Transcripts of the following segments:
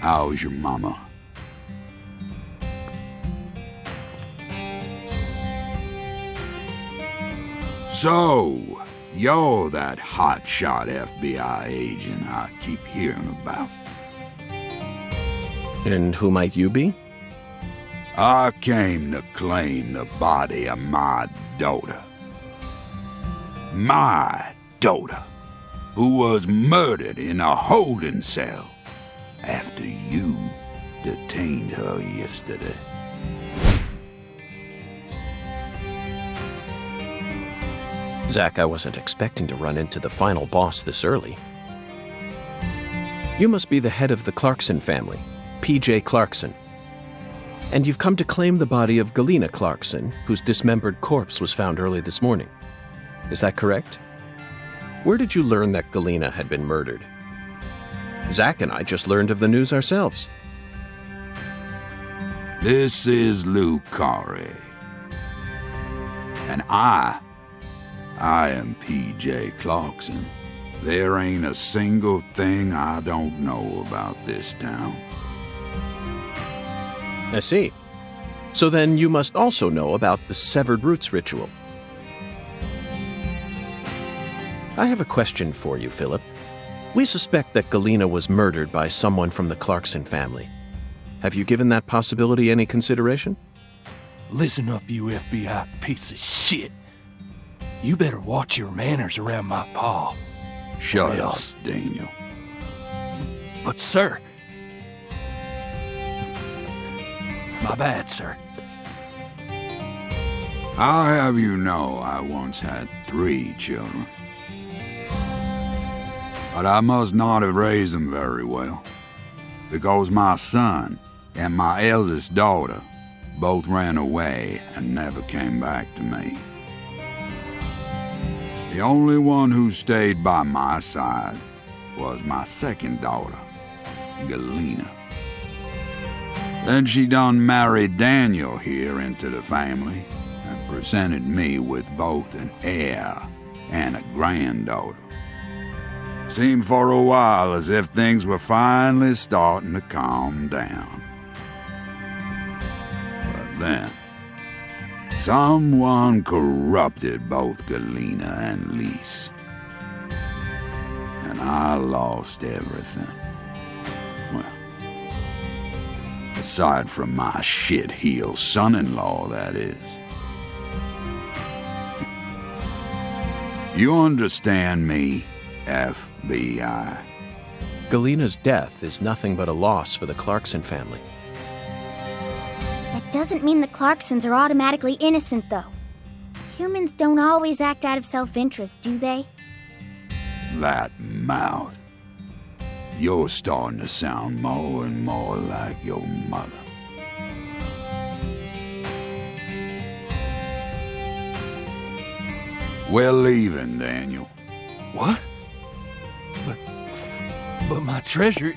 How's your mama? So, you're that hotshot FBI agent I keep hearing about. And who might you be? I came to claim the body of my daughter. My daughter, who was murdered in a holding cell after you detained her yesterday. Zach, I wasn't expecting to run into the final boss this early. You must be the head of the Clarkson family, P.J. Clarkson. And you've come to claim the body of Galena Clarkson, whose dismembered corpse was found early this morning. Is that correct? Where did you learn that Galena had been murdered? Zach and I just learned of the news ourselves. This is Lou Corey. And I am P.J. Clarkson. There ain't a single thing I don't know about this town. I see. So then you must also know about the severed roots ritual. I have a question for you, Philip. We suspect that Galena was murdered by someone from the Clarkson family. Have you given that possibility any consideration? Listen up, you FBI piece of shit. You better watch your manners around my pa. Shut up, Daniel. But, sir... My bad, sir. I'll have you know I once had 3 children. But I must not have raised them very well, because my son and my eldest daughter both ran away and never came back to me. The only one who stayed by my side was my second daughter, Galena. Then she done married Daniel here into the family and presented me with both an heir and a granddaughter. Seemed for a while as if things were finally starting to calm down. But then, someone corrupted both Galena and Lise. And I lost everything. Well, aside from my shit-heel son-in-law, that is. You understand me, FBI? Galena's death is nothing but a loss for the Clarkson family. That doesn't mean the Clarksons are automatically innocent, though. Humans don't always act out of self-interest, do they? That mouth. You're starting to sound more and more like your mother. We're leaving, Daniel. What? But my treasure...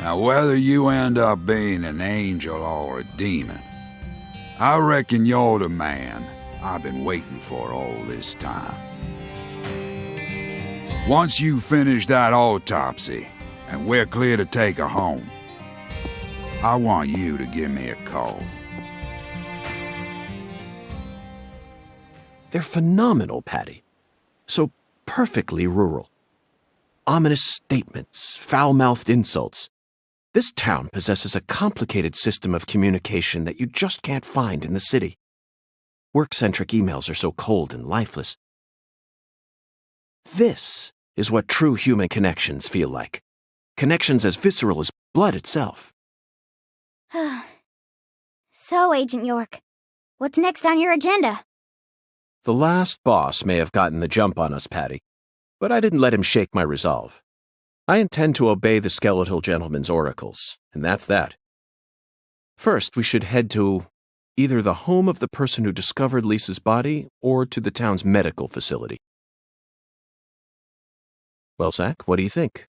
Now, whether you end up being an angel or a demon, I reckon you're the man I've been waiting for all this time. Once you finish that autopsy and we're clear to take her home, I want you to give me a call. They're phenomenal, Patty. So perfectly rural. Ominous statements, foul-mouthed insults. This town possesses a complicated system of communication that you just can't find in the city. Work-centric emails are so cold and lifeless. This is what true human connections feel like. Connections as visceral as blood itself. So, Agent York, what's next on your agenda? The last boss may have gotten the jump on us, Patty, but I didn't let him shake my resolve. I intend to obey the skeletal gentleman's oracles, and that's that. First, we should head to either the home of the person who discovered Lisa's body or to the town's medical facility. Well, Zach, what do you think?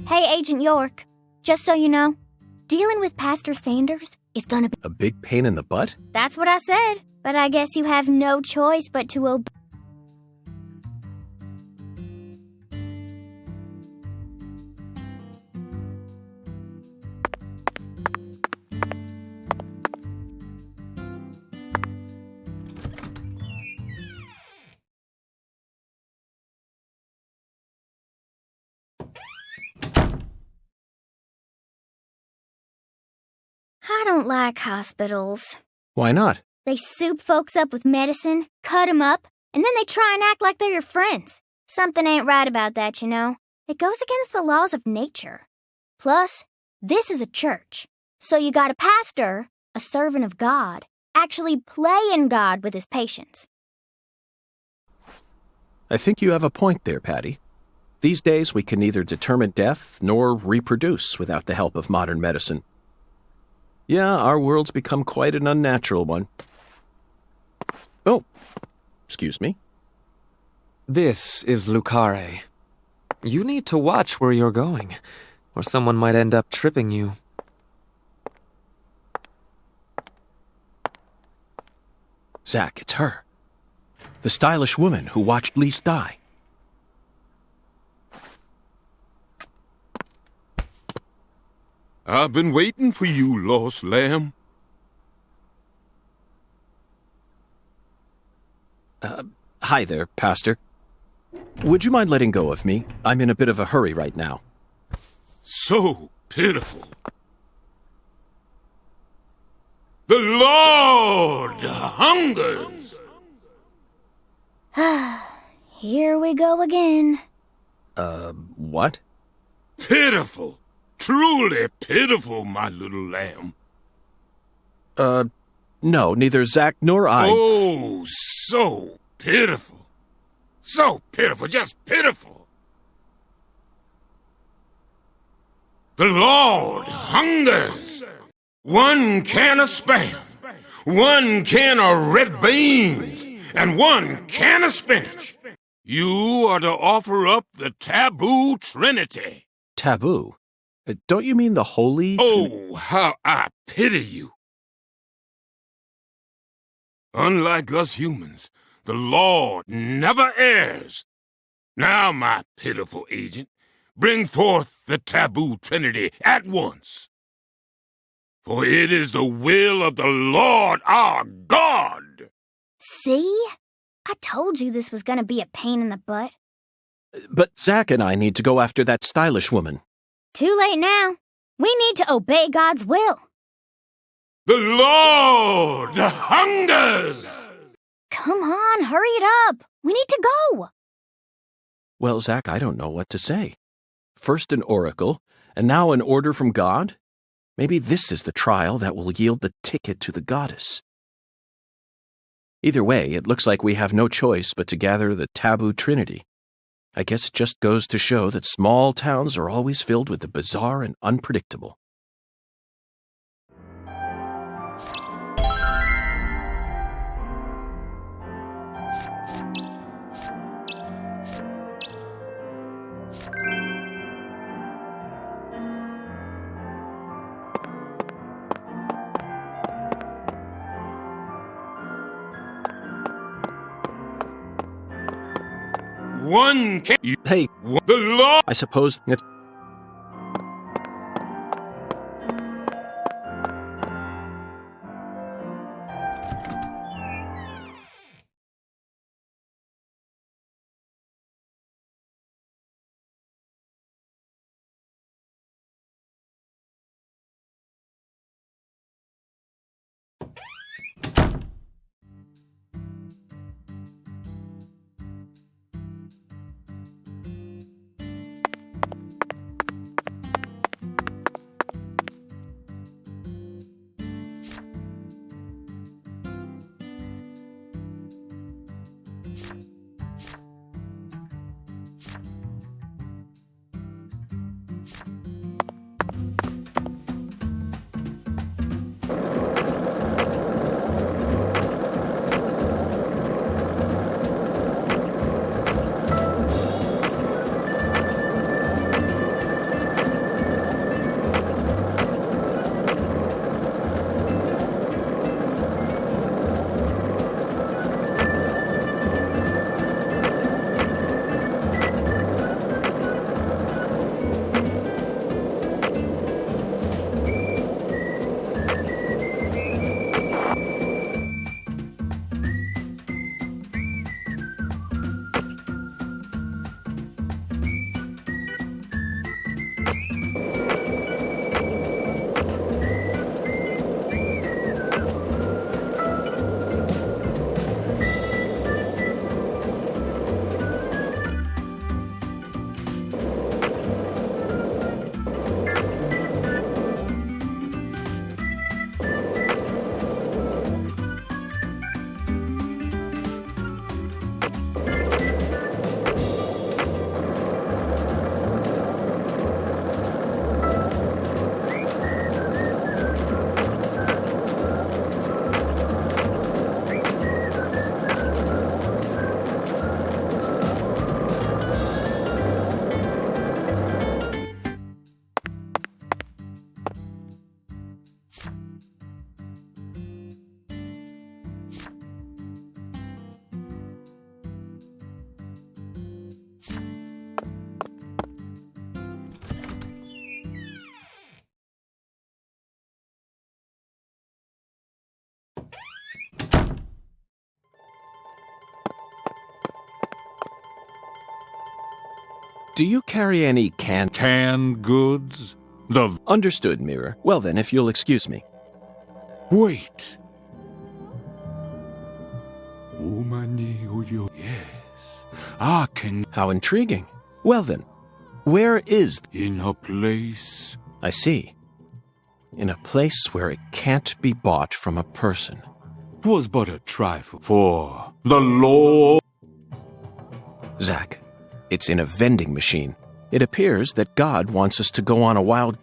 Hey, Agent York. Just so you know, dealing with Pastor Sanders is gonna be A big pain in the butt? That's what I said, but I guess you have no choice but to obey. I don't like hospitals. Why not? They soup folks up with medicine, cut 'em up, and then they try and act like they're your friends. Something ain't right about that, you know. It goes against the laws of nature. Plus, this is a church. So you got a pastor, a servant of God, actually playing God with his patients. I think you have a point there, Patty. These days we can neither determine death nor reproduce without the help of modern medicine. Yeah, our world's become quite an unnatural one. Oh, excuse me. This is Lucare. You need to watch where you're going, or someone might end up tripping you. Zach, it's her. The stylish woman who watched Lise die. I've been waiting for you, lost lamb. Hi there, Pastor. Would you mind letting go of me? I'm in a bit of a hurry right now. So pitiful. The Lord hungers. Here we go again. What? Pitiful. Truly pitiful, my little lamb. No, neither Zach nor I... Oh, so pitiful. So pitiful, just pitiful. The Lord hungers. 1 can of Spam, 1 can of red beans, and 1 can of spinach. You are to offer up the taboo trinity. Taboo? Don't you mean the holy... Oh, how I pity you. Unlike us humans, the Lord never errs. Now, my pitiful agent, bring forth the taboo trinity at once. For it is the will of the Lord our God. See? I told you this was gonna be a pain in the butt. But Zach and I need to go after that stylish woman. Too late now. We need to obey God's will. The Lord hungers! Come on, hurry it up. We need to go. Well, Zach, I don't know what to say. First an oracle, and now an order from God? Maybe this is the trial that will yield the ticket to the goddess. Either way, it looks like we have no choice but to gather the taboo trinity. I guess it just goes to show that small towns are always filled with the bizarre and unpredictable. One can... Hey, The Lord... I suppose it's... Do you carry any Canned goods? Understood, Mirror. Well then, if you'll excuse me. Wait. Yes, I can. How intriguing. Well then, where is... In a place. I see. In a place where it can't be bought from a person. 'Twas but a trifle for the Lord. Zack, it's in a vending machine. It appears that God wants us to go on a wild...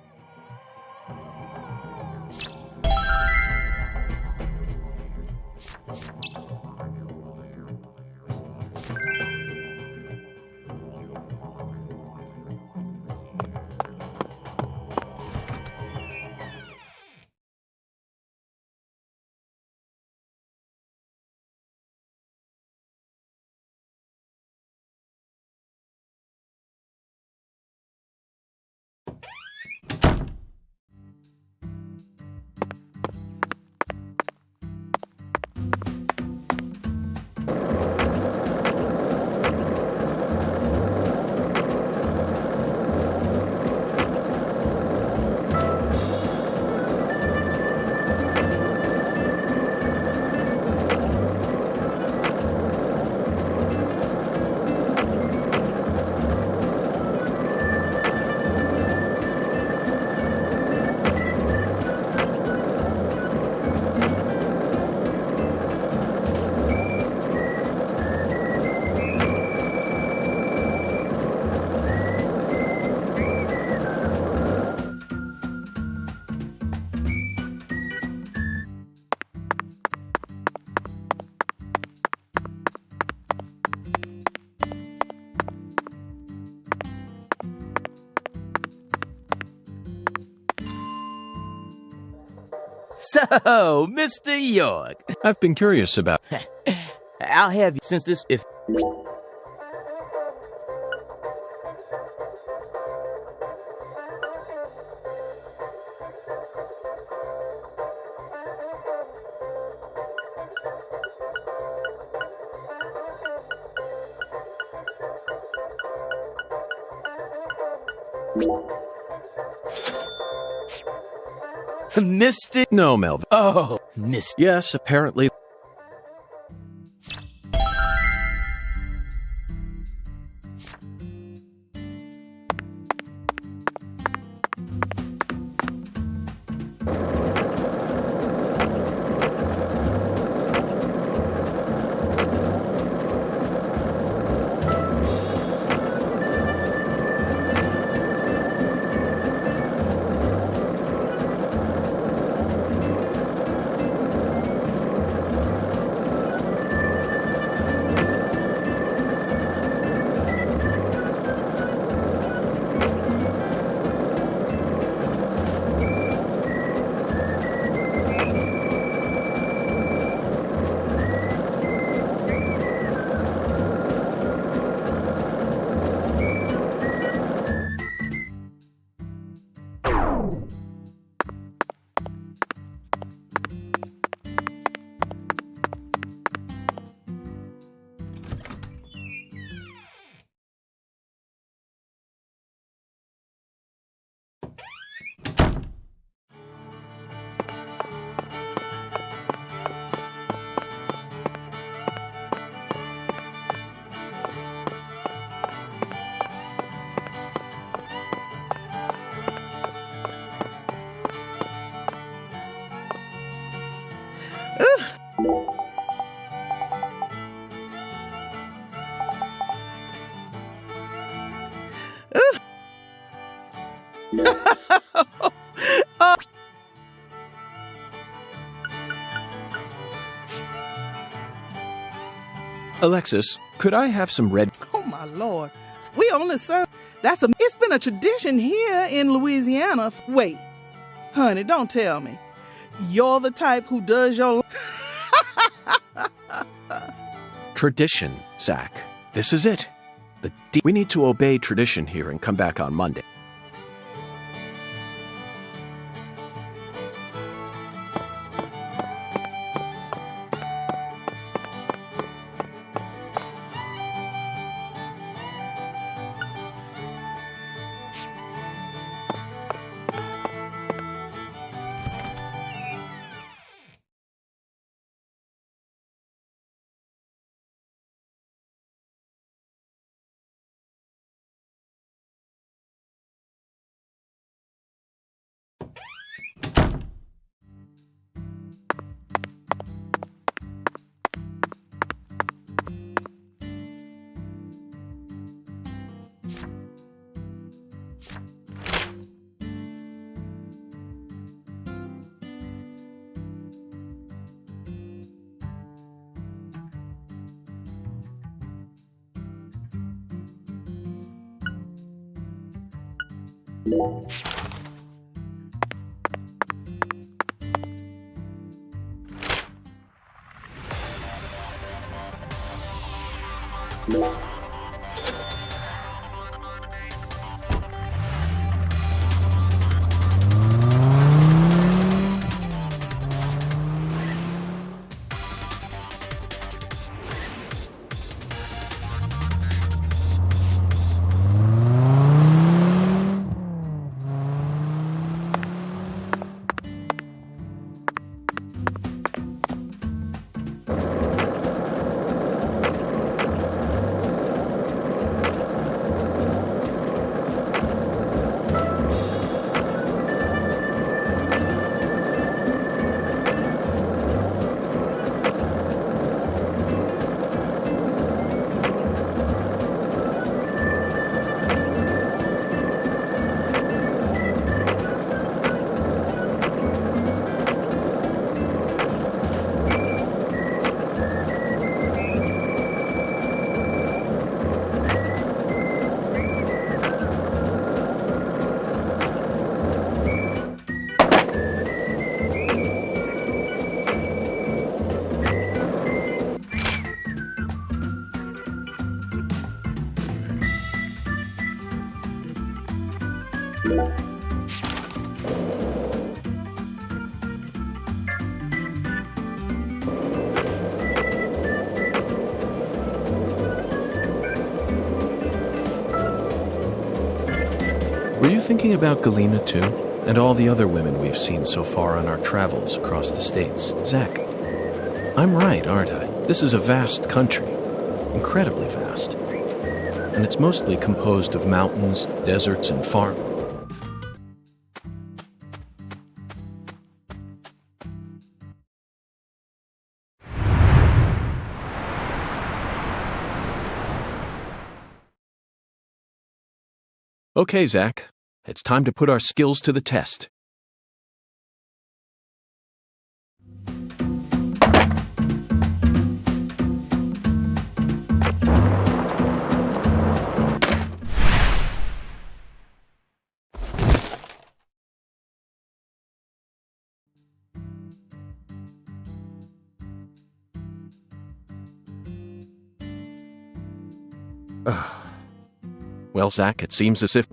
So, Mr. York. I've been curious about... I'll have you since this... if... Mr. No, Melvin. Oh, Mr. Yes, apparently... Alexis, could I have some red... Oh, my Lord. We only serve... It's been a tradition here in Louisiana. Wait. Honey, don't tell me. You're the type who does your... Tradition, Zack. This is it. We need to obey tradition here and come back on Monday. Were you thinking about Galena too? And all the other women we've seen so far on our travels across the states? Zach, I'm right, aren't I? This is a vast country. Incredibly vast. And it's mostly composed of mountains, deserts, and farms. Okay, Zach. It's time to put our skills to the test. Well, Zach, it seems as if...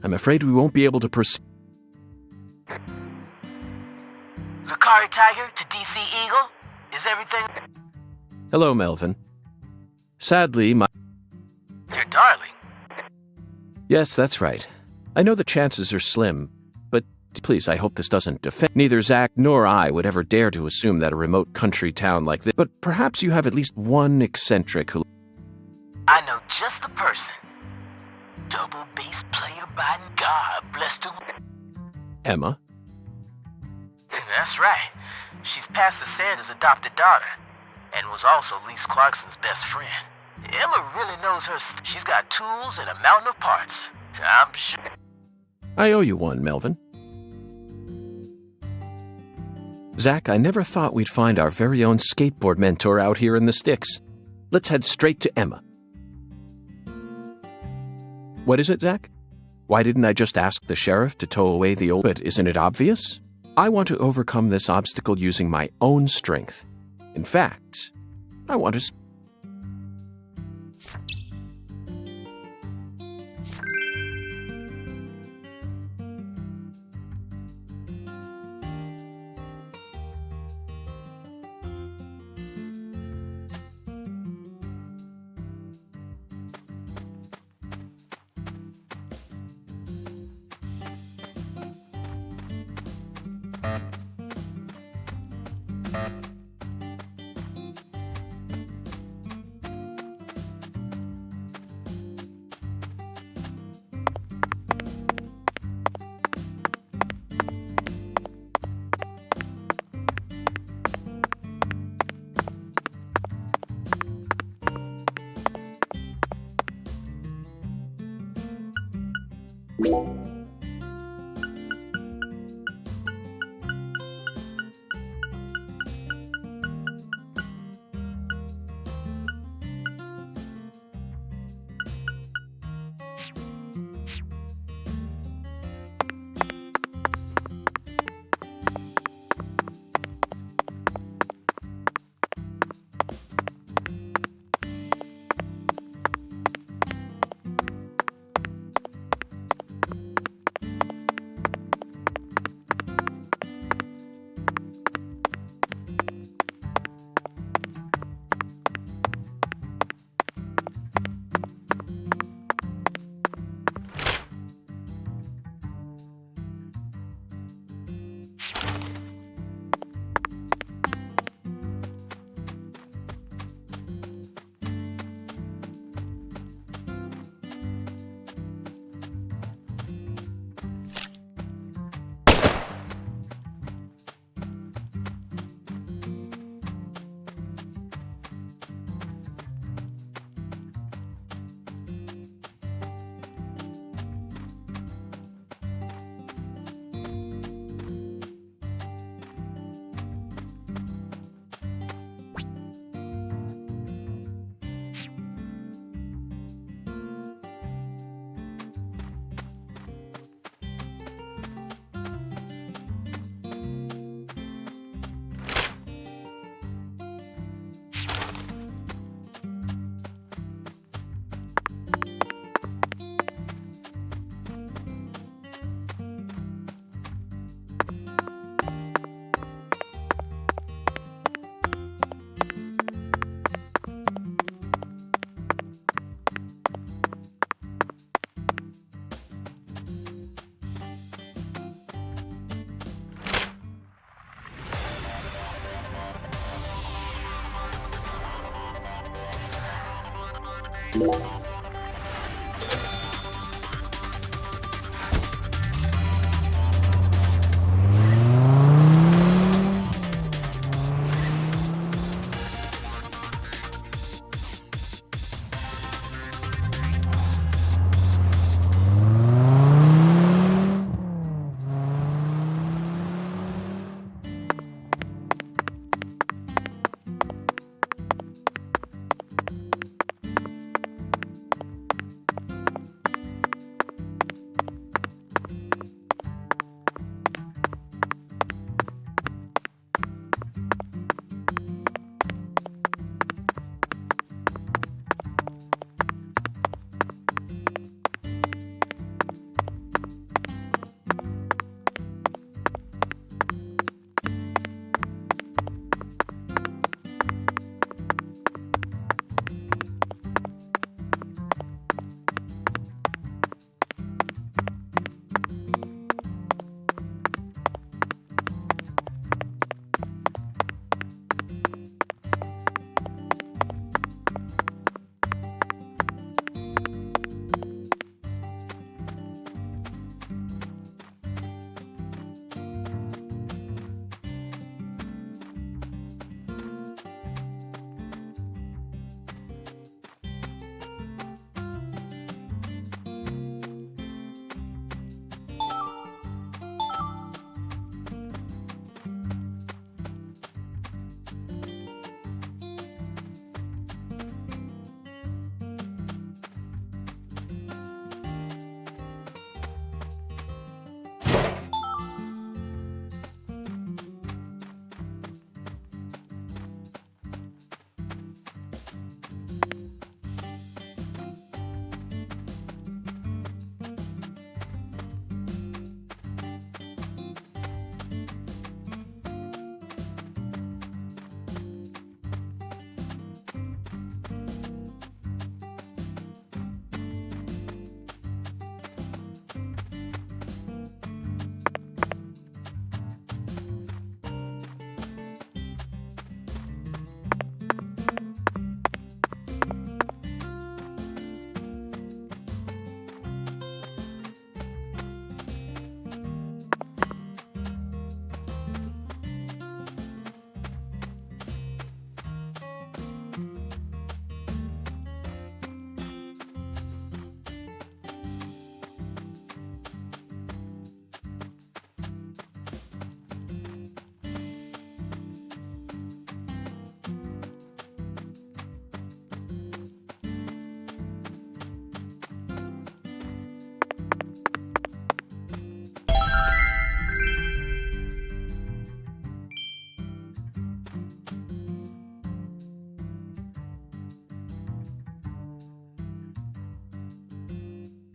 I'm afraid we won't be able to proceed. Zakari Tiger to DC Eagle? Is everything... Hello, Melvin. Sadly, my... Your darling. Yes, that's right. I know the chances are slim, but please, I hope this doesn't offend... Neither Zach nor I would ever dare to assume that a remote country town like this... But perhaps you have at least one eccentric who... I know just the person. Double bass player by God bless her. Emma? That's right. She's Pastor Sanders' adopted daughter, and was also Lise Clarkson's best friend. Emma really knows her she's got tools and a mountain of parts. I'm sure. I owe you one, Melvin. Zach, I never thought we'd find our very own skateboard mentor out here in the sticks. Let's head straight to Emma. What is it, Zach? Why didn't I just ask the sheriff to tow away the old... But isn't it obvious? I want to overcome this obstacle using my own strength. In fact, I want to...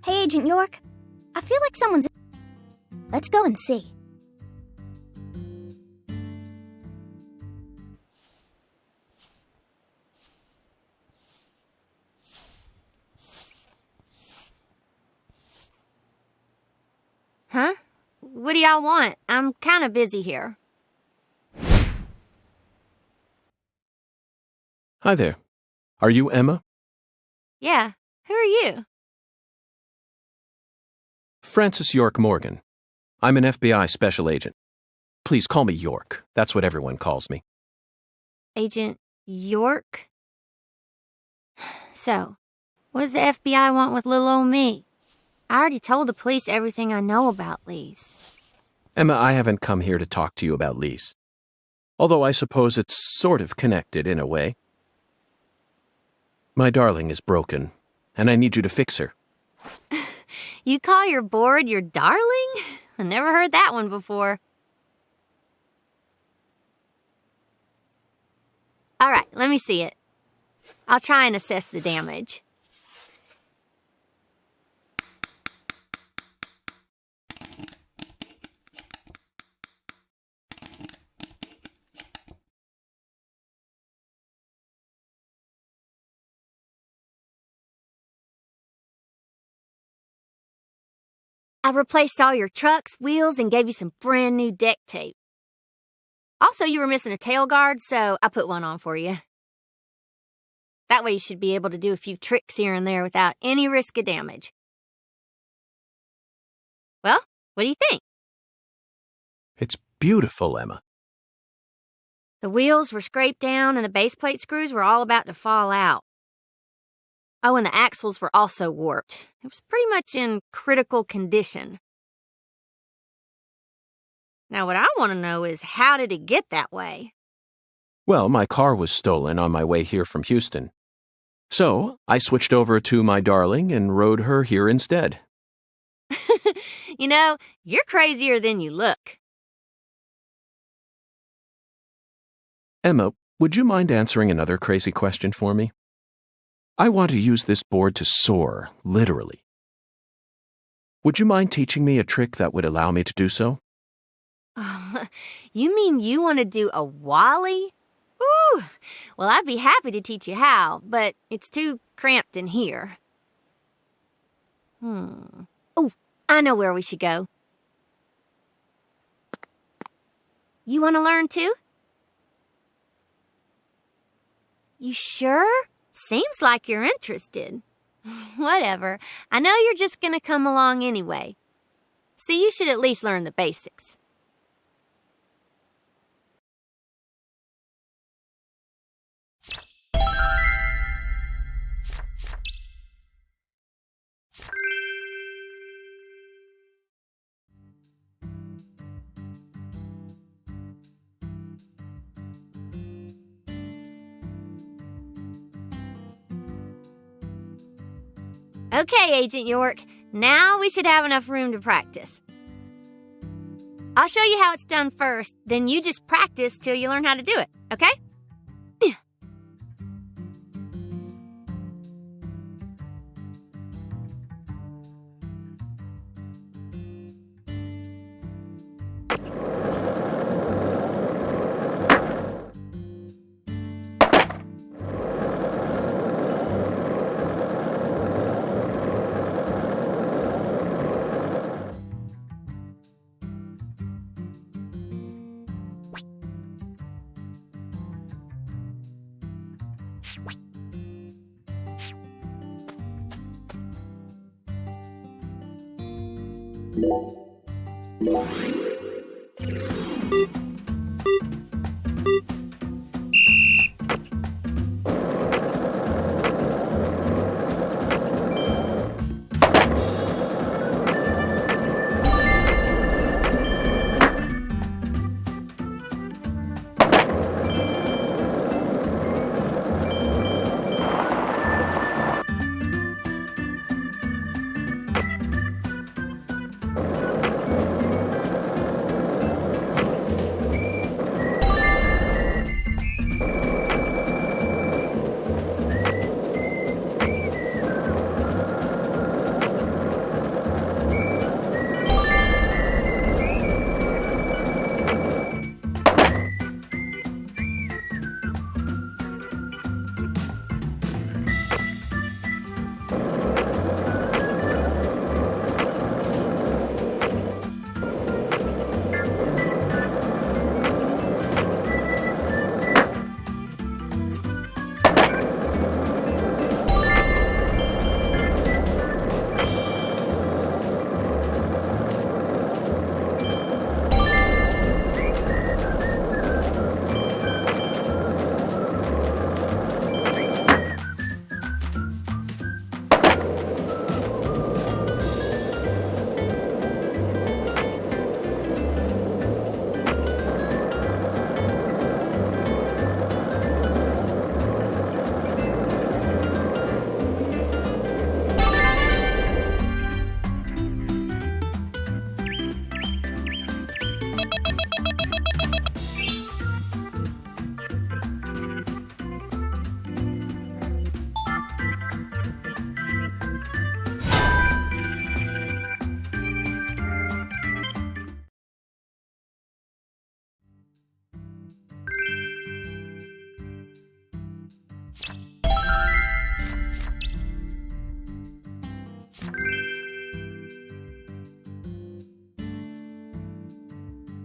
Hey, Agent York. I feel like someone's... Let's go and see. Huh? What do y'all want? I'm kind of busy here. Hi there. Are you Emma? Yeah. Who are you? Francis York Morgan. I'm an FBI special agent. Please call me York. That's what everyone calls me. Agent York? So, what does the FBI want with little old me? I already told the police everything I know about Lise. Emma, I haven't come here to talk to you about Lise. Although I suppose it's sort of connected in a way. My darling is broken, and I need you to fix her. You call your board your darling? I never heard that one before. All right, let me see it. I'll try and assess the damage. I replaced all your trucks, wheels, and gave you some brand new deck tape. Also, you were missing a tail guard, so I put one on for you. That way you should be able to do a few tricks here and there without any risk of damage. Well, what do you think? It's beautiful, Emma. The wheels were scraped down and the base plate screws were all about to fall out. Oh, and the axles were also warped. It was pretty much in critical condition. Now, what I want to know is, how did it get that way? Well, my car was stolen on my way here from Houston. So, I switched over to my darling and rode her here instead. You know, you're crazier than you look. Emma, would you mind answering another crazy question for me? I want to use this board to soar, literally. Would you mind teaching me a trick that would allow me to do so? You mean you want to do a wally? Ooh, well, I'd be happy to teach you how, but it's too cramped in here. Oh, I know where we should go. You want to learn too? You sure? Seems like you're interested. Whatever. I know you're just gonna come along anyway. So you should at least learn the basics. Okay, Agent York. Now we should have enough room to practice. I'll show you how it's done first, then you just practice till you learn how to do it, okay?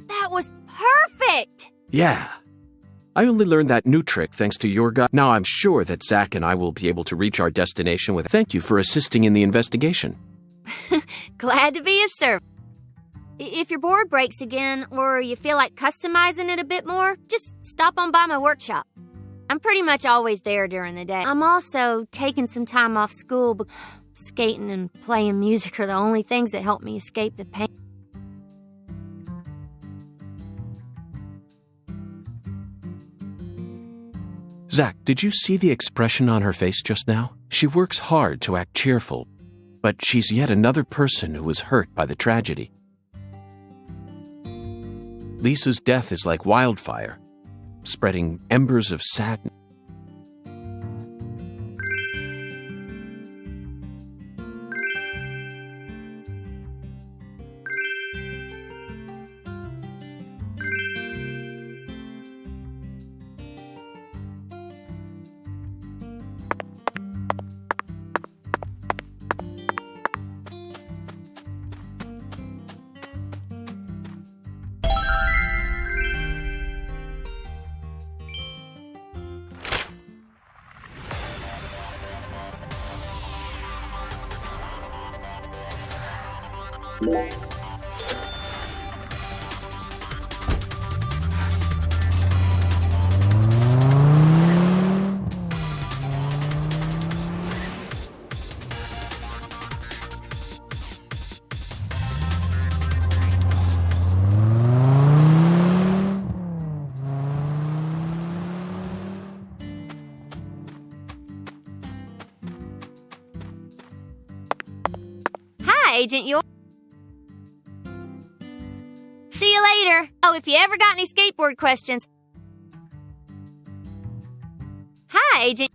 That was perfect! Yeah. I only learned that new trick thanks to your guy. Now I'm sure that Zach and I will be able to reach our destination with. Thank you for assisting in the investigation. Glad to be of service. If your board breaks again, or you feel like customizing it a bit more, just stop on by my workshop. I'm pretty much always there during the day. I'm also taking some time off school, but skating and playing music are the only things that help me escape the pain. Zach, did you see the expression on her face just now? She works hard to act cheerful, but she's yet another person who was hurt by the tragedy. Lisa's death is like wildfire, spreading embers of sadness. Agent York. See you later. Oh, if you ever got any skateboard questions. Hi, Agent.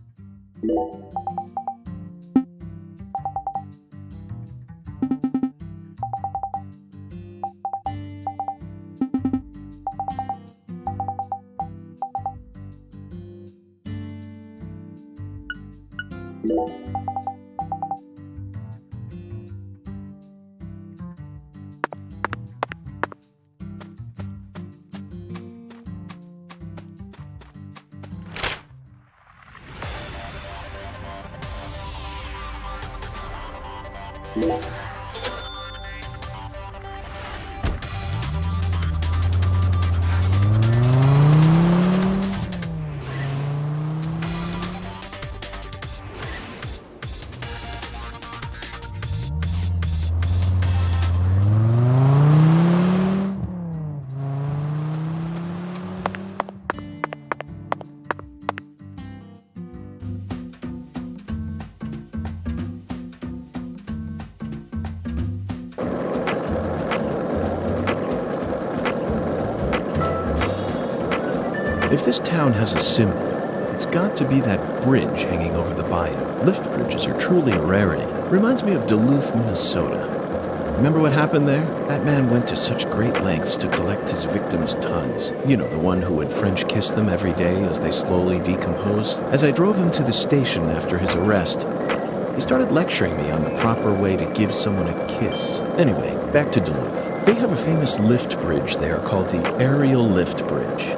If this town has a symbol, it's got to be that bridge hanging over the bayou. Lift bridges are truly a rarity. Reminds me of Duluth, Minnesota. Remember what happened there? That man went to such great lengths to collect his victims' tongues. You know, the one who would French kiss them every day as they slowly decomposed. As I drove him to the station after his arrest, he started lecturing me on the proper way to give someone a kiss. Anyway, back to Duluth. They have a famous lift bridge there called the Aerial Lift Bridge.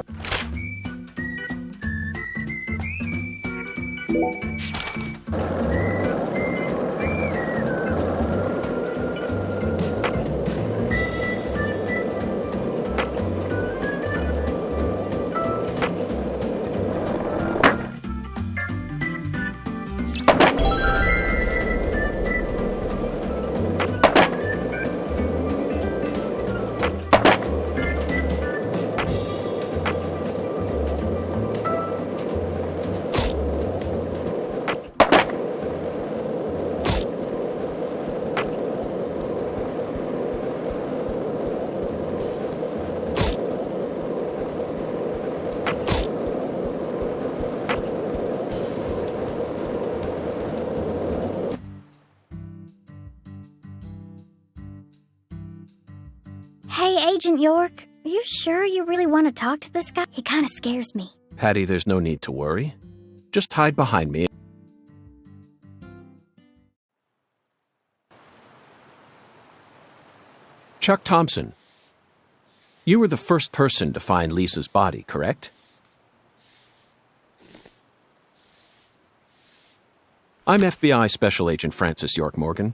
Hey, Agent York, are you sure you really want to talk to this guy? He kind of scares me. Patty, there's no need to worry. Just hide behind me. Chuck Thompson, you were the first person to find Lisa's body, correct? I'm FBI Special Agent Francis York Morgan.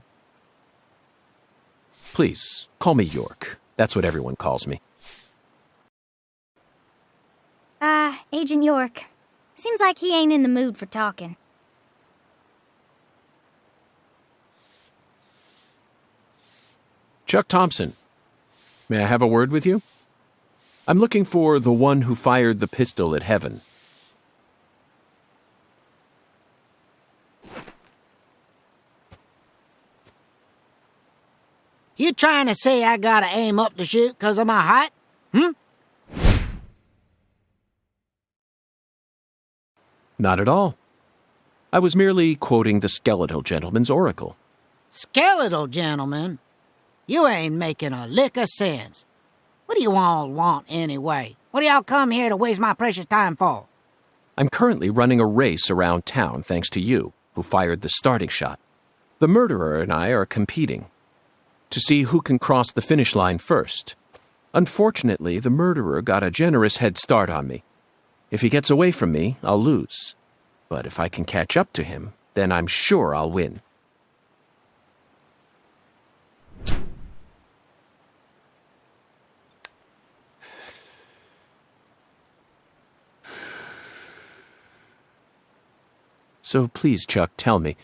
Please, call me York. That's what everyone calls me. Agent York. Seems like he ain't in the mood for talking. Chuck Thompson, may I have a word with you? I'm looking for the one who fired the pistol at Heaven. You trying to say I gotta aim up to shoot 'cause of my height? Not at all. I was merely quoting the skeletal gentleman's oracle. Skeletal gentleman? You ain't making a lick of sense. What do you all want anyway? What do y'all come here to waste my precious time for? I'm currently running a race around town thanks to you, who fired the starting shot. The murderer and I are competing to see who can cross the finish line first. Unfortunately, the murderer got a generous head start on me. If he gets away from me, I'll lose. But if I can catch up to him, then I'm sure I'll win. So please, Chuck, tell me,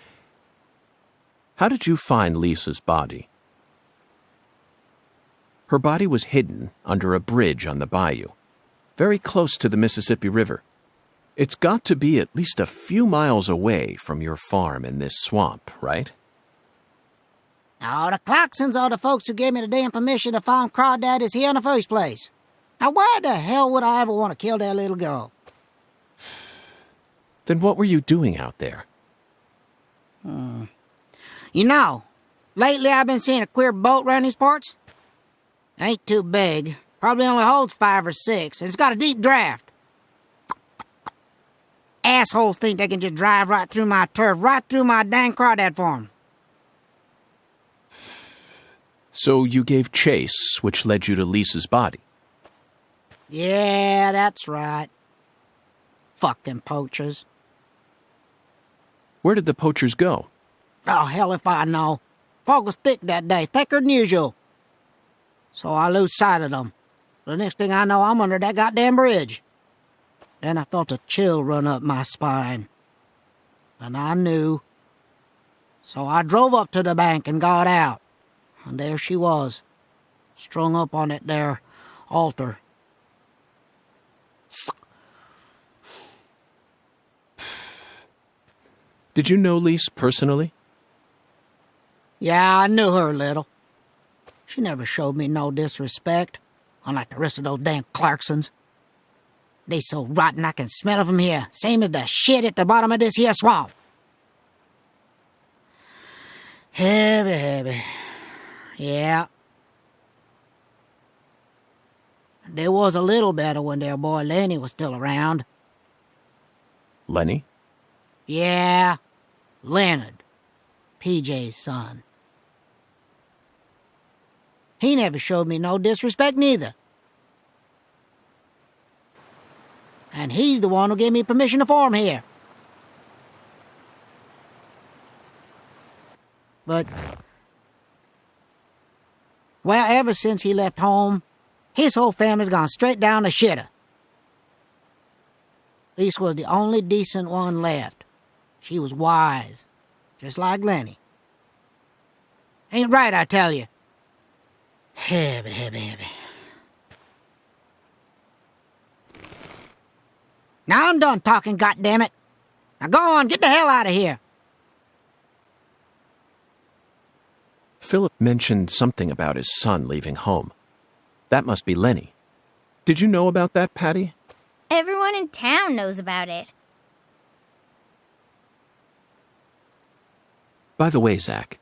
how did you find Lisa's body? Her body was hidden under a bridge on the bayou, very close to the Mississippi River. It's got to be at least a few miles away from your farm in this swamp, right? Oh, the Clarksons are the folks who gave me the damn permission to farm crawdaddies here in the first place. Now why the hell would I ever want to kill that little girl? Then what were you doing out there? You know, lately I've been seeing a queer boat around these parts. Ain't too big. Probably only holds 5 or 6, and it's got a deep draft. Assholes think they can just drive right through my turf, right through my dang crawdad farm. So you gave chase, which led you to Lisa's body? Yeah, that's right. Fucking poachers. Where did the poachers go? Oh, hell if I know. Fog was thick that day, thicker than usual. So I lose sight of them. The next thing I know, I'm under that goddamn bridge. Then I felt a chill run up my spine. And I knew. So I drove up to the bank and got out. And there she was, strung up on that there altar. Did you know Lise personally? Yeah, I knew her a little. She never showed me no disrespect, unlike the rest of those damn Clarksons. They so rotten I can smell it from here, same as the shit at the bottom of this here swamp. Heavy. Yeah. They was a little better when their boy Lenny was still around. Lenny? Yeah, Leonard, PJ's son. He never showed me no disrespect neither. And he's the one who gave me permission to farm here. But, well, ever since he left home, his whole family's gone straight down the shitter. Lisa was the only decent one left. She was wise, just like Lenny. Ain't right, I tell you. Heavy. Now I'm done talking, goddammit. Now go on, get the hell out of here. Philip mentioned something about his son leaving home. That must be Lenny. Did you know about that, Patty? Everyone in town knows about it. By the way, Zach,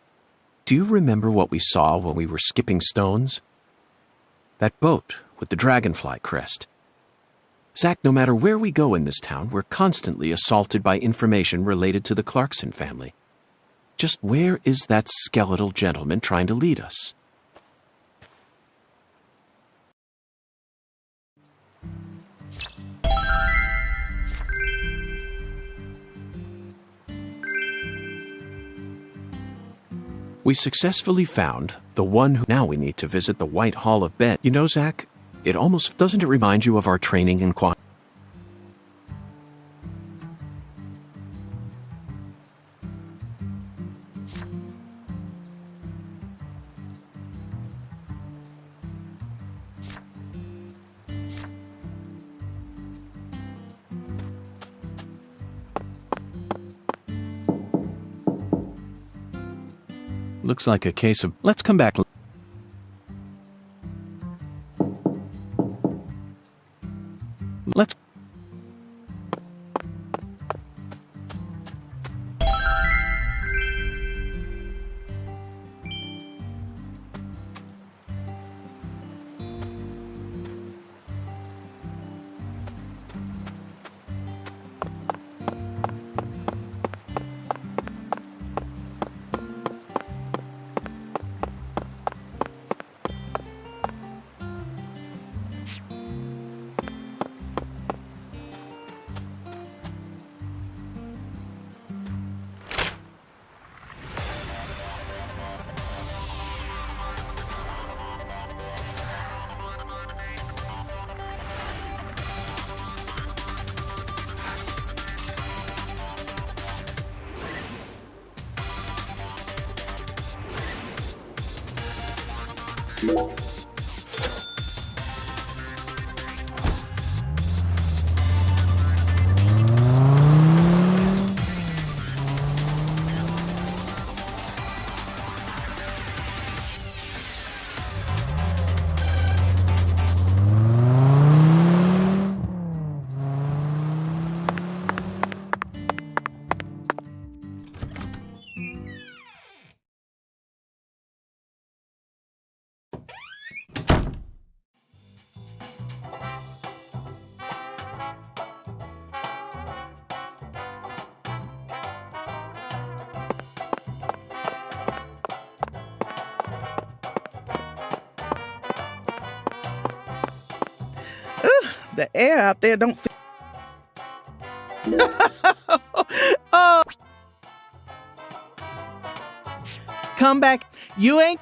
do you remember what we saw when we were skipping stones? That boat with the dragonfly crest. Zach, no matter where we go in this town, we're constantly assaulted by information related to the Clarkson family. Just where is that skeletal gentleman trying to lead us? We successfully found the one who... Now we need to visit the White Hall of Bed. You know, Zach, it almost... Doesn't it remind you of our training in quantum? Looks like a case of... Let's come back. Let's... The air out there don't feel... Oh. Come back. You ain't...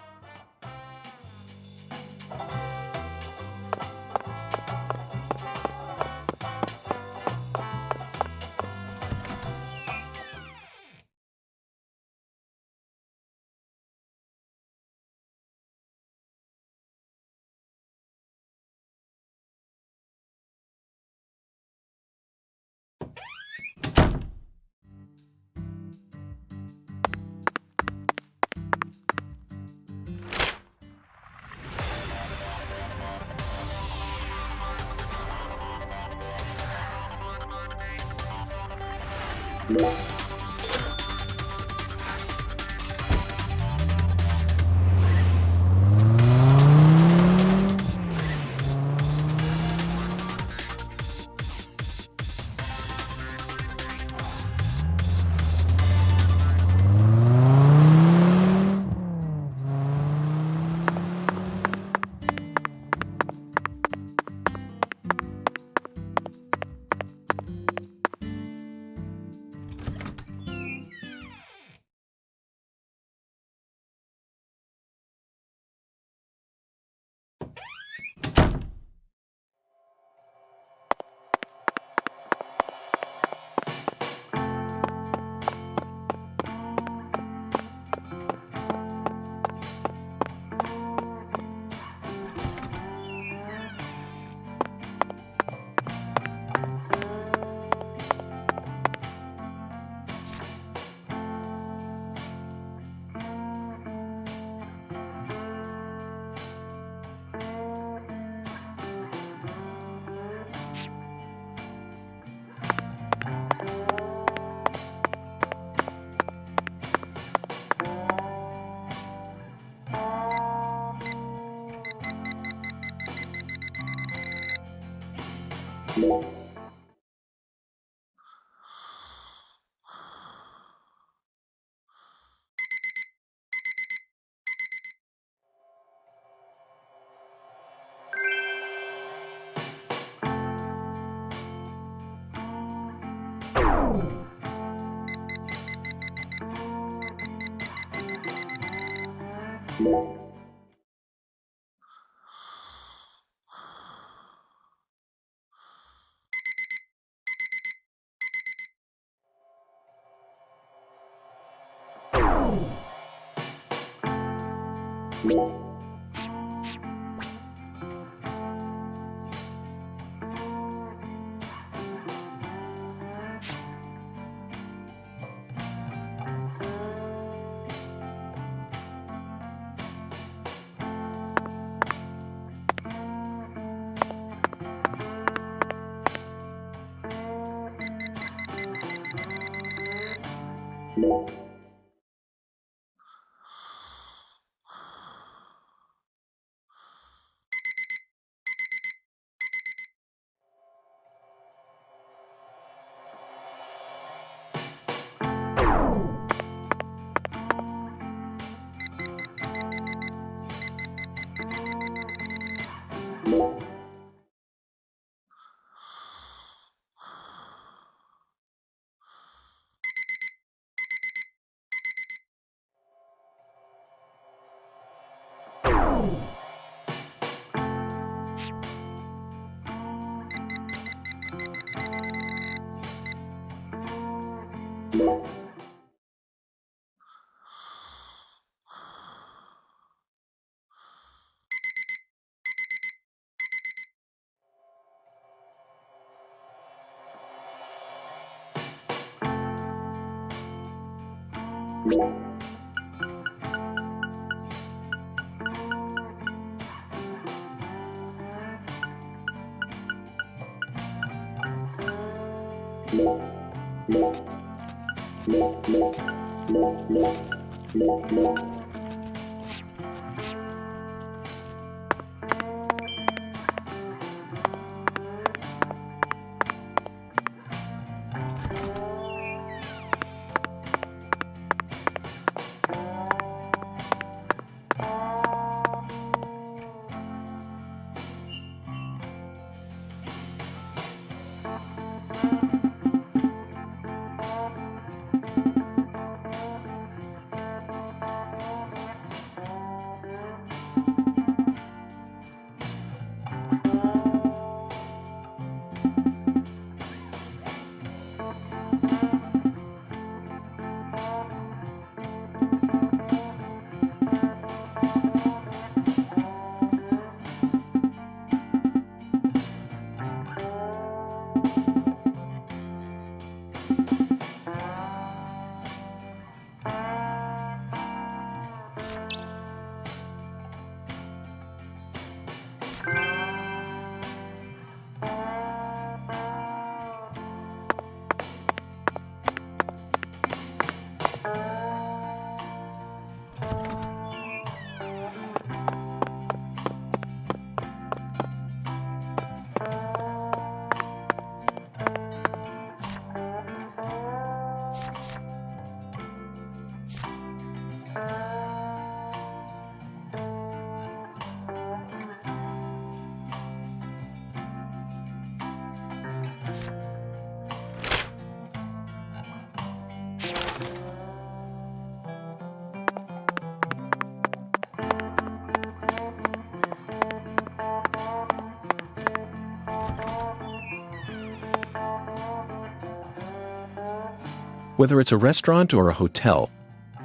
Whether it's a restaurant or a hotel,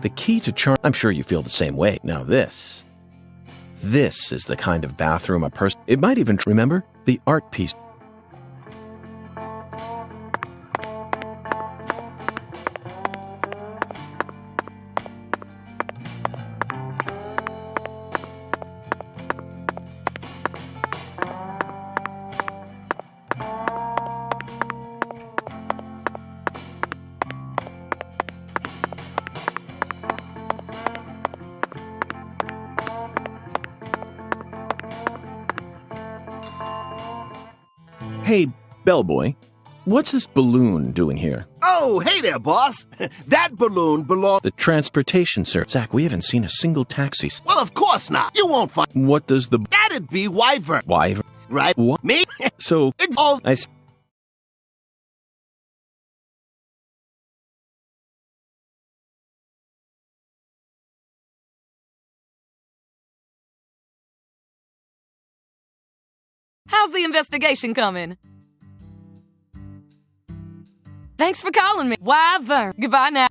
the key to charm... I'm sure you feel the same way. Now this is the kind of bathroom a person... It might even... Remember? The art piece. Hey, bellboy, what's this balloon doing here? Oh, hey there, boss. That balloon belongs... The transportation, sir. Zach, we haven't seen a single taxi. Well, of course not. You won't find... What does the... That'd be Wyvern. Wyvern? Right? What? Me? So... It's all... I... How's the investigation coming? Thanks for calling me. Wyvern. Goodbye now.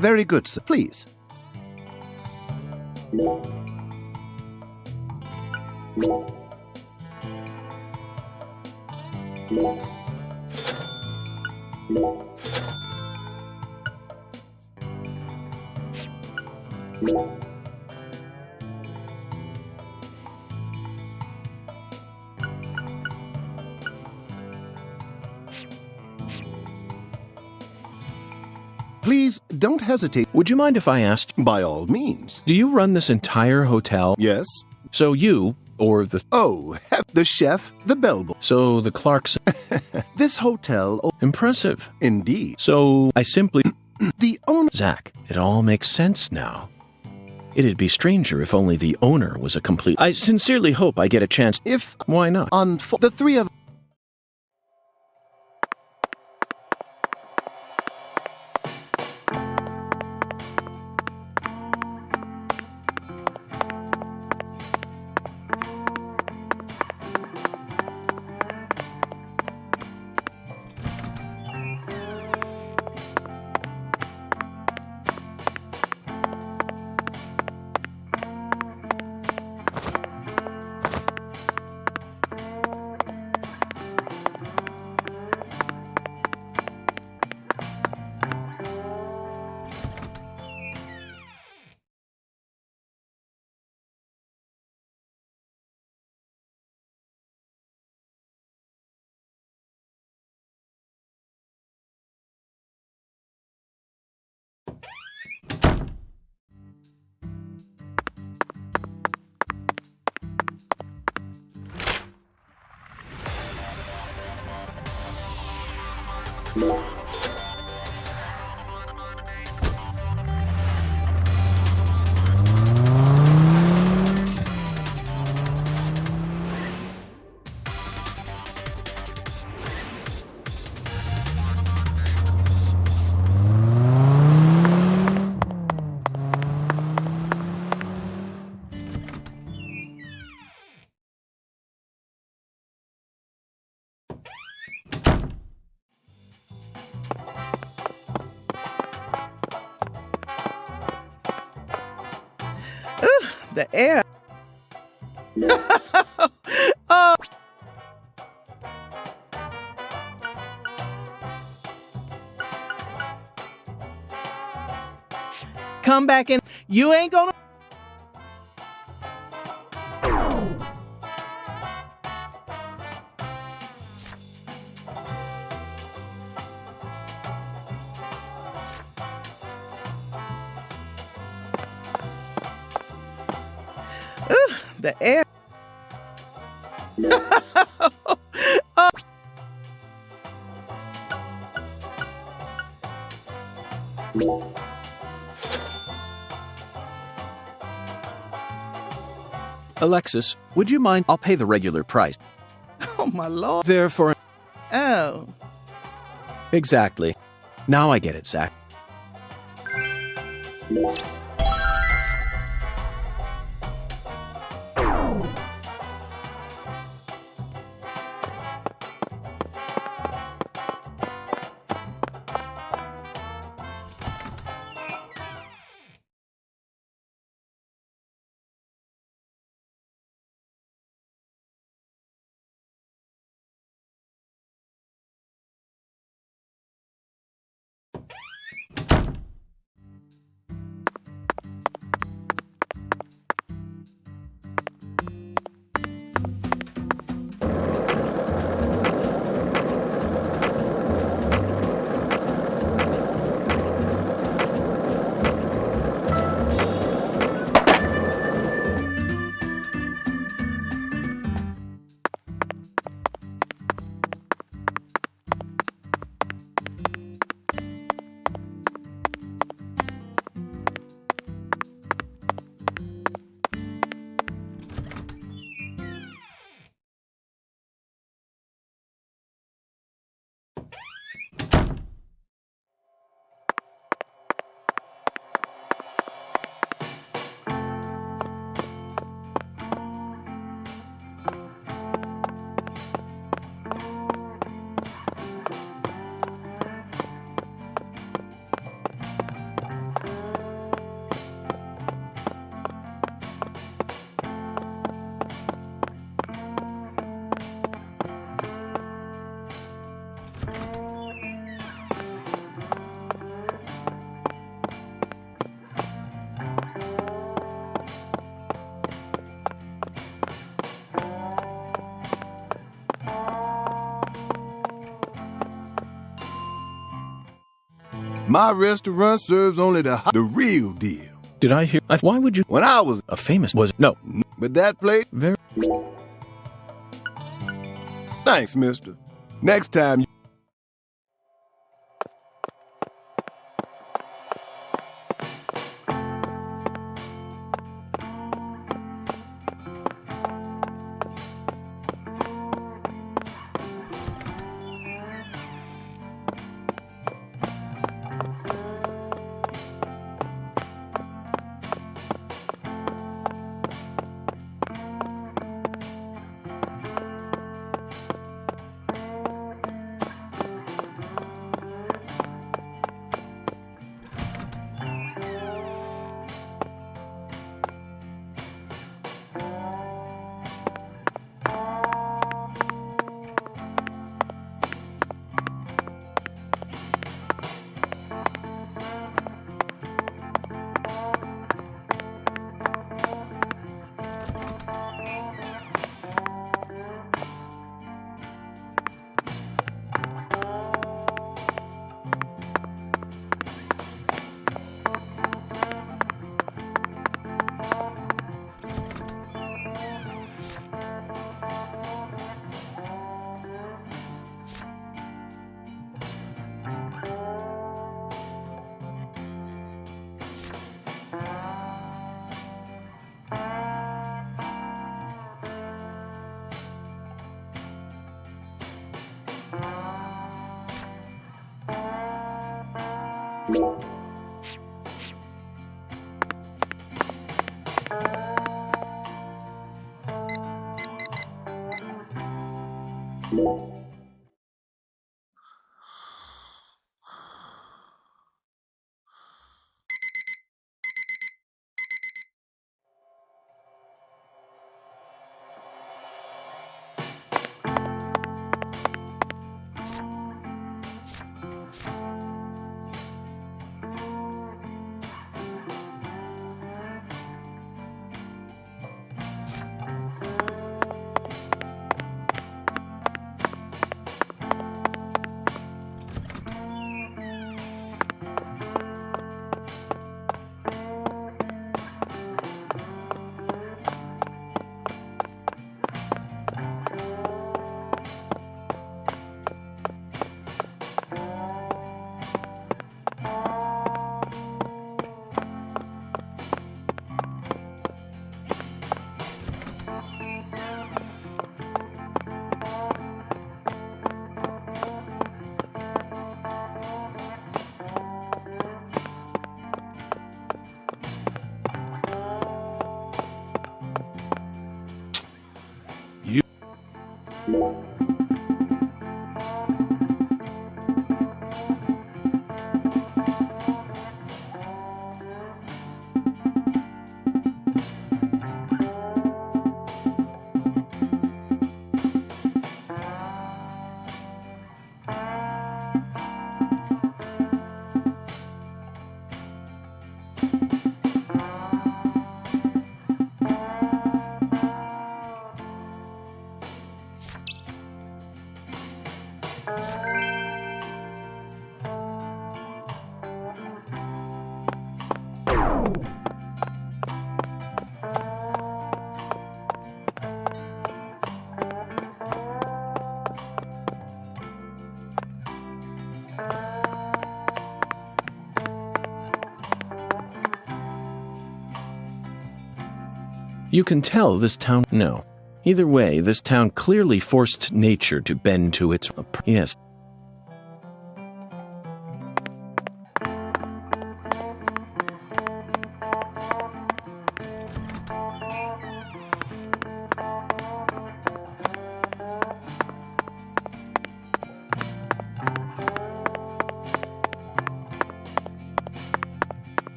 Very good, sir. Please. Please don't hesitate. Would you mind if I asked? By all means. Do you run this entire hotel? Yes. So you, or the... Oh, the chef, the bellboy. So the Clarkson... This hotel... Impressive. Indeed. So I simply... The owner... Zach, it all makes sense now. It'd be stranger if only the owner was a complete... I sincerely hope I get a chance... If... Why not? The three of... The air. Oh. Come back in. You ain't gonna. The air. Oh. Alexis, would you mind? I'll pay the regular price. Oh, my Lord. Therefore... Oh. Exactly. Now I get it, Zach. My restaurant serves only the real deal. Did I hear? Why would you? When I was A famous was no. But that place. Very. Thanks, mister. Next time. You can tell this town. No. Either way, this town clearly forced nature to bend to its. Yes.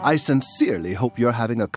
I sincerely hope you're having a...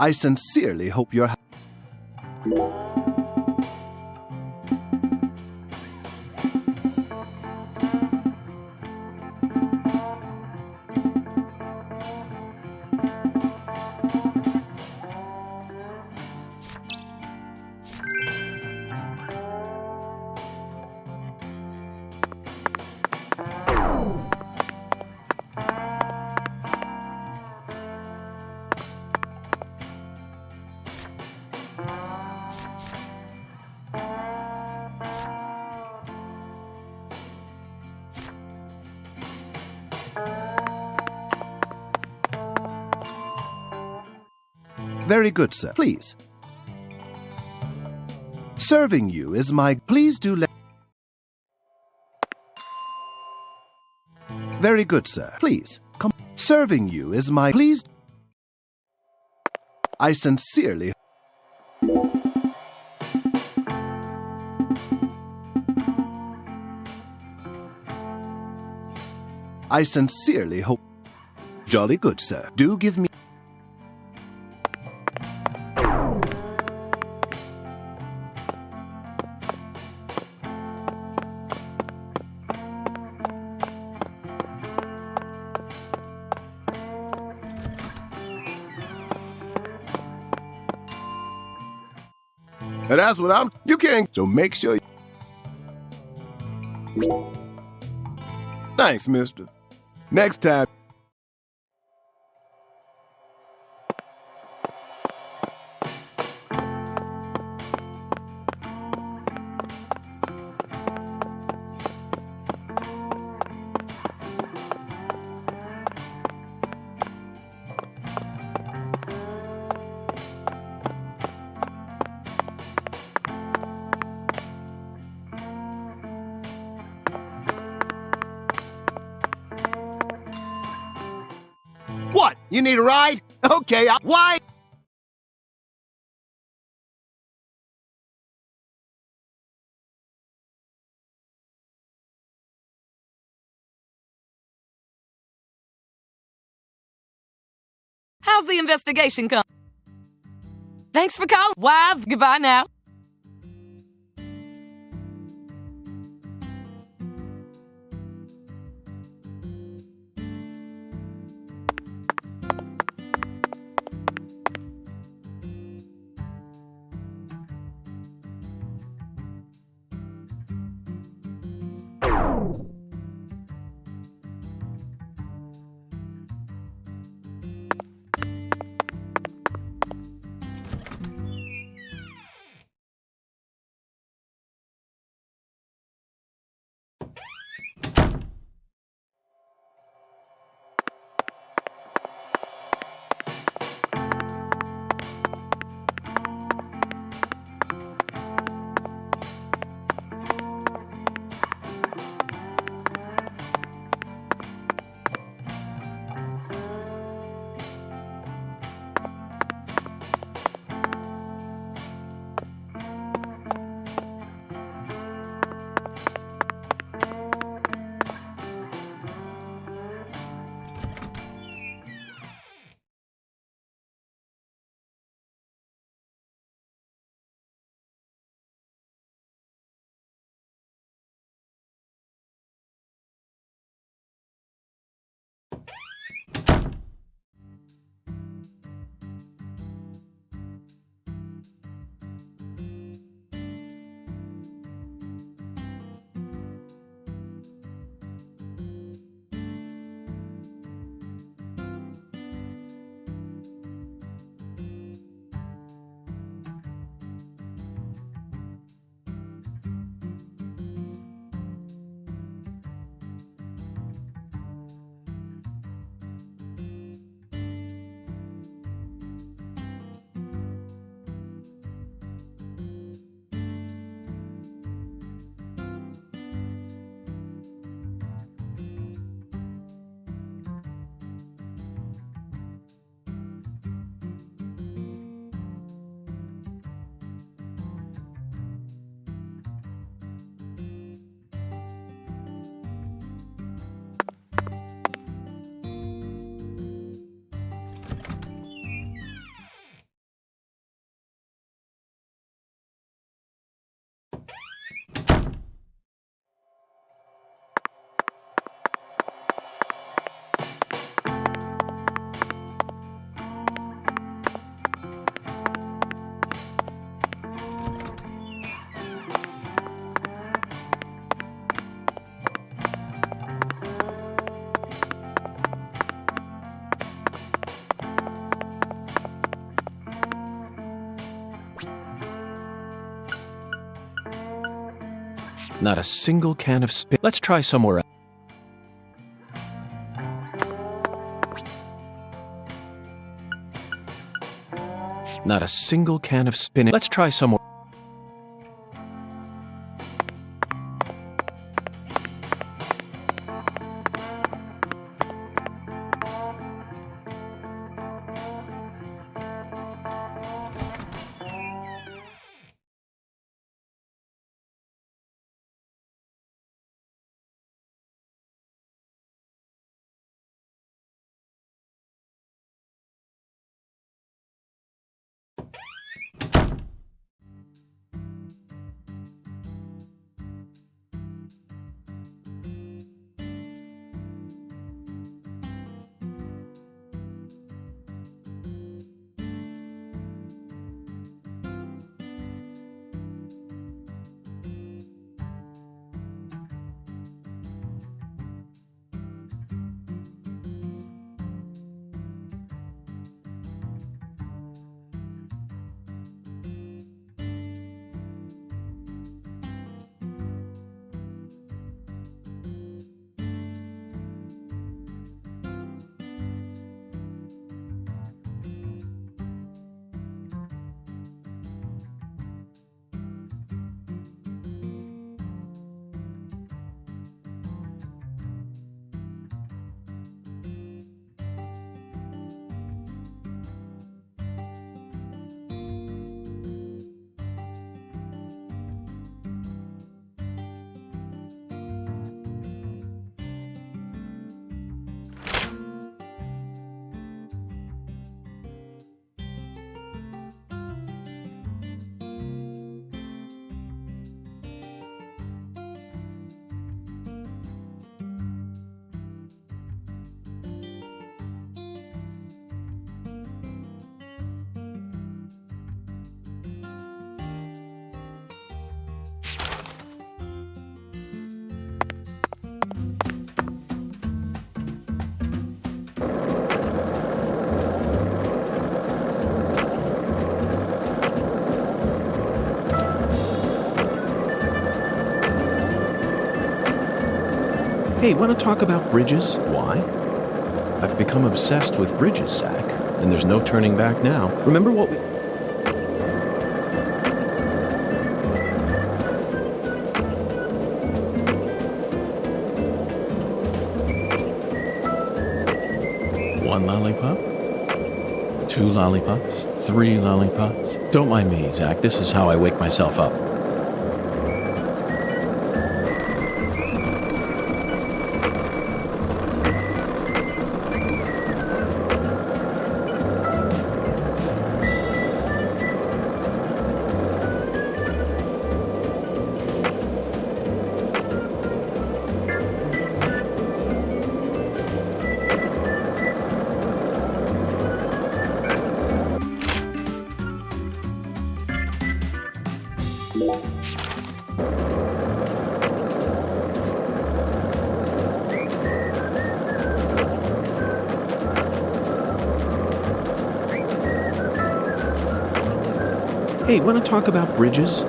I sincerely hope you're... Very good, sir. Please. Serving you is my... Please do let... Very good, sir. Please. Come. Serving you is my... Please... I sincerely... I sincerely hope... Jolly good, sir. Do give me... And that's what I'm... You can't... So make sure... Thanks, mister. Next time... What? You need a ride? Okay, why? How's the investigation come? Thanks for calling. Why? Goodbye now. Not a single can of spin. Let's try somewhere else. Not a single can of spinach. Let's try somewhere. Hey, want to talk about bridges? Why? I've become obsessed with bridges, Zach, and there's no turning back now. Remember what we... One lollipop? 2 lollipops? 3 lollipops? Don't mind me, Zach. This is how I wake myself up. Hey, want to talk about bridges?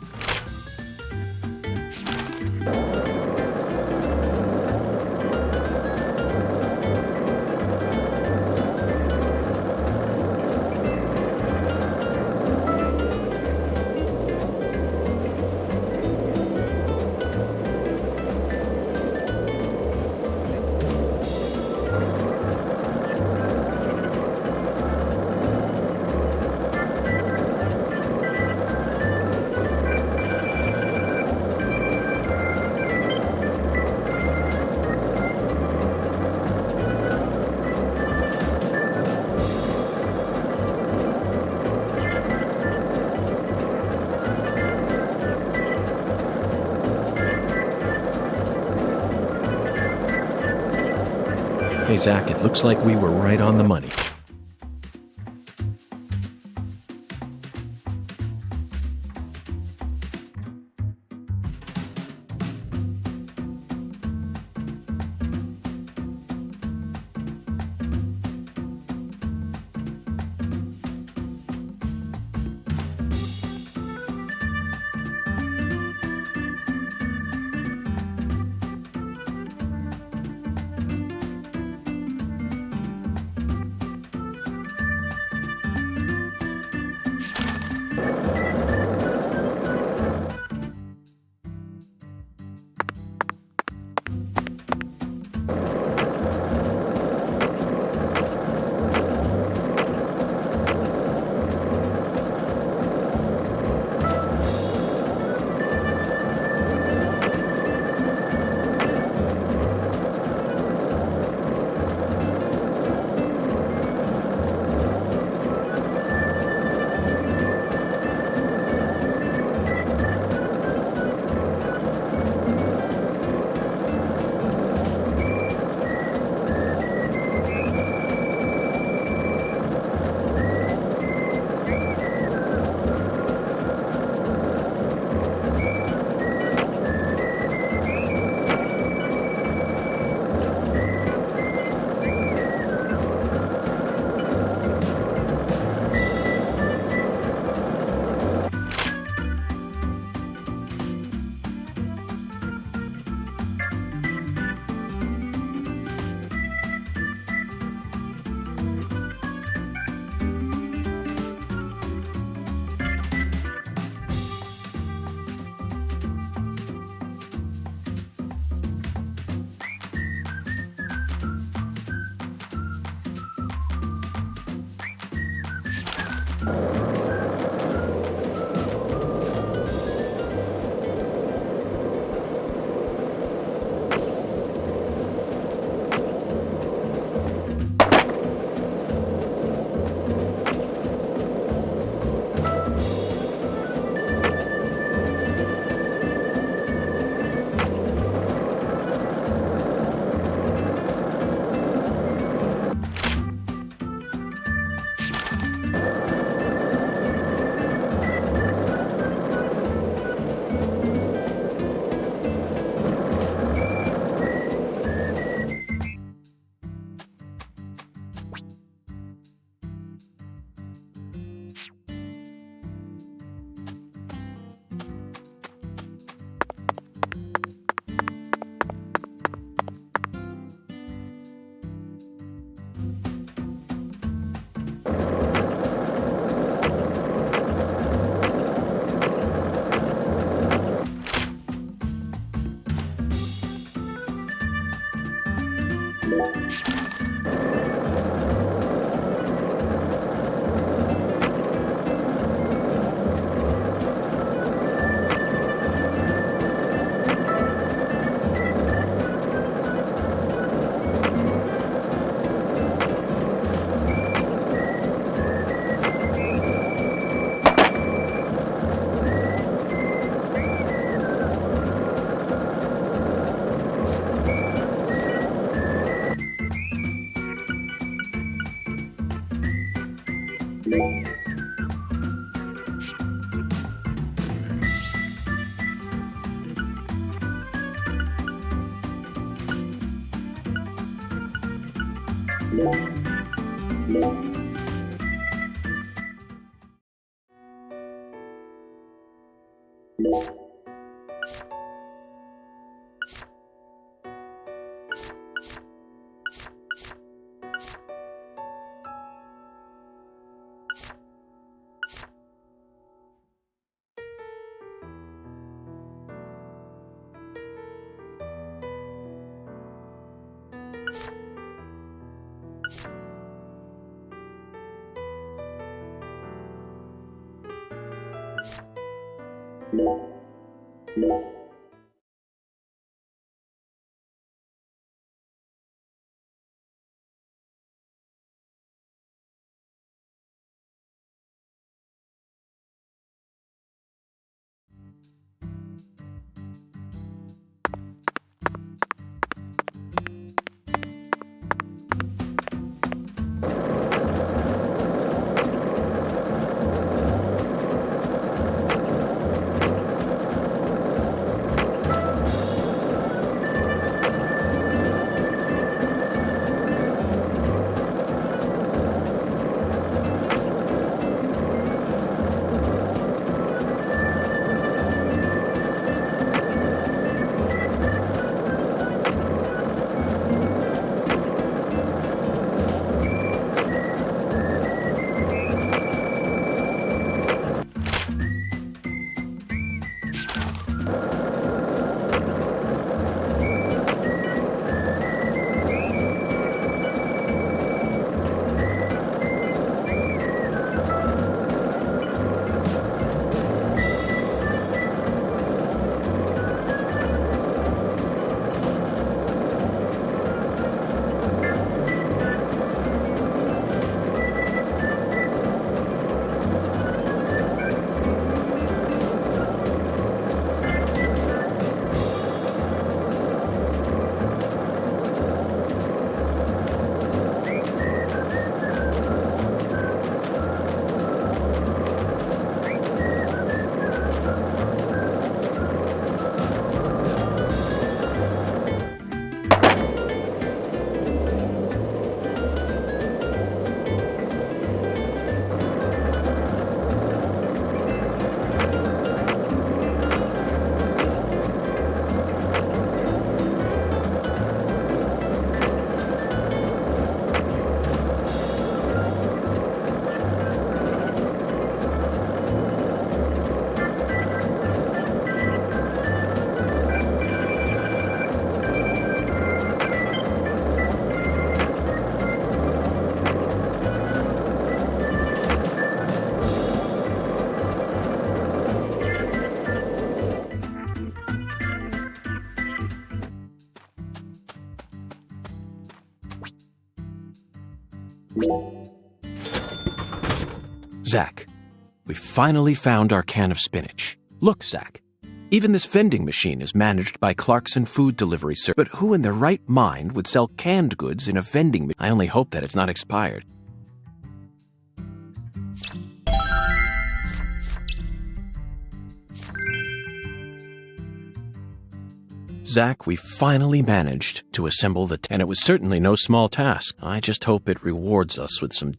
Hey, Zach, it looks like we were right on the money. Zach, we finally found our can of spinach. Look, Zach, even this vending machine is managed by Clarkson Food Delivery Service. But who in their right mind would sell canned goods in a vending machine? I only hope that it's not expired. Zach, we finally managed to assemble the tent. And it was certainly no small task. I just hope it rewards us with some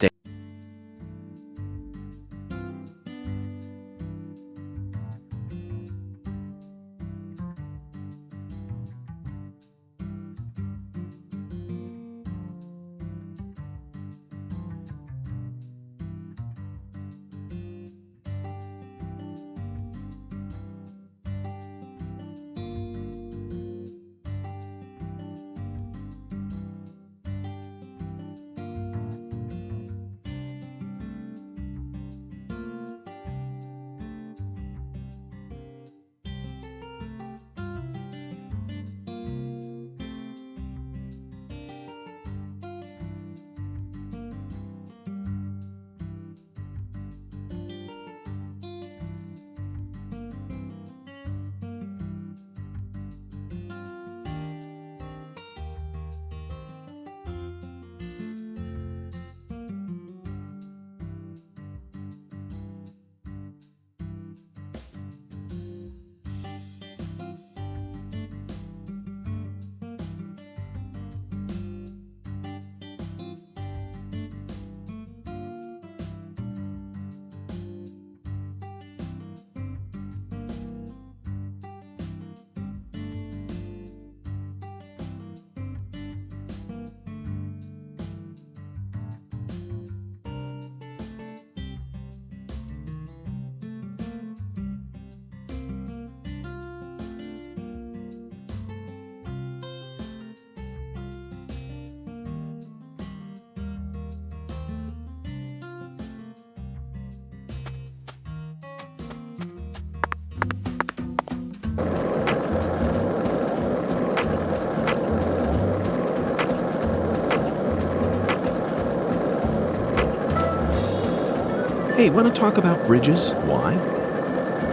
Hey, want to talk about bridges? Why?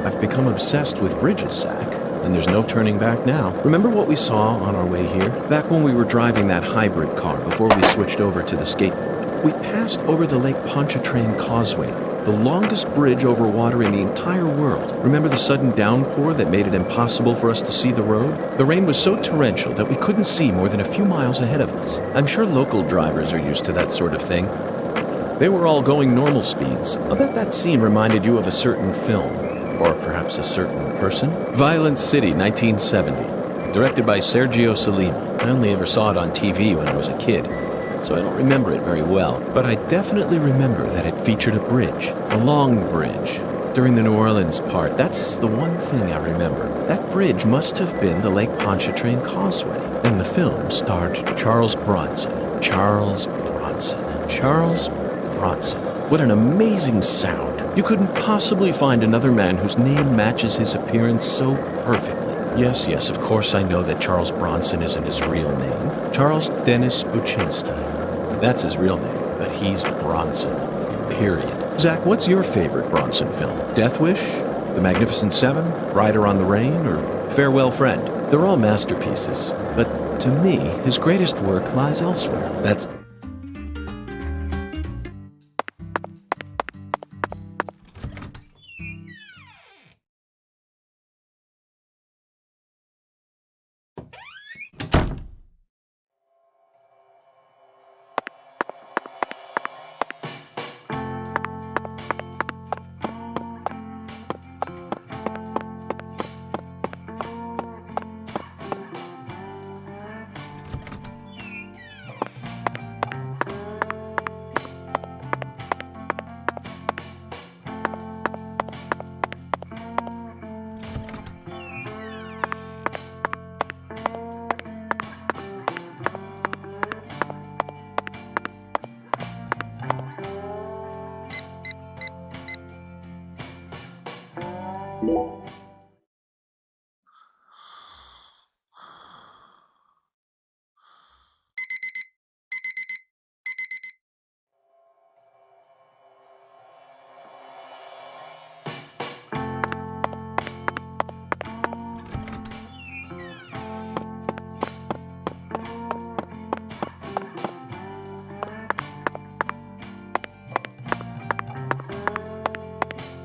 I've become obsessed with bridges, Zach, and there's no turning back now. Remember what we saw on our way here? Back when we were driving that hybrid car before we switched over to the skateboard. We passed over the Lake Pontchartrain Causeway, the longest bridge over water in the entire world. Remember the sudden downpour that made it impossible for us to see the road? The rain was so torrential that we couldn't see more than a few miles ahead of us. I'm sure local drivers are used to that sort of thing. They were all going normal speeds. I'll bet that scene reminded you of a certain film, or perhaps a certain person. Violent City, 1970, directed by Sergio Salima. I only ever saw it on TV when I was a kid, so I don't remember it very well. But I definitely remember that it featured a bridge, a long bridge, during the New Orleans part. That's the one thing I remember. That bridge must have been the Lake Pontchartrain Causeway, and the film starred Charles Bronson. Charles Bronson. What an amazing sound. You couldn't possibly find another man whose name matches his appearance so perfectly. Yes, of course I know that Charles Bronson isn't his real name. Charles Dennis Buczynski. That's his real name, but he's Bronson. Period. Zach, what's your favorite Bronson film? Death Wish? The Magnificent Seven? Rider on the Rain? Or Farewell Friend? They're all masterpieces, but to me, his greatest work lies elsewhere. That's...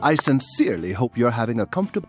I sincerely hope you're having a comfortable...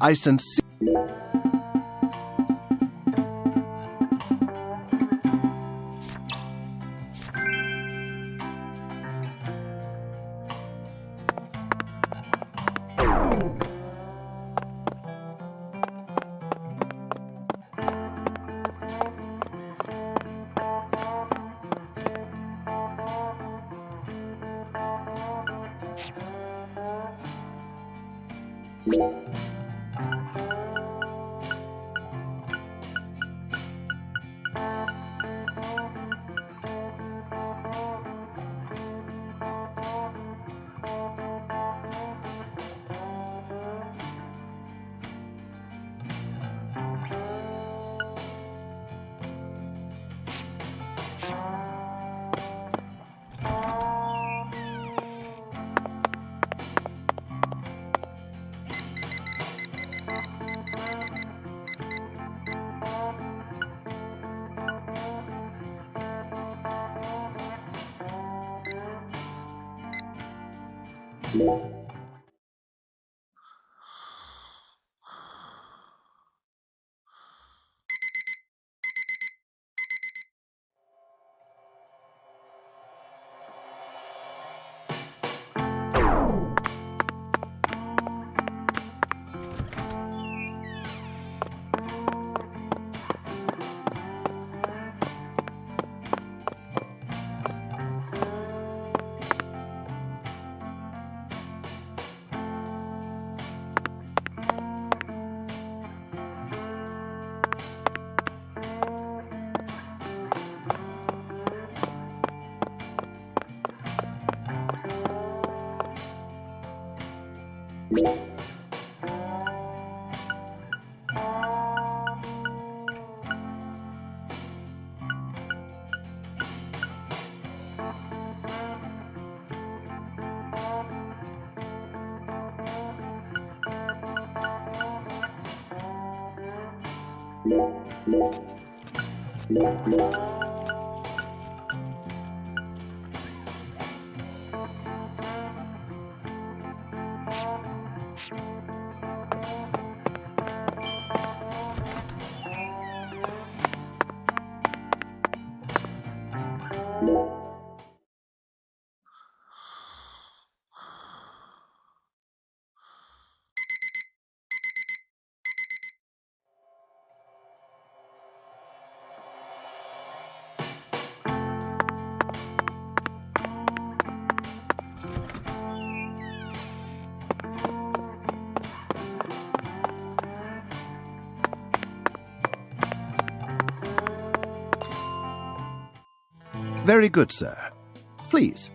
I sincerely... Very good, sir. Please.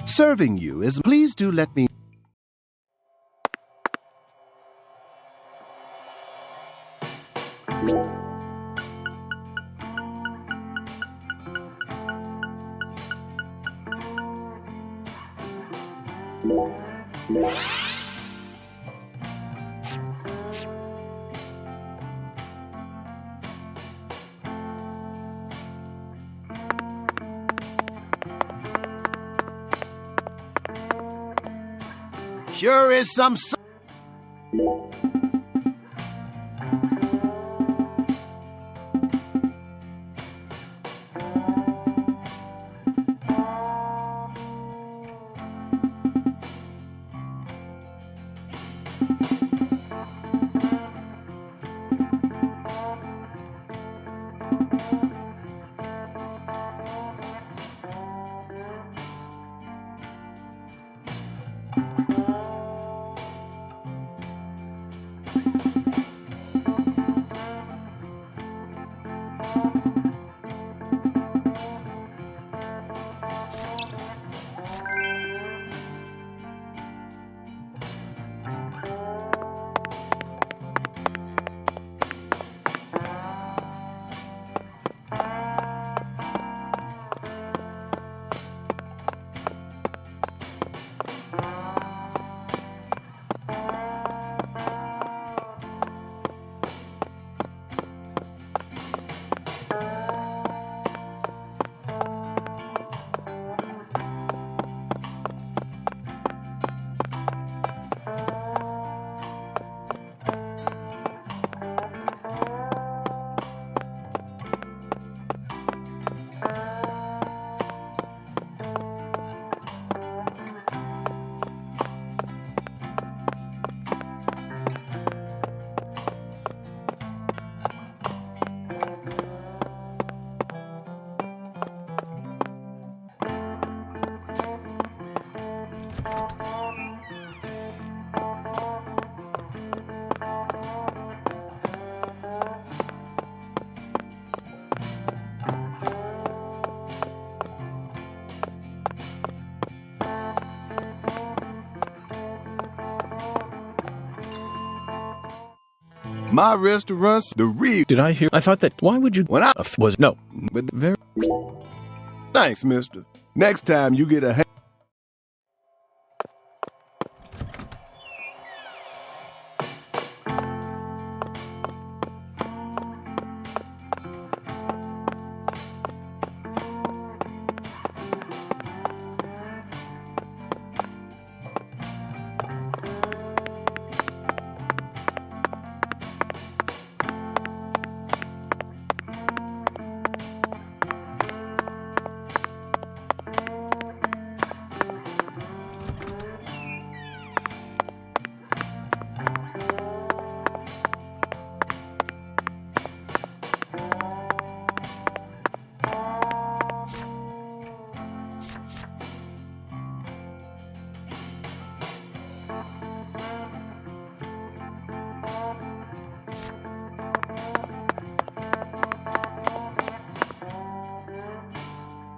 Serving you is... Please do let me... Sure is some... My restaurant's the real... Did I hear? I thought that. Why would you? When I... was no. But Very. Thanks, mister. Next time you get a...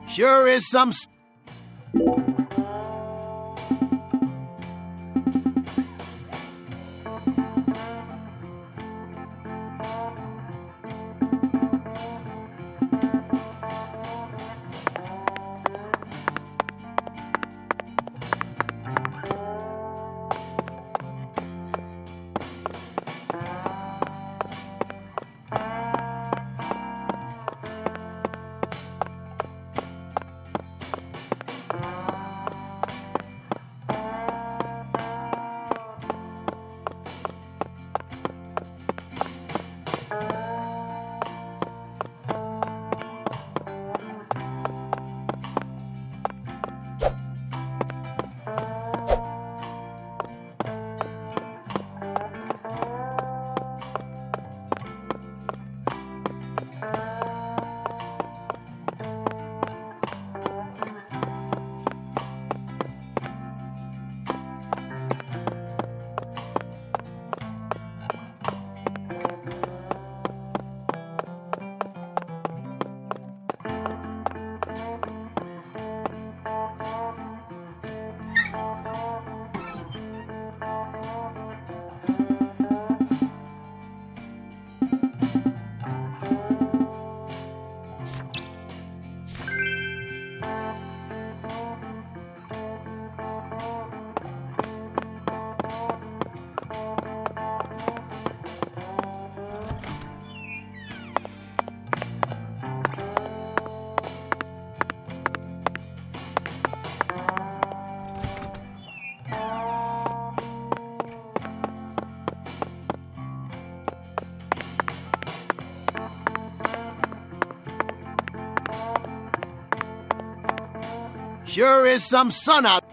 Sure is some... Sure is some sun out.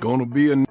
Gonna be a...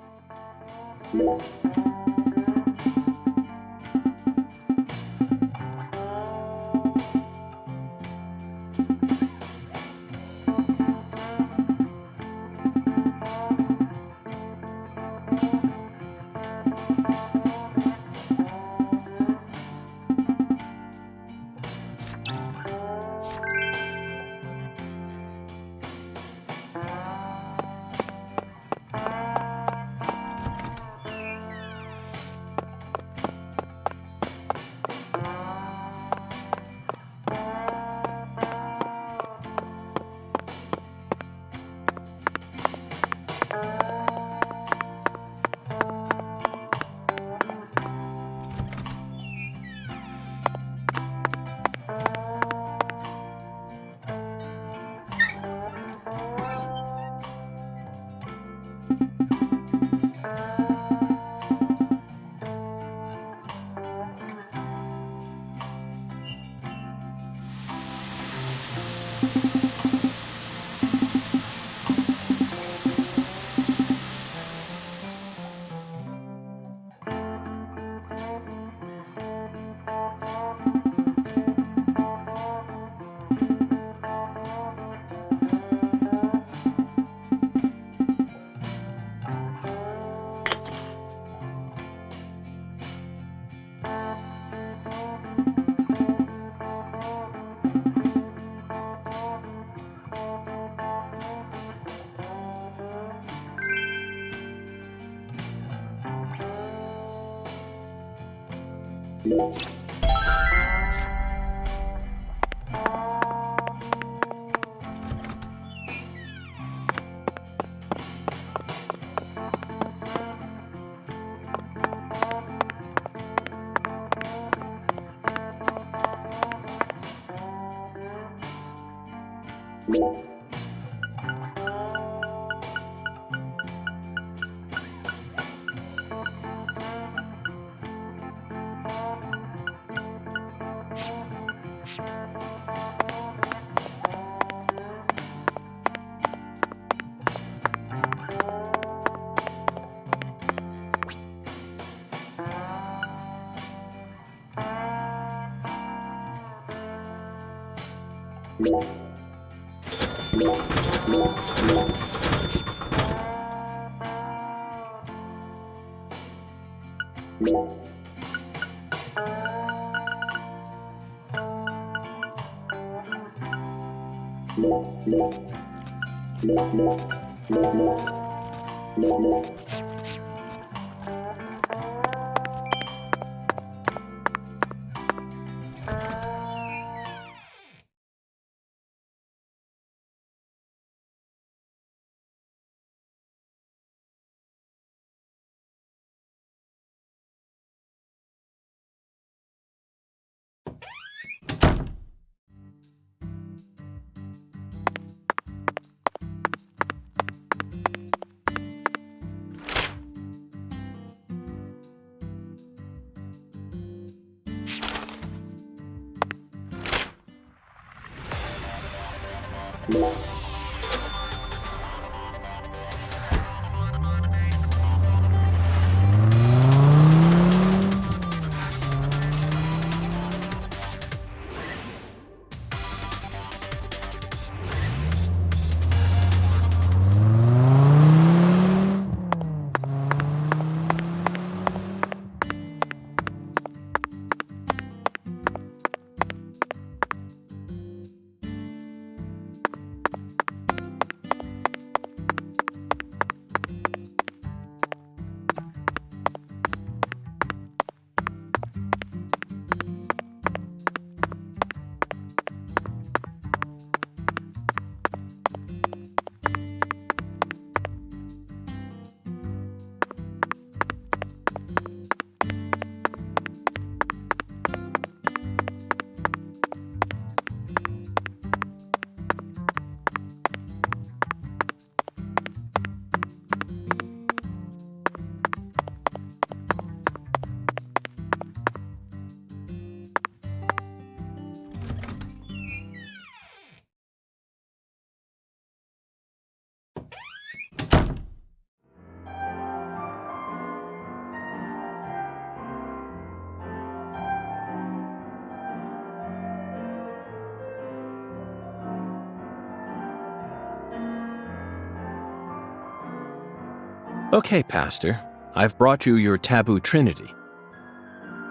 Okay, Pastor. I've brought you your taboo trinity.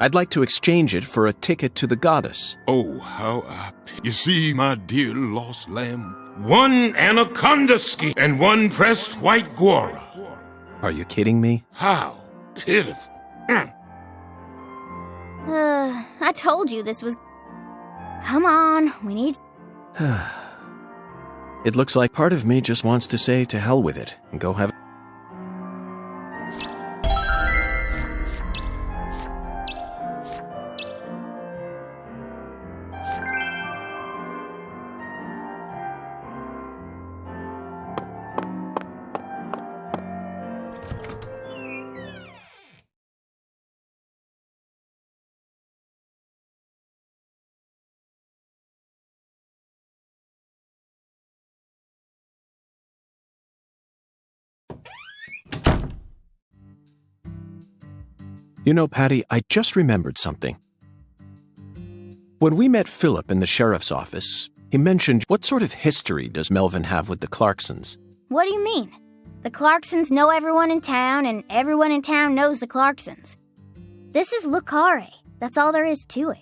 I'd like to exchange it for a ticket to the goddess. Oh, how you see, my dear lost lamb, one anaconda skin and one pressed white guara. Are you kidding me? How pitiful. I told you this was... Come on, we need... It looks like part of me just wants to say to hell with it and go have... You know, Patty, I just remembered something. When we met Philip in the sheriff's office, he mentioned, what sort of history does Melvin have with the Clarksons? What do you mean? The Clarksons know everyone in town, and everyone in town knows the Clarksons. This is Lucare. That's all there is to it.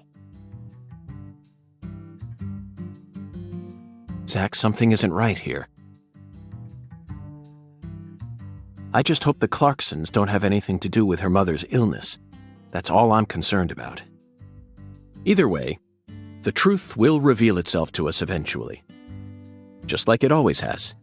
Zach, something isn't right here. I just hope the Clarksons don't have anything to do with her mother's illness. That's all I'm concerned about. Either way, the truth will reveal itself to us eventually. Just like it always has.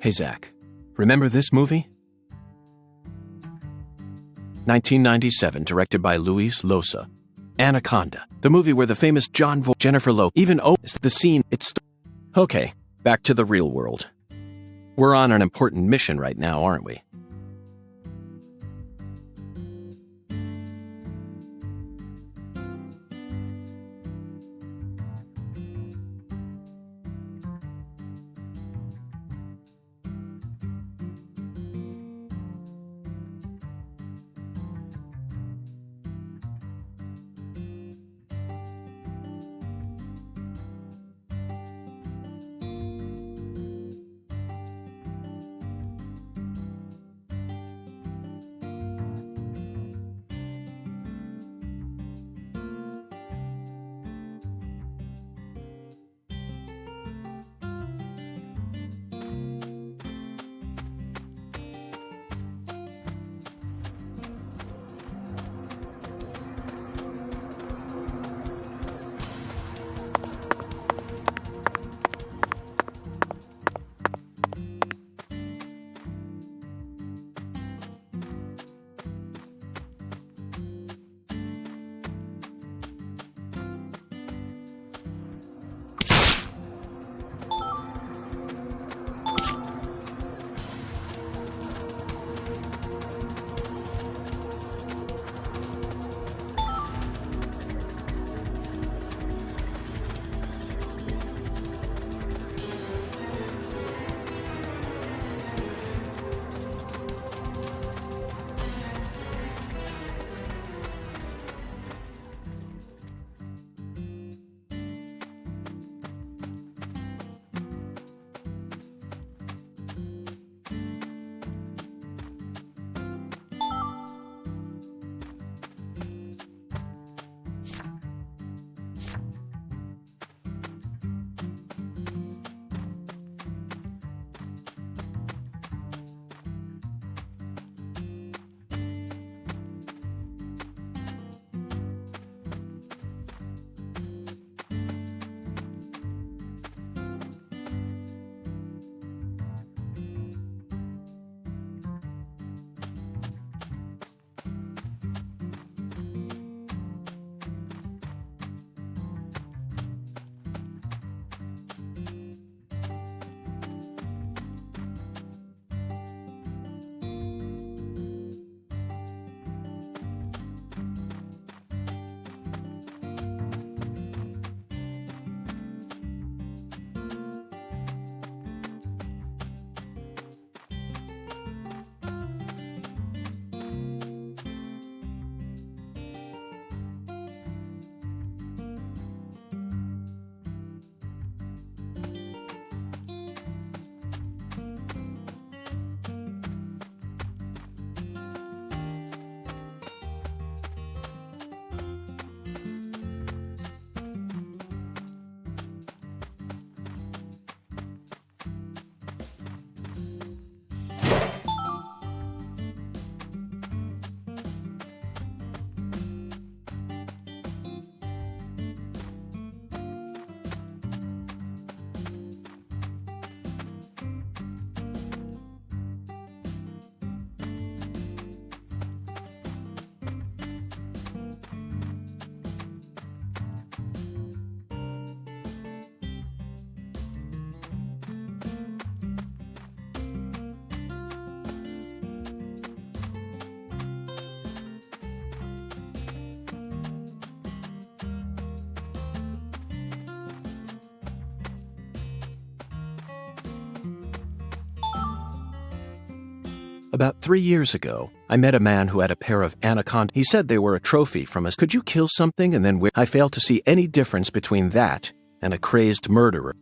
Hey, Zach, remember this movie? 1997, directed by Luis Loza. Anaconda, the movie where the famous Jennifer Lopez even opens the scene. Okay, back to the real world. We're on an important mission right now, aren't we? About 3 years ago, I met a man who had a pair of anaconda. He said they were a trophy from us. Could you kill something and then I failed to see any difference between that and a crazed murderer.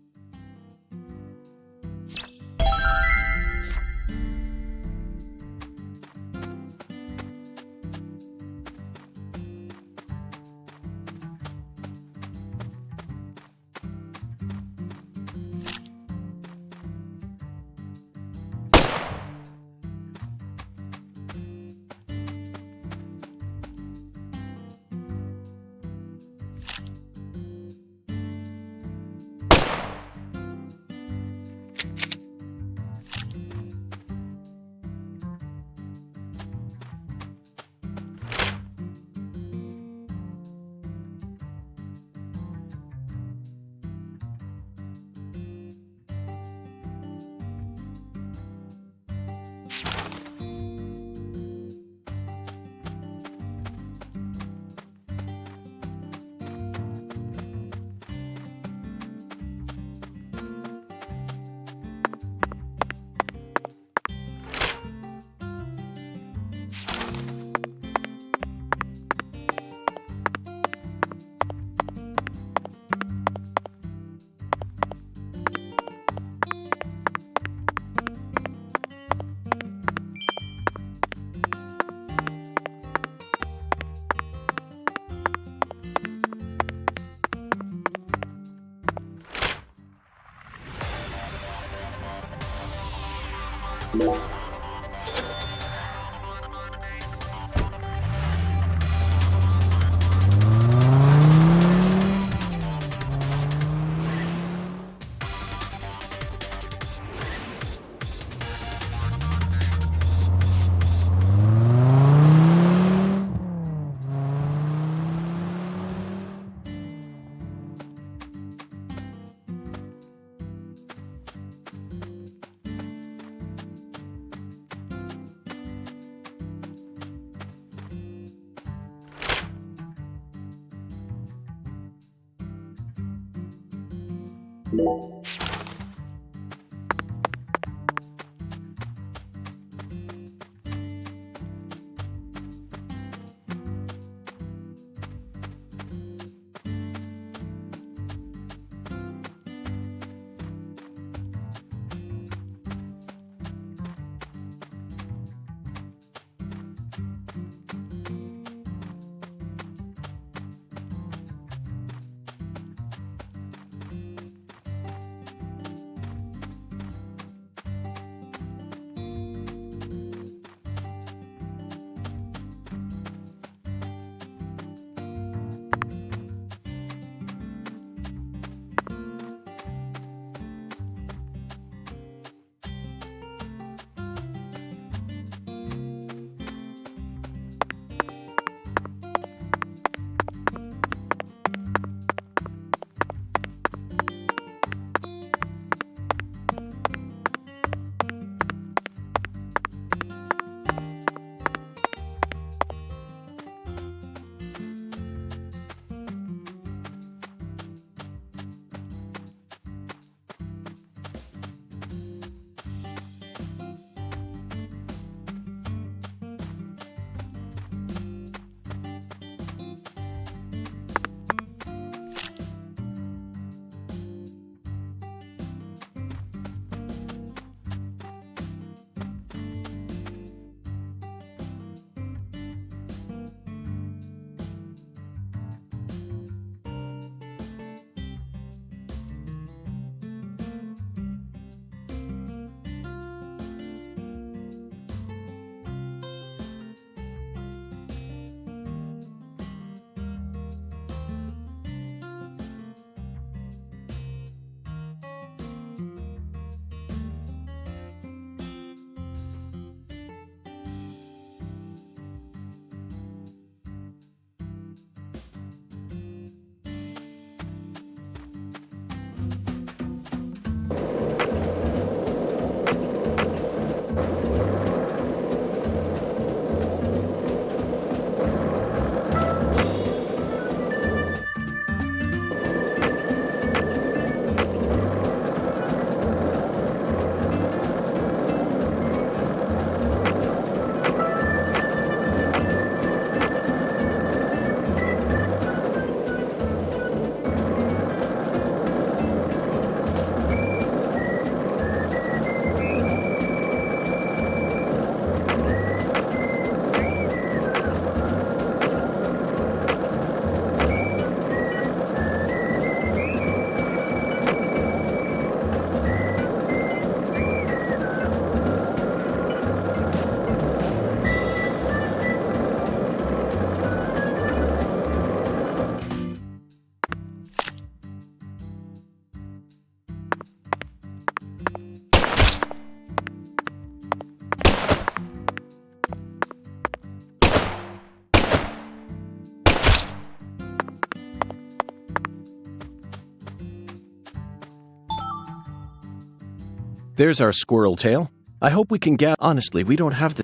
There's our squirrel tail. I hope we can get... Honestly, we don't have the...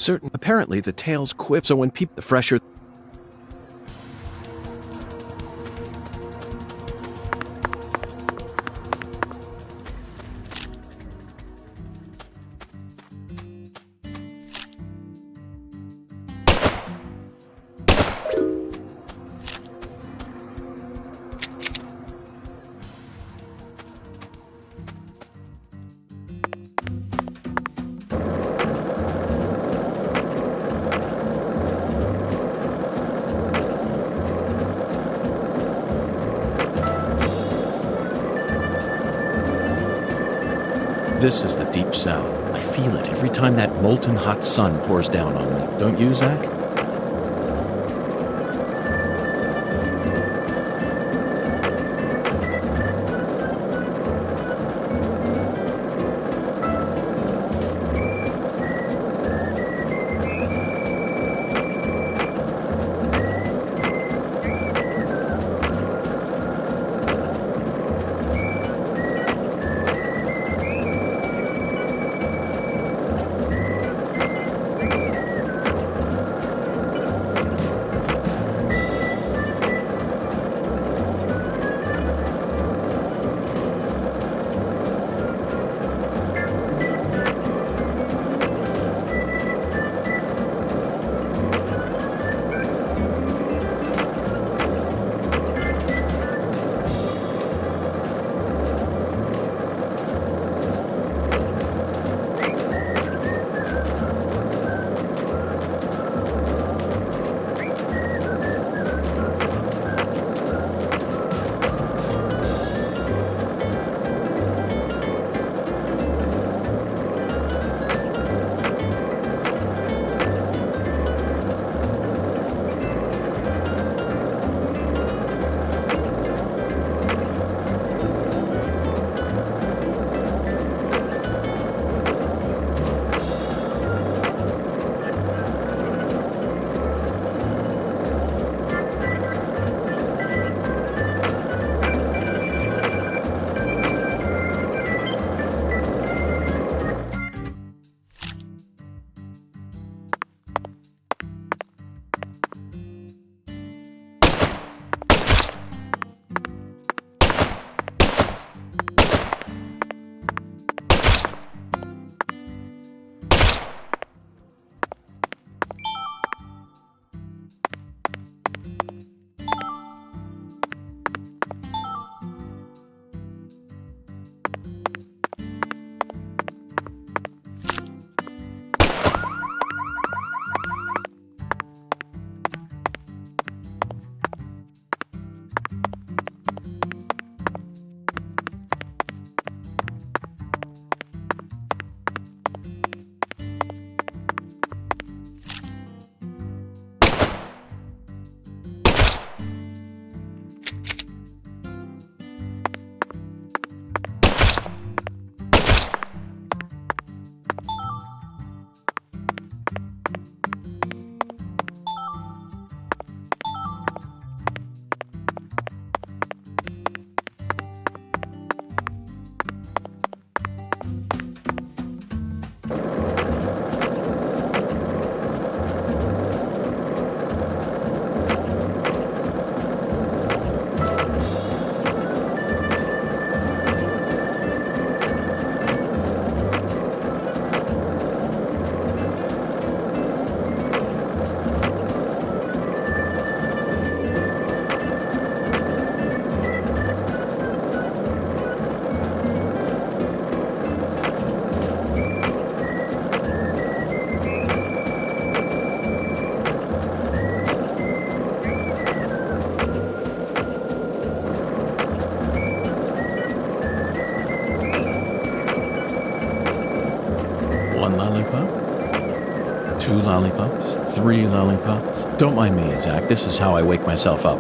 Apparently the tails quiver, so when the fresher... This is the Deep South. I feel it every time that molten hot sun pours down on me. Don't you, Zach? lollipop? 2 lollipops? 3 lollipops? Don't mind me, Zach. This is how I wake myself up.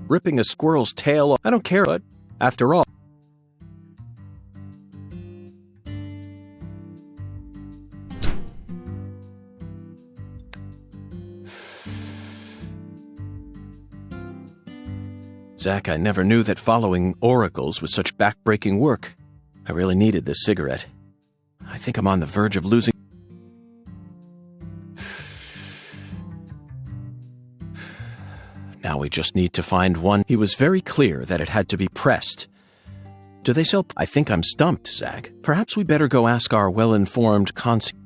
Ripping a squirrel's tail off. I don't care, but after all. Zach, I never knew that following oracles was such back-breaking work. I really needed this cigarette. I think I'm on the verge of losing. Now we just need to find one. He was very clear that it had to be pressed. Do they sell? I think I'm stumped, Zach. Perhaps we better go ask our well-informed concierge.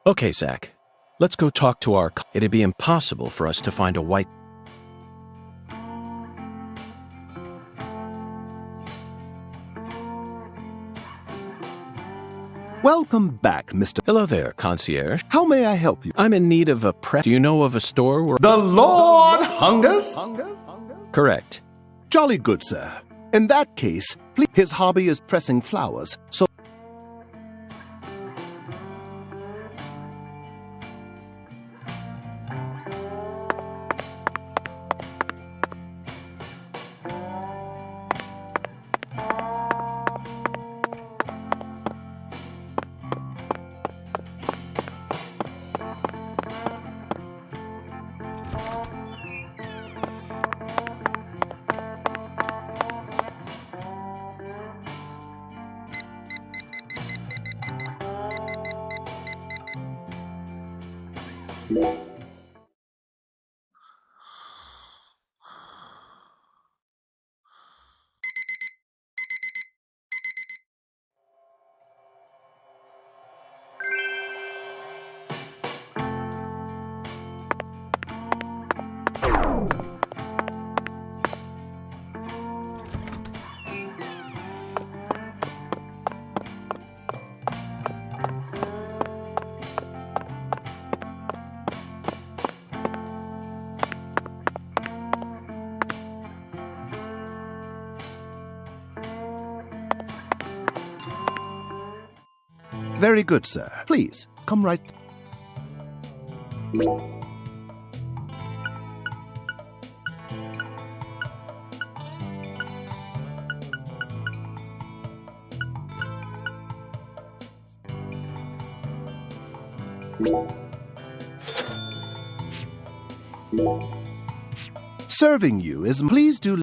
Okay, Zach. Let's go talk to our... It'd be impossible for us to find a white... Welcome back, Mr. Hello there, concierge. How may I help you? I'm in need of a prep. Do you know of a store where... The Lord hungers? Correct. Jolly good, sir. In that case, please. His hobby is pressing flowers, so... Very good, sir. Please, come right... Serving you is... Please do...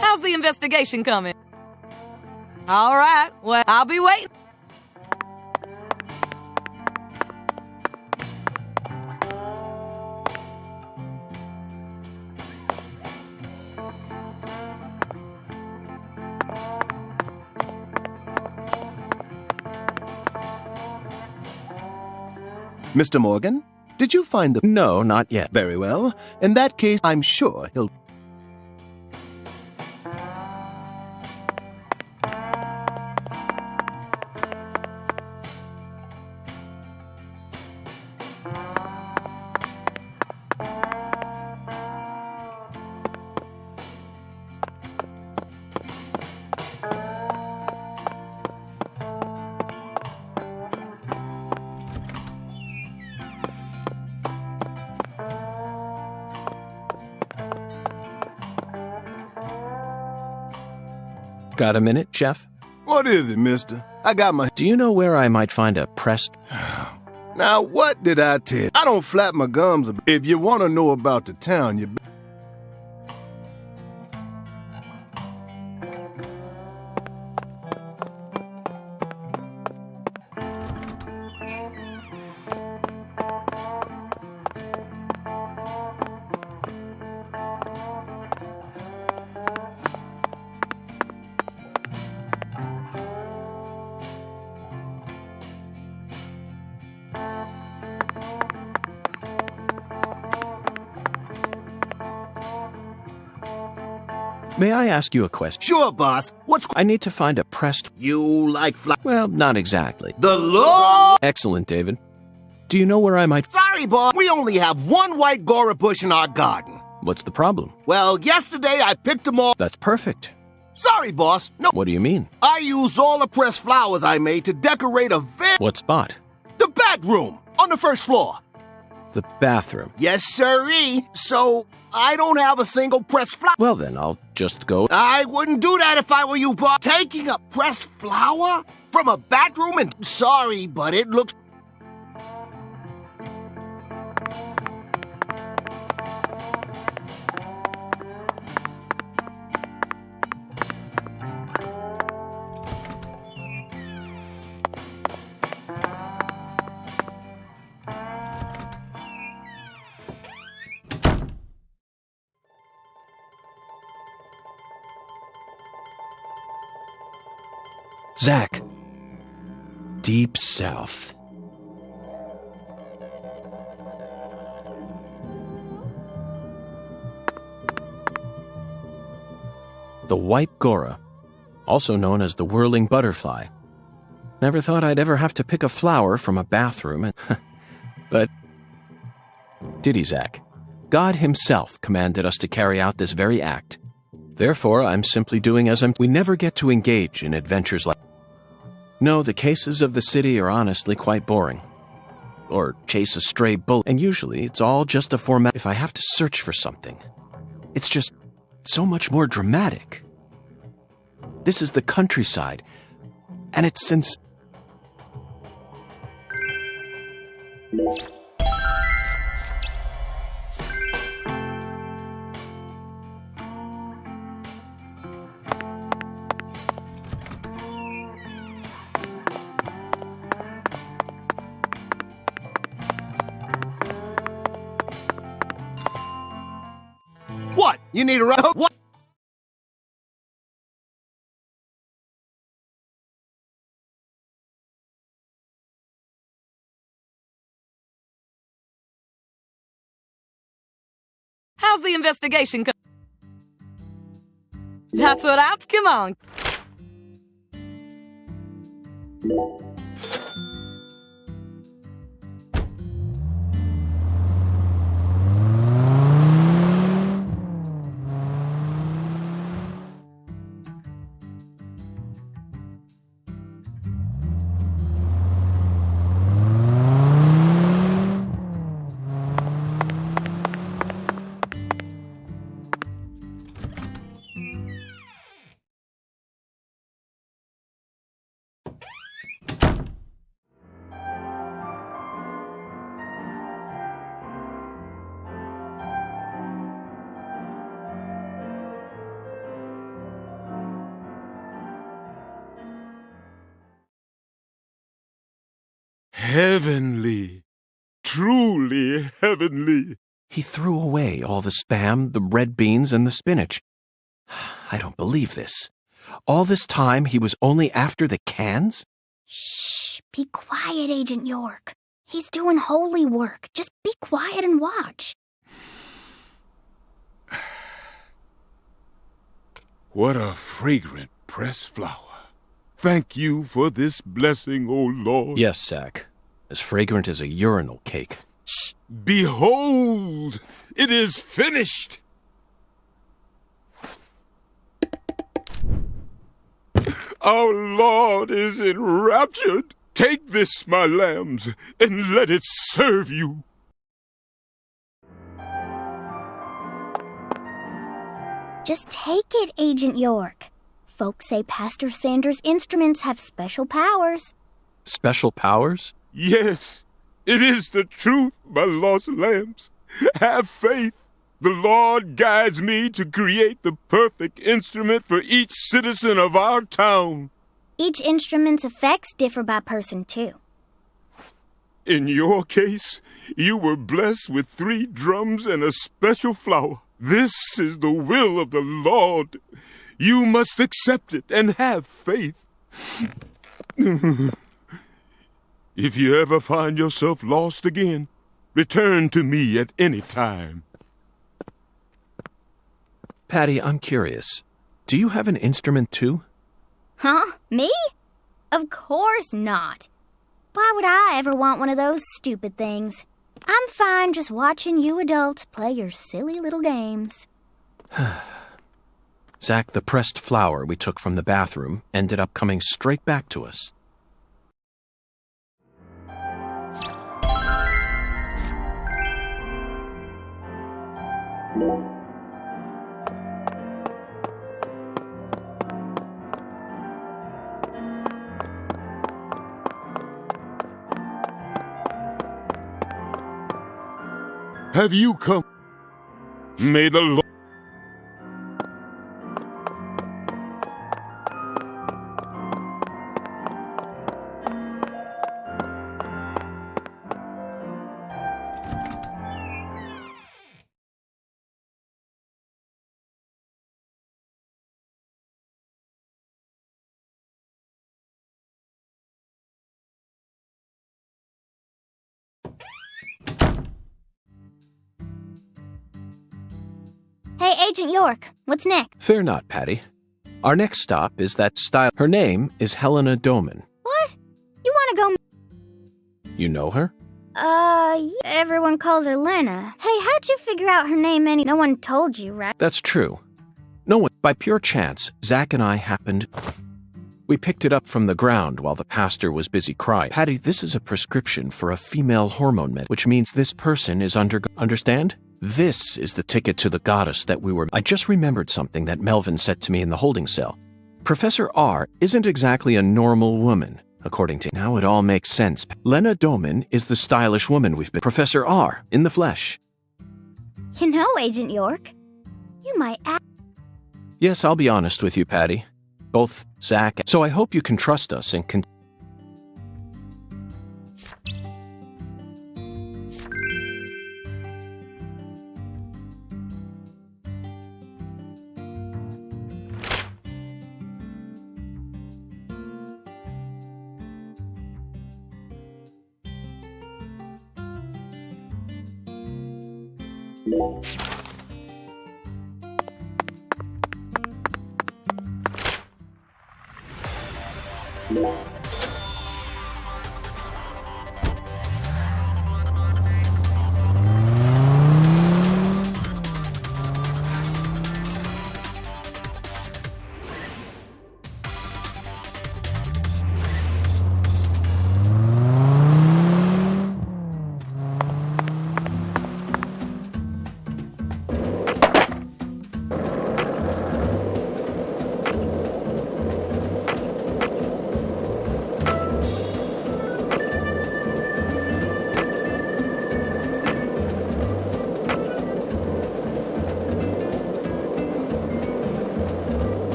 How's the investigation coming? All right, well, I'll be waiting. Mr. Morgan, did you find the... No, not yet. Very well. In that case, I'm sure he'll... Got a minute, Chef? What is it, mister? I got my... Do you know where I might find a pressed... Now, what did I tell you? I don't flap my gums. If you want to know about the town, you... May I ask you a question? Sure, boss. What's... I need to find a pressed... You like fly... Well, not exactly. The law? Excellent, David. Do you know where I might... Sorry, boss. We only have one white gora bush in our garden. What's the problem? Well, yesterday I picked them all... That's perfect. Sorry, boss. No. What do you mean? I used all the pressed flowers I made to decorate a What spot? The bedroom on the first floor. The bathroom. Yes, sirree. So, I don't have a single pressed flower. Well, then, I'll just go... I wouldn't do that if I were you, boss. Taking a pressed flower from a bathroom and... Sorry, but it looks... Zach. Deep South. The white gora, also known as the whirling butterfly. Never thought I'd ever have to pick a flower from a bathroom, but did he, Zach? God himself commanded us to carry out this very act. Therefore, I'm simply doing as we never get to engage in adventures like... No, the cases of the city are honestly quite boring. Or chase a stray bullet, and usually it's all just a format. If I have to search for something, it's just so much more dramatic. This is the countryside, and it's since... What? You need a ride? What? How's the investigation? That's what I'm... Come on. Heavenly. Truly heavenly. He threw away all the spam, the red beans, and the spinach. I don't believe this. All this time he was only after the cans? Shh, be quiet, Agent York. He's doing holy work. Just be quiet and watch. What a fragrant pressed flower. Thank you for this blessing, O Lord. Yes, Zach. As fragrant as a urinal cake. Shh! Behold! It is finished! Our Lord is enraptured. Take this, my lambs, and let it serve you. Just take it, Agent York. Folks say Pastor Sanders' instruments have special powers. Special powers? Yes, it is the truth, my lost lambs. Have faith. The Lord guides me to create the perfect instrument for each citizen of our town. Each instrument's effects differ by person, too. In your case, you were blessed with 3 drums and a special flower. This is the will of the Lord. You must accept it and have faith. If you ever find yourself lost again, return to me at any time. Patty, I'm curious. Do you have an instrument, too? Huh? Me? Of course not. Why would I ever want one of those stupid things? I'm fine just watching you adults play your silly little games. Zach, the pressed flower we took from the bathroom ended up coming straight back to us. Have you come? May the Lord... Hey, Agent York, what's next? Fear not, Patty. Our next stop is that style. Her name is Helena Doman. What? You want to go... You know her? Yeah, everyone calls her Lena. Hey, how'd you figure out her name No one told you, right? That's true. No one, by pure chance, Zach and I happened... We picked it up from the ground while the pastor was busy crying. Patty, this is a prescription for a female hormone med, which means this person is understand? This is the ticket to the goddess that we were... I just remembered something that Melvin said to me in the holding cell. Professor R isn't exactly a normal woman, according to... Now it all makes sense. Lena Doman is the stylish woman we've been... Professor R, in the flesh. You know, Agent York, you might act... Yes, I'll be honest with you, Patty. Both Zach... So I hope you can trust us and can...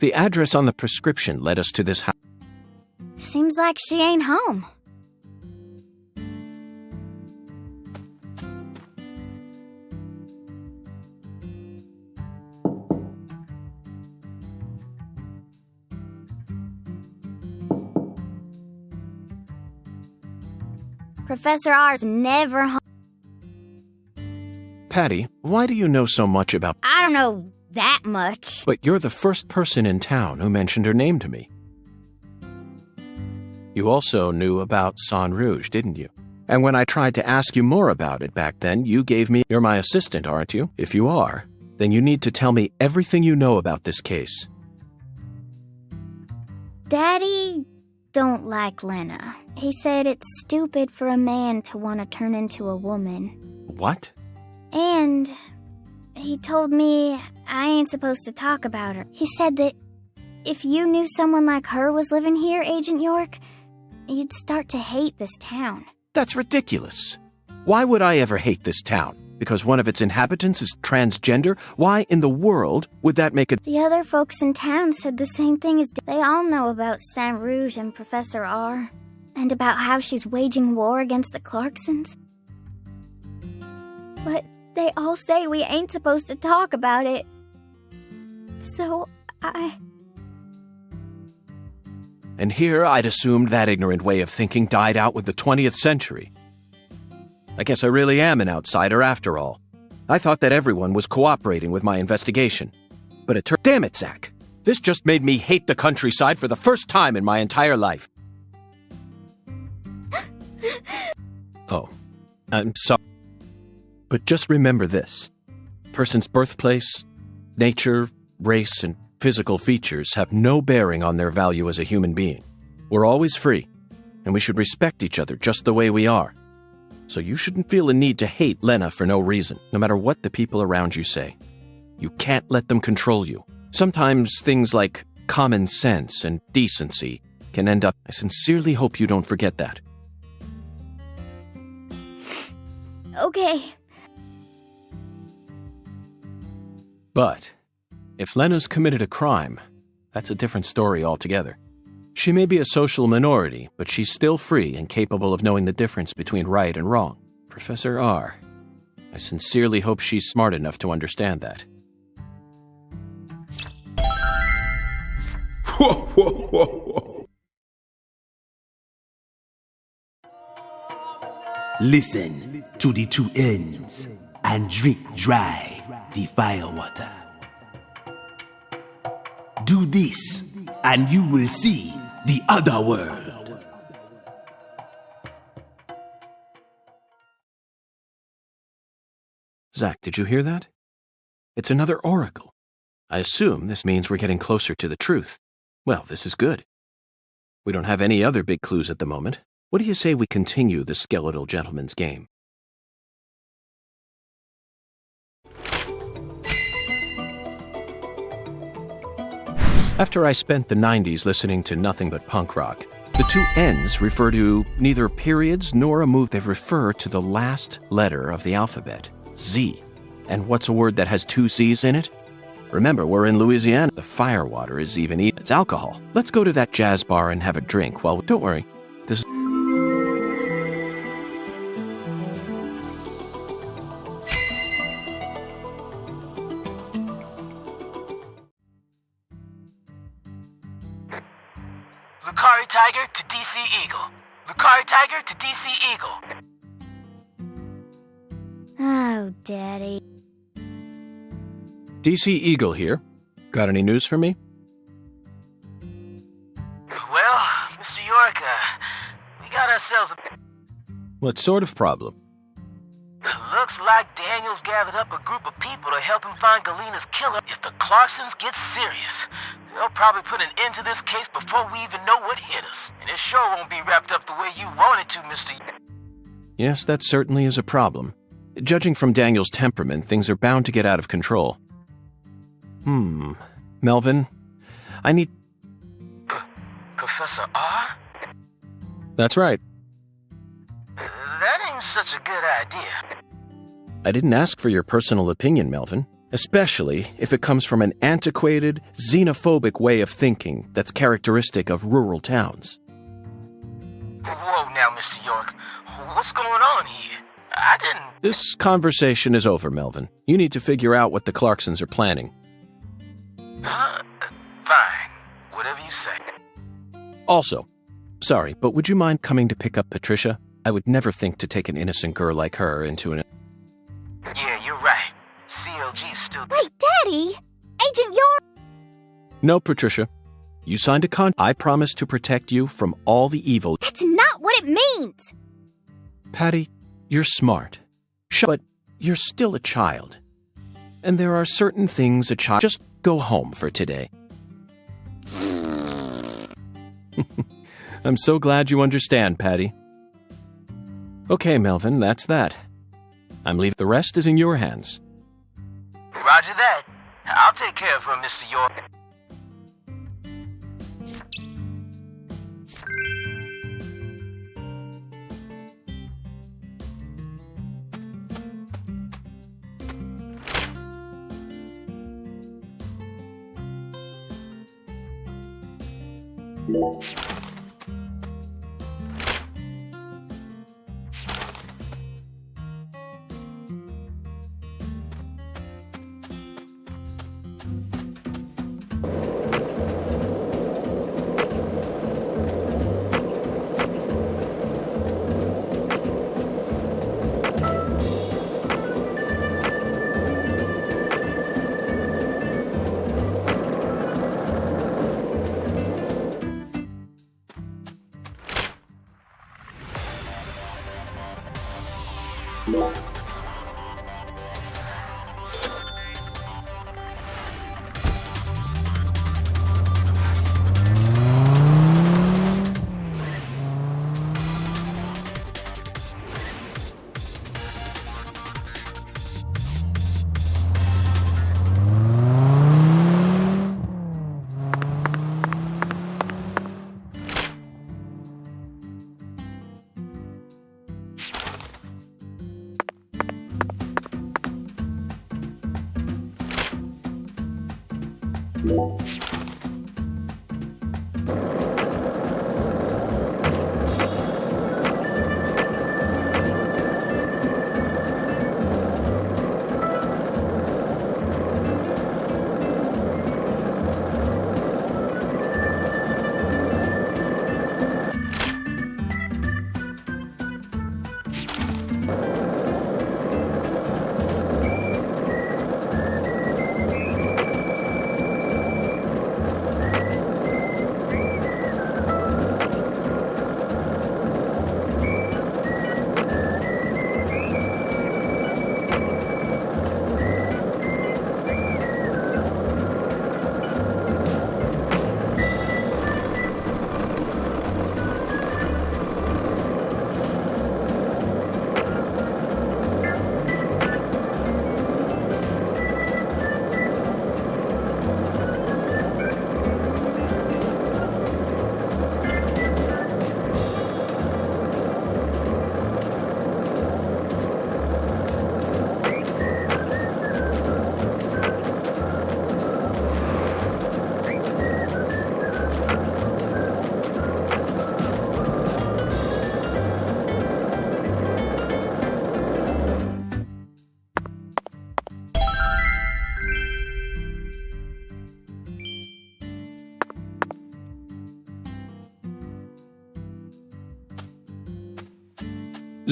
The address on the prescription led us to this house. Seems like she ain't home. Professor R's never home. Patty, why do you know so much about... I don't know that much. But you're the first person in town who mentioned her name to me. You also knew about San Rouge, didn't you? And when I tried to ask you more about it back then, you gave me... You're my assistant, aren't you? If you are, then you need to tell me everything you know about this case. Daddy don't like Lena. He said it's stupid for a man to want to turn into a woman. What? And he told me I ain't supposed to talk about her. He said that if you knew someone like her was living here, Agent York, you'd start to hate this town. That's ridiculous. Why would I ever hate this town? Because one of its inhabitants is transgender? Why in the world would that make it... The other folks in town said the same thing as... They all know about San Rouge and Professor R, and about how she's waging war against the Clarksons. But they all say we ain't supposed to talk about it. So, And here I'd assumed that ignorant way of thinking died out with the 20th century. I guess I really am an outsider after all. I thought that everyone was cooperating with my investigation. But it turned... Damn it, Zach! This just made me hate the countryside for the first time in my entire life. Oh, I'm sorry. But just remember this. Person's birthplace, nature, race, and physical features have no bearing on their value as a human being. We're always free, and we should respect each other just the way we are. So you shouldn't feel a need to hate Lena for no reason, no matter what the people around you say. You can't let them control you. Sometimes things like common sense and decency can end up... I sincerely hope you don't forget that. Okay. But if Lena's committed a crime, that's a different story altogether. She may be a social minority, but she's still free and capable of knowing the difference between right and wrong. Professor R. I sincerely hope she's smart enough to understand that. Whoa, whoa, whoa, whoa. Listen to the two ends and drink dry the firewater. Do this, and you will see the other world. Zach, did you hear that? It's another oracle. I assume this means we're getting closer to the truth. Well, this is good. We don't have any other big clues at the moment. What do you say we continue the skeletal gentleman's game? After I spent the 90s listening to nothing but punk rock, the two N's refer to neither periods nor a move. They refer to the last letter of the alphabet, Z. And what's a word that has two Z's in it? Remember, we're in Louisiana. The firewater is even it's alcohol. Let's go to that jazz bar and have a drink while... Don't worry. This is... Lucari Tiger to DC Eagle. Lucari Tiger to DC Eagle. Oh, Daddy. DC Eagle here. Got any news for me? Well, Mr. York, we got ourselves a... What sort of problem? Looks like Daniel's gathered up a group of people to help him find Galena's killer. If the Clarksons get serious, they'll probably put an end to this case before we even know what hit us. And it sure won't be wrapped up the way you want it to, Mr. Yes, that certainly is a problem. Judging from Daniel's temperament, things are bound to get out of control. Melvin, I need... Professor R? That's right. That ain't such a good idea. I didn't ask for your personal opinion, Melvin. especially if it comes from an antiquated, xenophobic way of thinking that's characteristic of rural towns. Whoa now, Mr. York. What's going on here? I didn't... This conversation is over, Melvin. You need to figure out what the Clarksons are planning. Huh? Fine. Whatever you say. Also, sorry, but would you mind coming to pick up Patricia? I would never think to take an innocent girl like her into an... Yeah, you're right. CLG's still... Wait, Daddy! Agent York! No, Patricia. You signed a contract. I promise to protect you from all the evil... That's not what it means! Patty, you're smart. But you're still a child. And there are certain things a child... Just go home for today. I'm so glad you understand, Patty. Okay, Melvin, that's that. I'm leaving. The rest is in your hands. Roger that. I'll take care of her, Mr. York.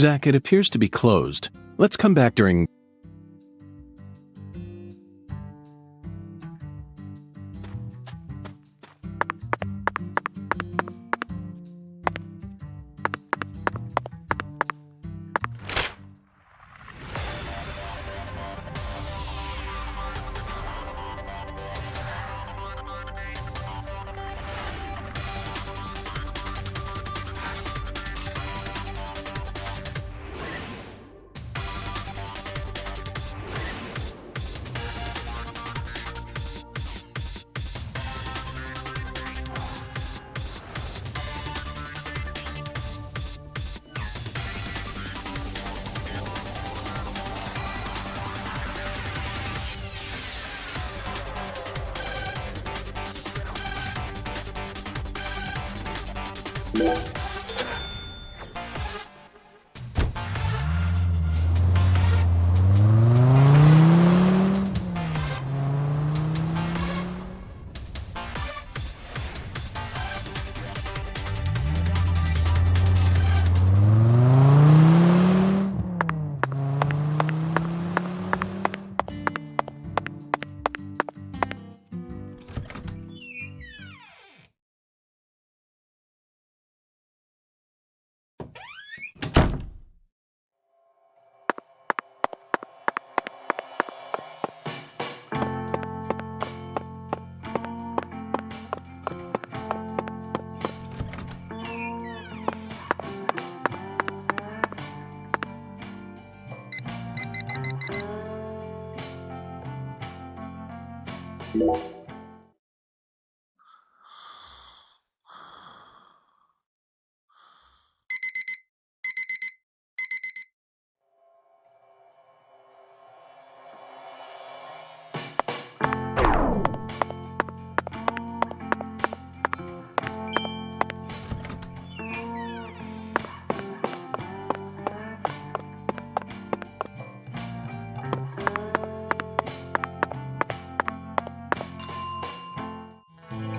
Zach, it appears to be closed. Let's come back during...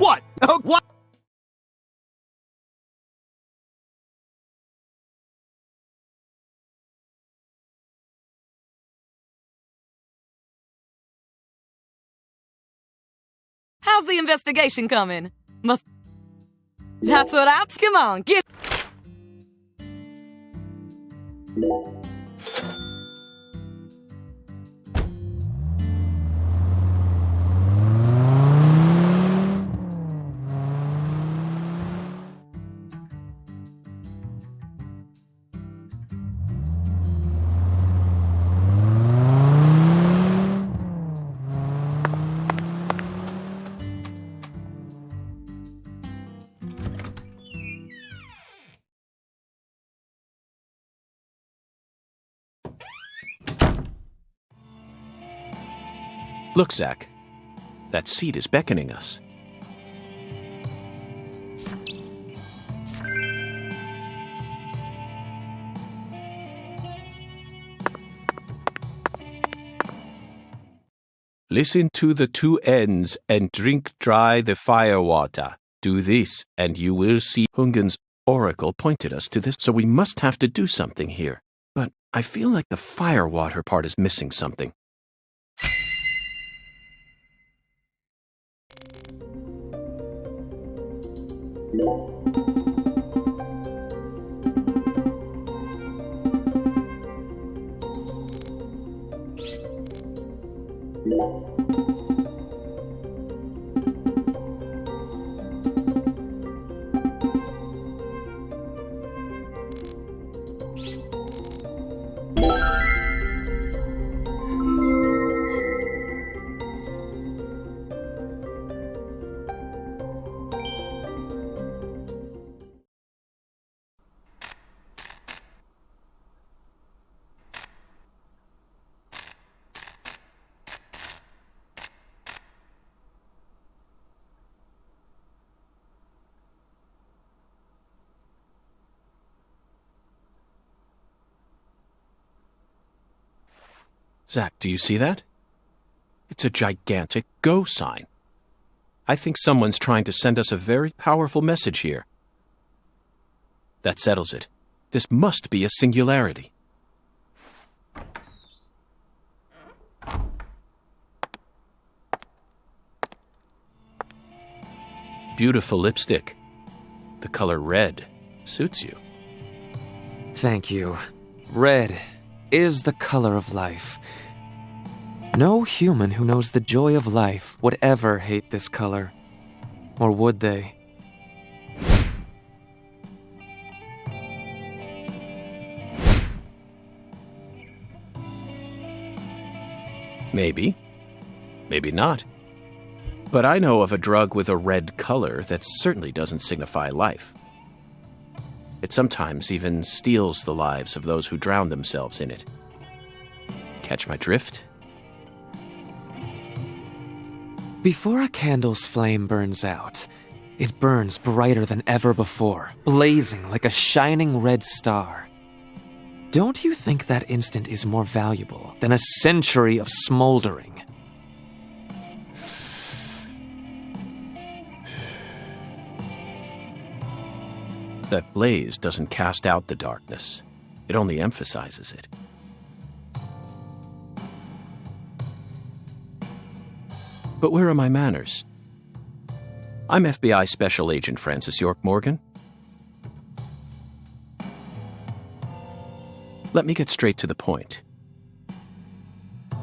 What? Oh, what? How's the investigation coming? That's what I'm... Come on, get... Look, Zach. That seat is beckoning us. Listen to the two ends and drink dry the fire water. Do this, and you will see. Hungan's oracle pointed us to this, so we must have to do something here. But I feel like the fire water part is missing something. Zach, do you see that? It's a gigantic go sign. I think someone's trying to send us a very powerful message here. That settles it. This must be a singularity. Beautiful lipstick. The color red suits you. Thank you. Red is the color of life. No human who knows the joy of life would ever hate this color. Or would they? Maybe. Maybe not. But I know of a drug with a red color that certainly doesn't signify life. It sometimes even steals the lives of those who drown themselves in it. Catch my drift? Before a candle's flame burns out, It burns brighter than ever before, blazing like a shining red star. Don't you think that instant is more valuable than a century of smoldering? That blaze doesn't cast out the darkness. It only emphasizes it. But where are my manners? I'm FBI Special Agent Francis York Morgan. Let me get straight to the point.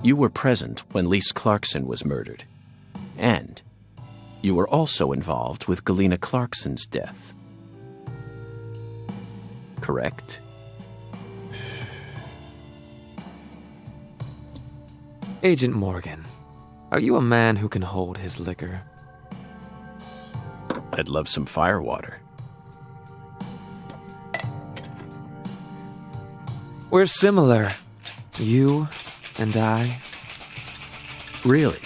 You were present when Lise Clarkson was murdered, and you were also involved with Galena Clarkson's death. Correct? Agent Morgan, are you a man who can hold his liquor? I'd love some firewater. We're similar, you and I. Really?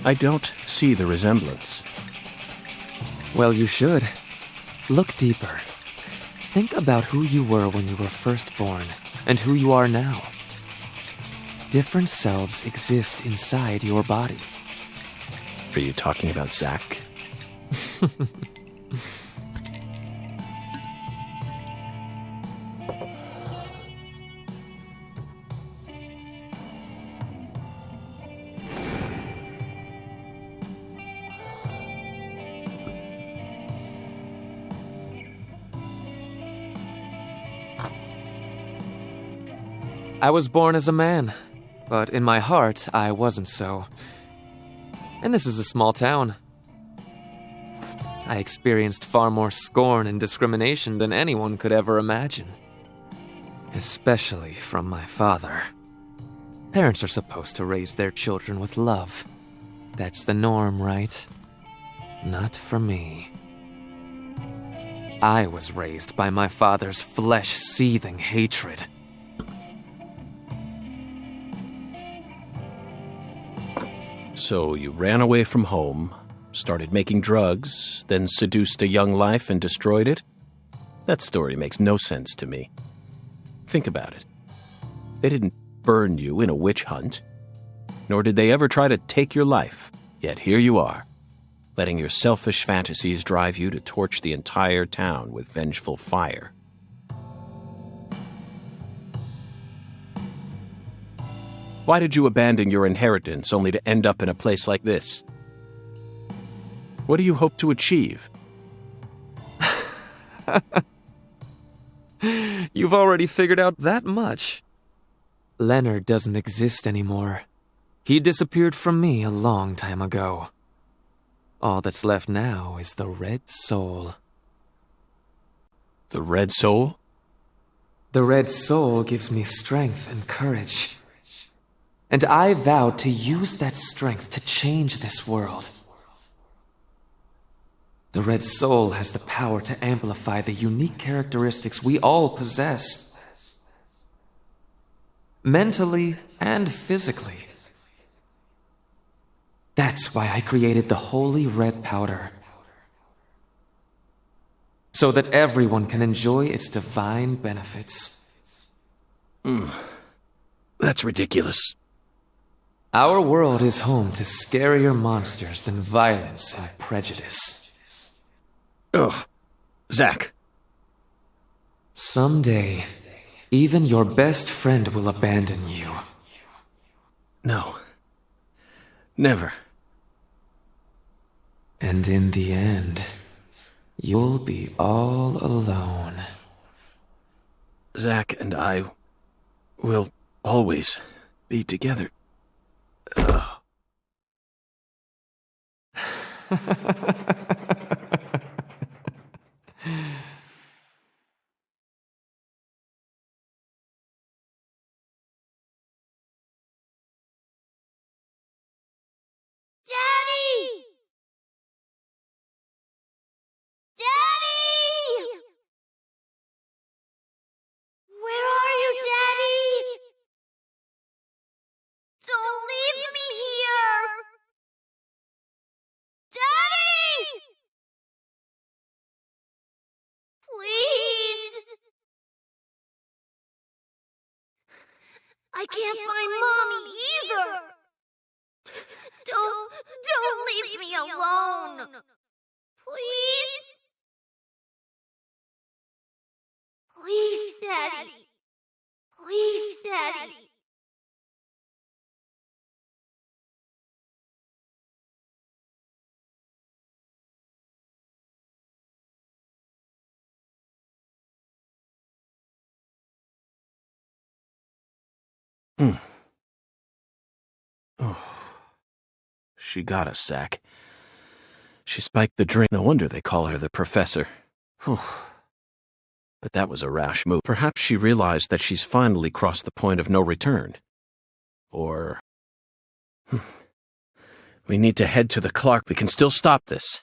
I don't see the resemblance. Well, you should. Look deeper. Think about who you were when you were first born, and who you are now. Different selves exist inside your body. Are you talking about Zach? I was born as a man, but in my heart, I wasn't so. And this is a small town. I experienced far more scorn and discrimination than anyone could ever imagine. Especially from my father. Parents are supposed to raise their children with love. That's the norm, right? Not for me. I was raised by my father's flesh-seething hatred. So you ran away from home, started making drugs, then seduced a young life and destroyed it? That story makes no sense to me. Think about it. They didn't burn you in a witch hunt, nor did they ever try to take your life. Yet here you are, letting your selfish fantasies drive you to torch the entire town with vengeful fire. Why did you abandon your inheritance only to end up in a place like this? What do you hope to achieve? You've already figured out that much. Leonard doesn't exist anymore. He disappeared from me a long time ago. All that's left now is the Red Soul. The Red Soul? The Red Soul gives me strength and courage. And I vowed to use that strength to change this world. The Red Soul has the power to amplify the unique characteristics we all possess. Mentally and physically. That's why I created the holy red powder. So that everyone can enjoy its divine benefits. That's ridiculous. Our world is home to scarier monsters than violence and prejudice. Ugh. Zach. Someday, even your best friend will abandon you. No. Never. And in the end, you'll be all alone. Zach and I will always be together. Daddy! Daddy! Where are you, Daddy? Don't leave me here! Daddy! I can't find Mommy either. Don't leave me alone. Please? Please, Daddy. Please, Daddy. Oh. She got us, Zach. She spiked the drain. No wonder they call her the professor. Whew. But that was a rash move. Perhaps she realized that she's finally crossed the point of no return. Or... We need to head to the Clark. We can still stop this.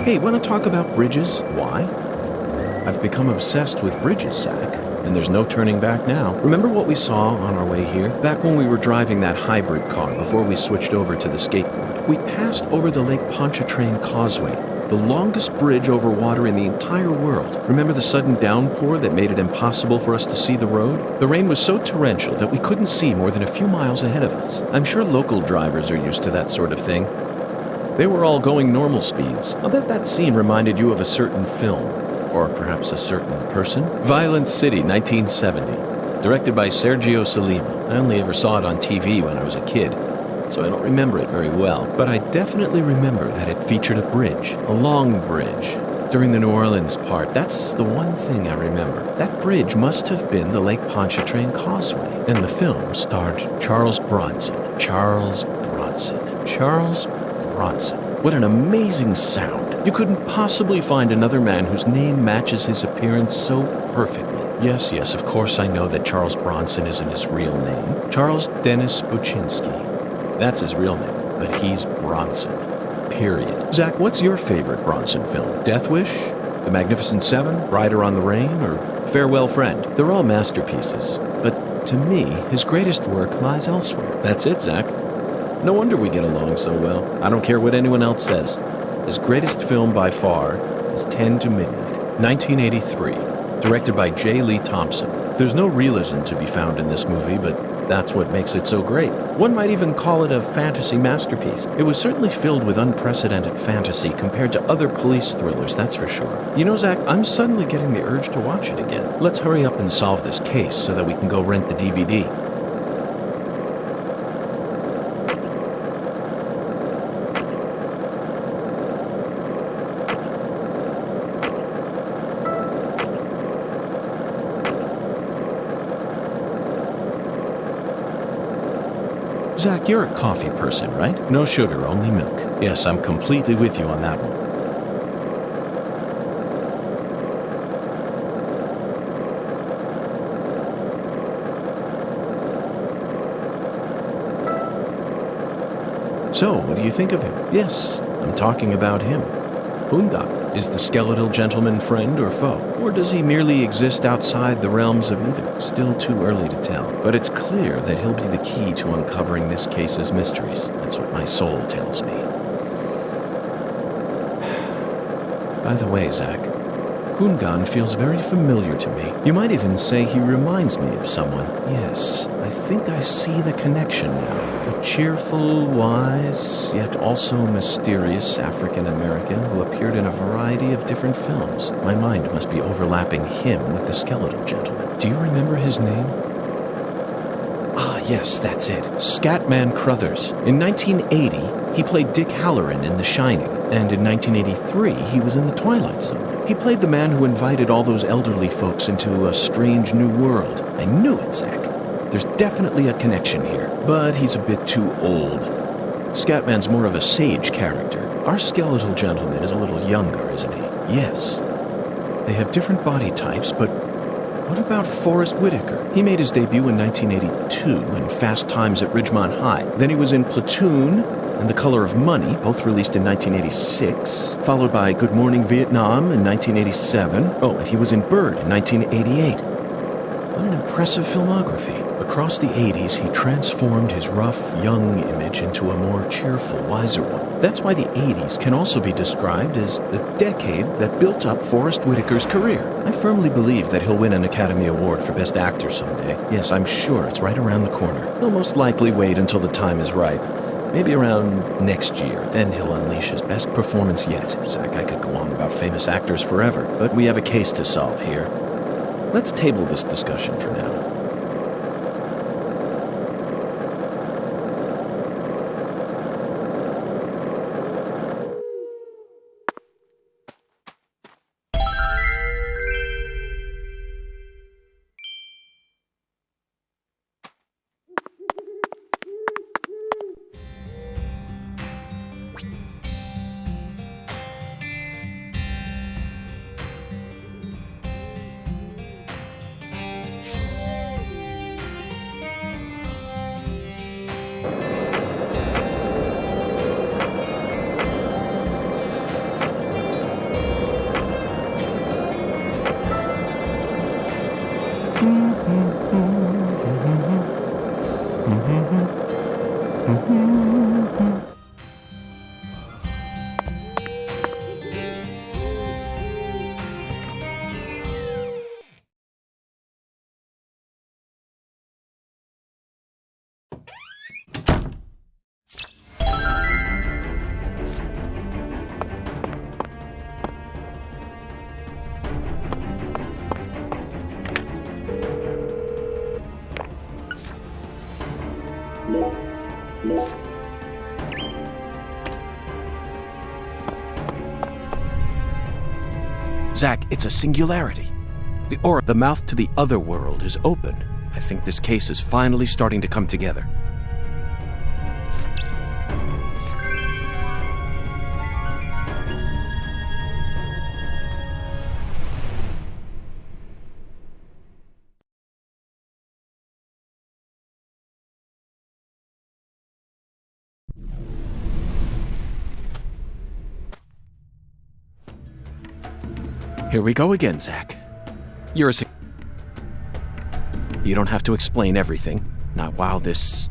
Hey, want to talk about bridges? Why? I've become obsessed with bridges, Zach, and there's no turning back now. Remember what we saw on our way here? Back when we were driving that hybrid car before we switched over to the skateboard. We passed over the Lake Pontchartrain Causeway, the longest bridge over water in the entire world. Remember the sudden downpour that made it impossible for us to see the road? The rain was so torrential that we couldn't see more than a few miles ahead of us. I'm sure local drivers are used to that sort of thing. They were all going normal speeds. I'll bet that scene reminded you of a certain film, or perhaps a certain person. Violent City, 1970, directed by Sergio Solima. I only ever saw it on TV when I was a kid, so I don't remember it very well. But I definitely remember that it featured a bridge, a long bridge. During the New Orleans part, that's the one thing I remember. That bridge must have been the Lake Pontchartrain Causeway. And the film starred Charles Bronson. Charles Bronson. What an amazing sound. You couldn't possibly find another man whose name matches his appearance so perfectly. Yes, of course I know that Charles Bronson isn't his real name. Charles Dennis Buczynski. That's his real name, but he's Bronson. Period. Zach, what's your favorite Bronson film? Death Wish? The Magnificent Seven? Rider on the Rain? Or Farewell Friend? They're all masterpieces, but to me, his greatest work lies elsewhere. That's it, Zach. No wonder we get along so well. I don't care what anyone else says. His greatest film by far is 10 to Midnight, 1983, directed by J. Lee Thompson. There's no realism to be found in this movie, but that's what makes it so great. One might even call it a fantasy masterpiece. It was certainly filled with unprecedented fantasy compared to other police thrillers, that's for sure. You know, Zach, I'm suddenly getting the urge to watch it again. Let's hurry up and solve this case so that we can go rent the DVD. Zach, you're a coffee person, right? No sugar, only milk. Yes, I'm completely with you on that one. So, what do you think of him? Yes, I'm talking about him. Boondock. Is the skeletal gentleman friend or foe? Or does he merely exist outside the realms of either? Still too early to tell. But it's clear that he'll be the key to uncovering this case's mysteries. That's what my soul tells me. By the way, Zach, Hungan feels very familiar to me. You might even say he reminds me of someone. Yes, I think I see the connection now. A cheerful, wise, yet also mysterious African-American who appeared in a variety of different films. My mind must be overlapping him with the skeletal gentleman. Do you remember his name? Ah, yes, that's it. Scatman Crothers. In 1980, he played Dick Halloran in The Shining, and in 1983, he was in The Twilight Zone. He played the man who invited all those elderly folks into a strange new world. I knew it, Zach. There's definitely a connection here, but he's a bit too old. Scatman's more of a sage character. Our skeletal gentleman is a little younger, isn't he? Yes. They have different body types, but what about Forrest Whitaker? He made his debut in 1982 in Fast Times at Ridgemont High. Then he was in Platoon and The Color of Money, both released in 1986, followed by Good Morning Vietnam in 1987. Oh, and he was in Bird in 1988. What an impressive filmography. Across the 80s, he transformed his rough, young image into a more cheerful, wiser one. That's why the 80s can also be described as the decade that built up Forrest Whitaker's career. I firmly believe that he'll win an Academy Award for Best Actor someday. Yes, I'm sure it's right around the corner. He'll most likely wait until the time is right. Maybe around next year. Then he'll unleash his best performance yet. Zach, I could go on about famous actors forever, but we have a case to solve here. Let's table this discussion for now. Zach, it's a singularity. The mouth to the other world is open. I think this case is finally starting to come together. Here we go again, Zach. You don't have to explain everything. Not while this...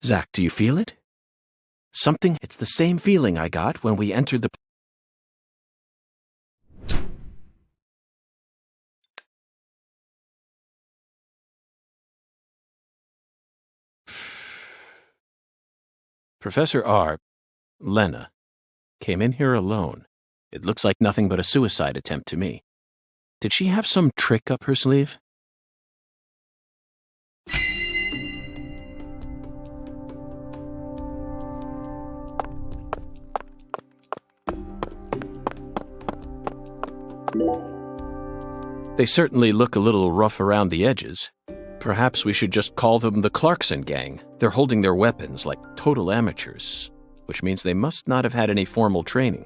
Zach, do you feel it? Something, it's the same feeling I got when we entered the... Professor R, Lena, came in here alone. It looks like nothing but a suicide attempt to me. Did she have some trick up her sleeve? They certainly look a little rough around the edges. Perhaps we should just call them the Clarkson Gang. They're holding their weapons like total amateurs, which means they must not have had any formal training.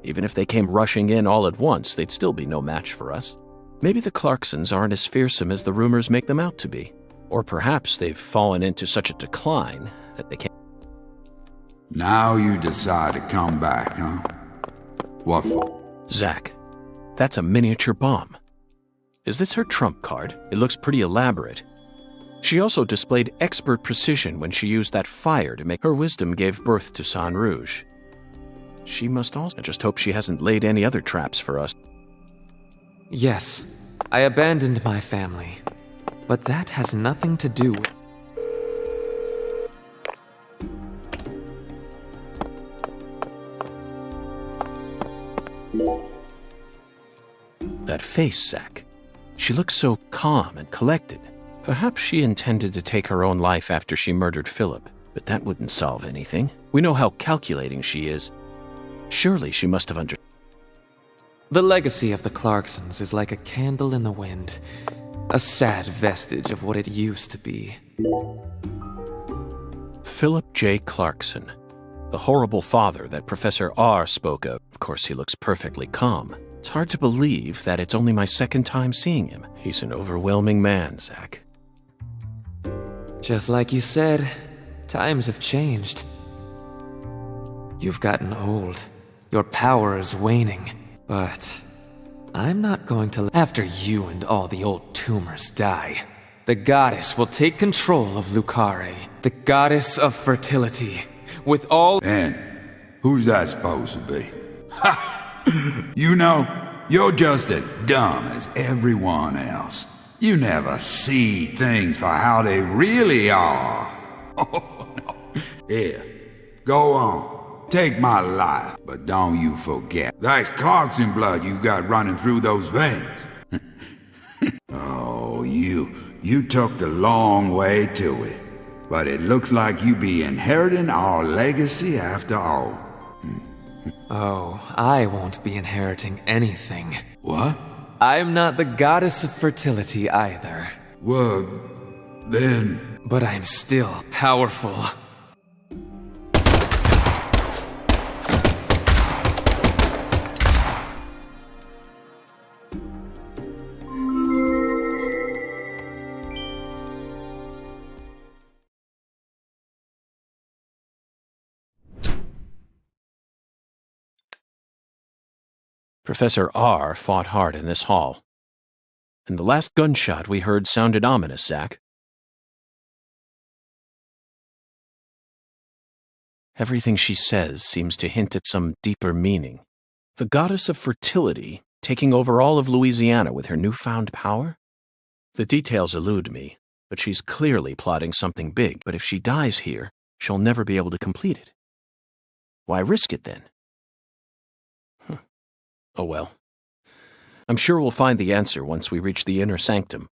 Even if they came rushing in all at once, they'd still be no match for us. Maybe the Clarksons aren't as fearsome as the rumors make them out to be. Or perhaps they've fallen into such a decline that they can't... Now you decide to come back, huh? What for? Zach, that's a miniature bomb. Is this her trump card? It looks pretty elaborate. She also displayed expert precision when she used that fire to make her wisdom gave birth to San Rouge. She must also... I just hope she hasn't laid any other traps for us. Yes, I abandoned my family, but that has nothing to do with... That face, Zach. She looks so calm and collected. Perhaps she intended to take her own life after she murdered Philip, but that wouldn't solve anything. We know how calculating she is. Surely she must have understood. The legacy of the Clarksons is like a candle in the wind, a sad vestige of what it used to be. Philip J. Clarkson, the horrible father that Professor R spoke of. Of course, he looks perfectly calm. It's hard to believe that it's only my second time seeing him. He's an overwhelming man, Zach. Just like you said, times have changed. You've gotten old. Your power is waning. But I'm not going to... After you and all the old tumors die, the goddess will take control of Lucare, the goddess of fertility, with all... And who's that supposed to be? Ha! You know, you're just as dumb as everyone else. You never see things for how they really are. Oh, no. Here, go on. Take my life. But don't you forget, that's Clarkson blood you got running through those veins. Oh, you took the long way to it. But it looks like you be inheriting our legacy after all. Oh, I won't be inheriting anything. What? I'm not the goddess of fertility either. Well, then... But I'm still powerful. Professor R fought hard in this hall. And the last gunshot we heard sounded ominous, Zach. Everything she says seems to hint at some deeper meaning. The goddess of fertility taking over all of Louisiana with her newfound power? The details elude me, but she's clearly plotting something big. But if she dies here, she'll never be able to complete it. Why risk it then? Oh well. I'm sure we'll find the answer once we reach the inner sanctum.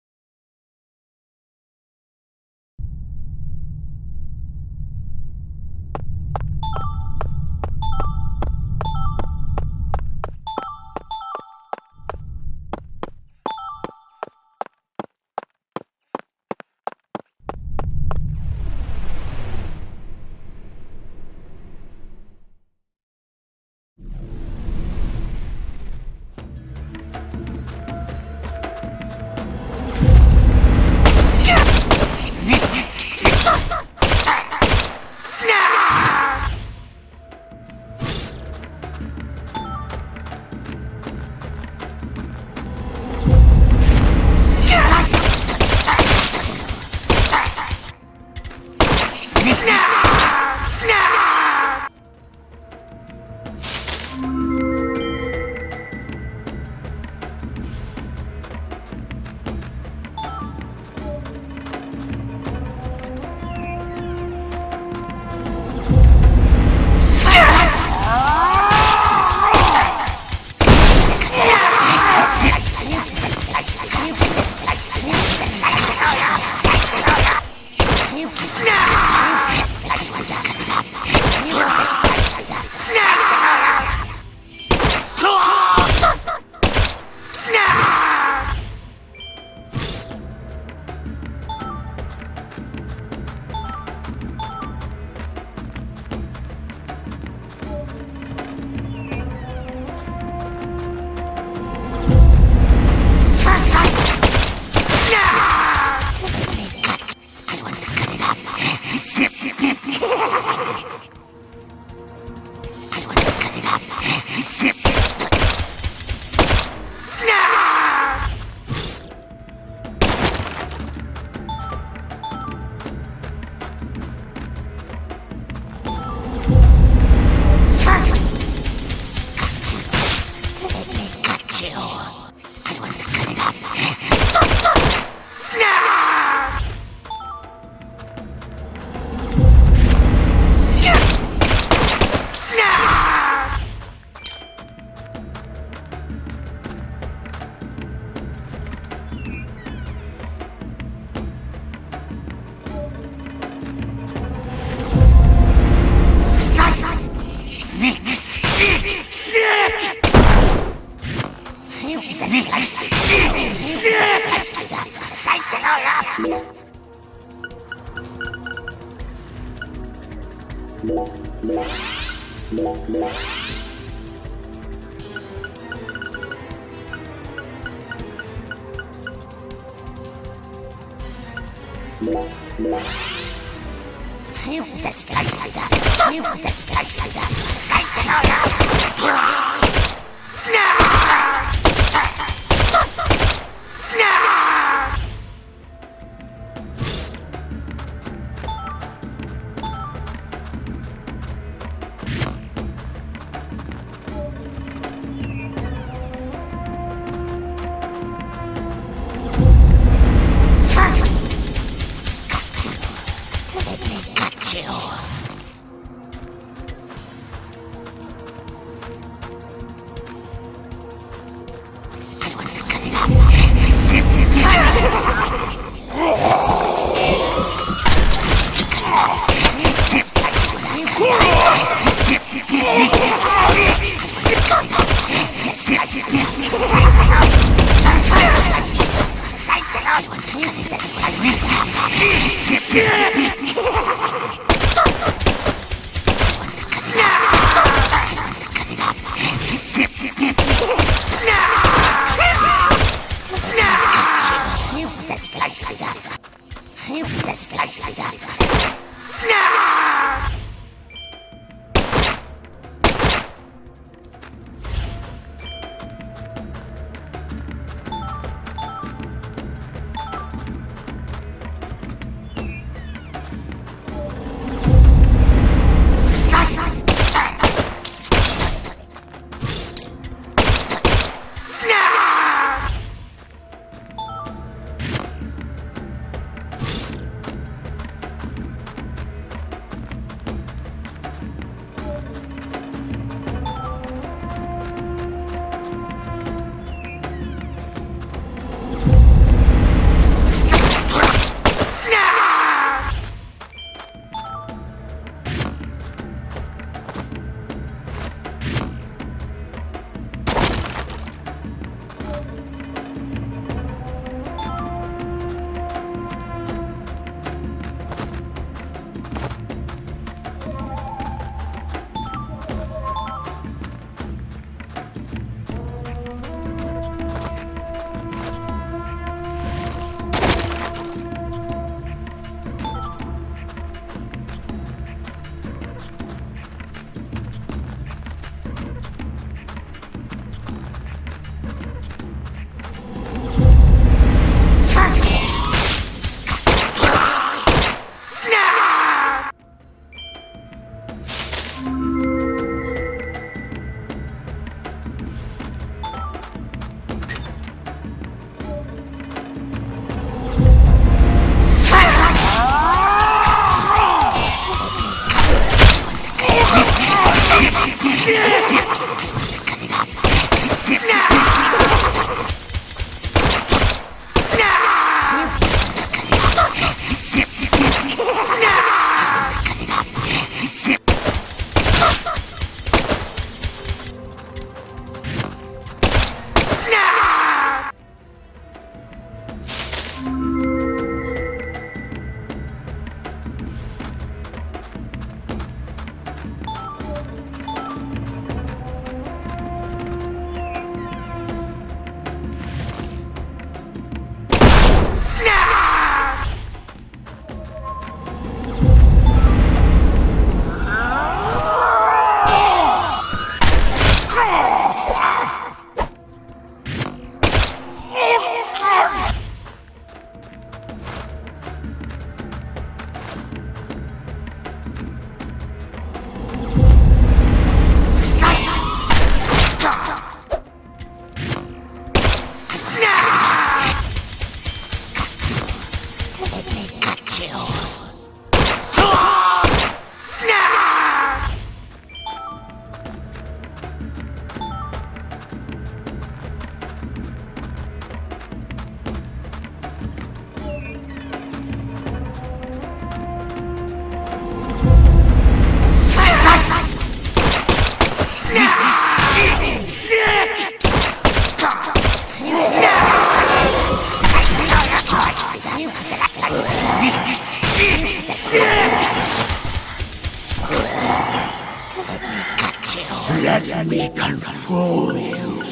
Let me control you.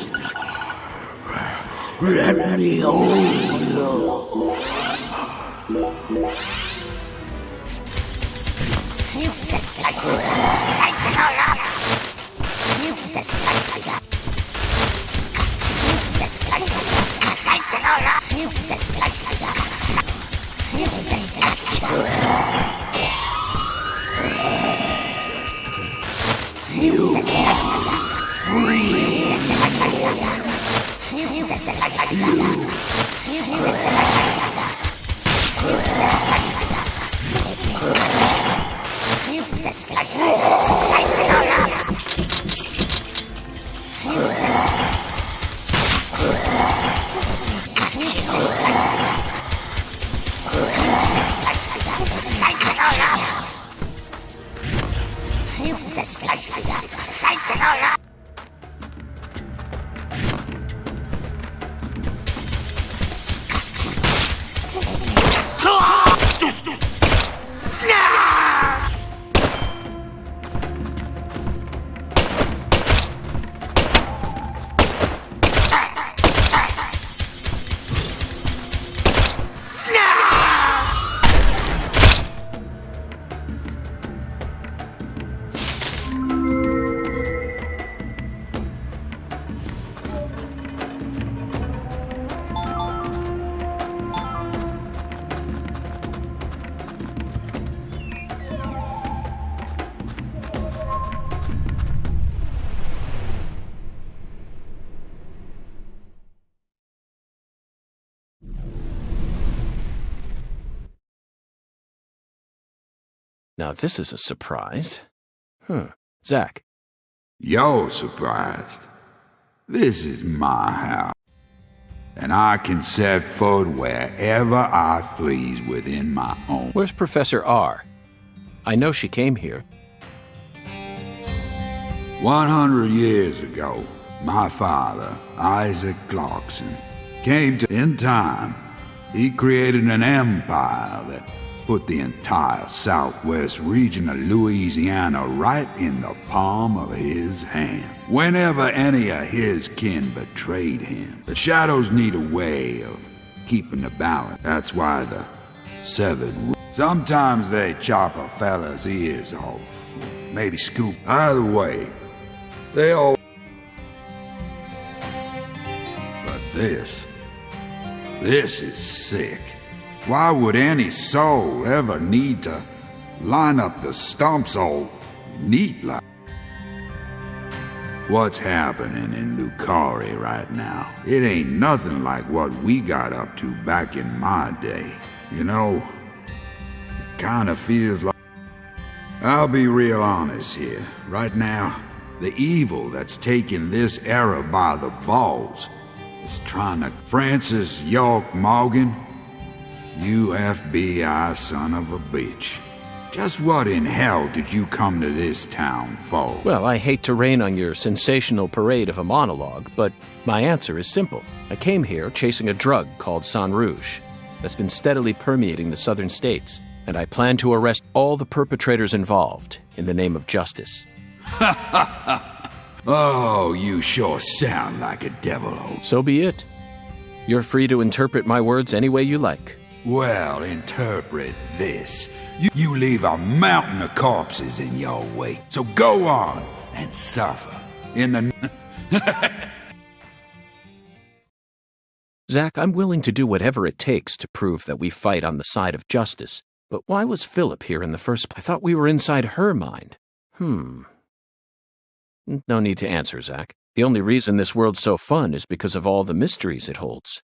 Let me own you. Now this is a surprise. Zach. You're surprised. This is my house, and I can set foot wherever I please within my own. Where's Professor R? I know she came here. 100 years ago, my father, Isaac Clarkson, came to... In time, he created an empire that put the entire southwest region of Louisiana right in the palm of his hand. Whenever any of his kin betrayed him, the shadows need a way of keeping the balance. That's why the severed... Sometimes they chop a fella's ears off, maybe scoop. Either way, they all... But this is sick. Why would any soul ever need to line up the stumps all neat like? What's happening in Lucari right now? It ain't nothing like what we got up to back in my day. You know, it kinda feels like... I'll be real honest here. Right now, the evil that's taking this era by the balls is trying to... Francis York Morgan, you FBI son of a bitch. Just what in hell did you come to this town for? Well, I hate to rain on your sensational parade of a monologue, but my answer is simple. I came here chasing a drug called Sang Rouge that's been steadily permeating the southern states, and I plan to arrest all the perpetrators involved in the name of justice. Oh, you sure sound like a devil. So be it. You're free to interpret my words any way you like. Well, interpret this. You leave a mountain of corpses in your wake. So go on and suffer in the... Zach, I'm willing to do whatever it takes to prove that we fight on the side of justice. But why was Philip here in the first place? I thought we were inside her mind. No need to answer, Zach. The only reason this world's so fun is because of all the mysteries it holds.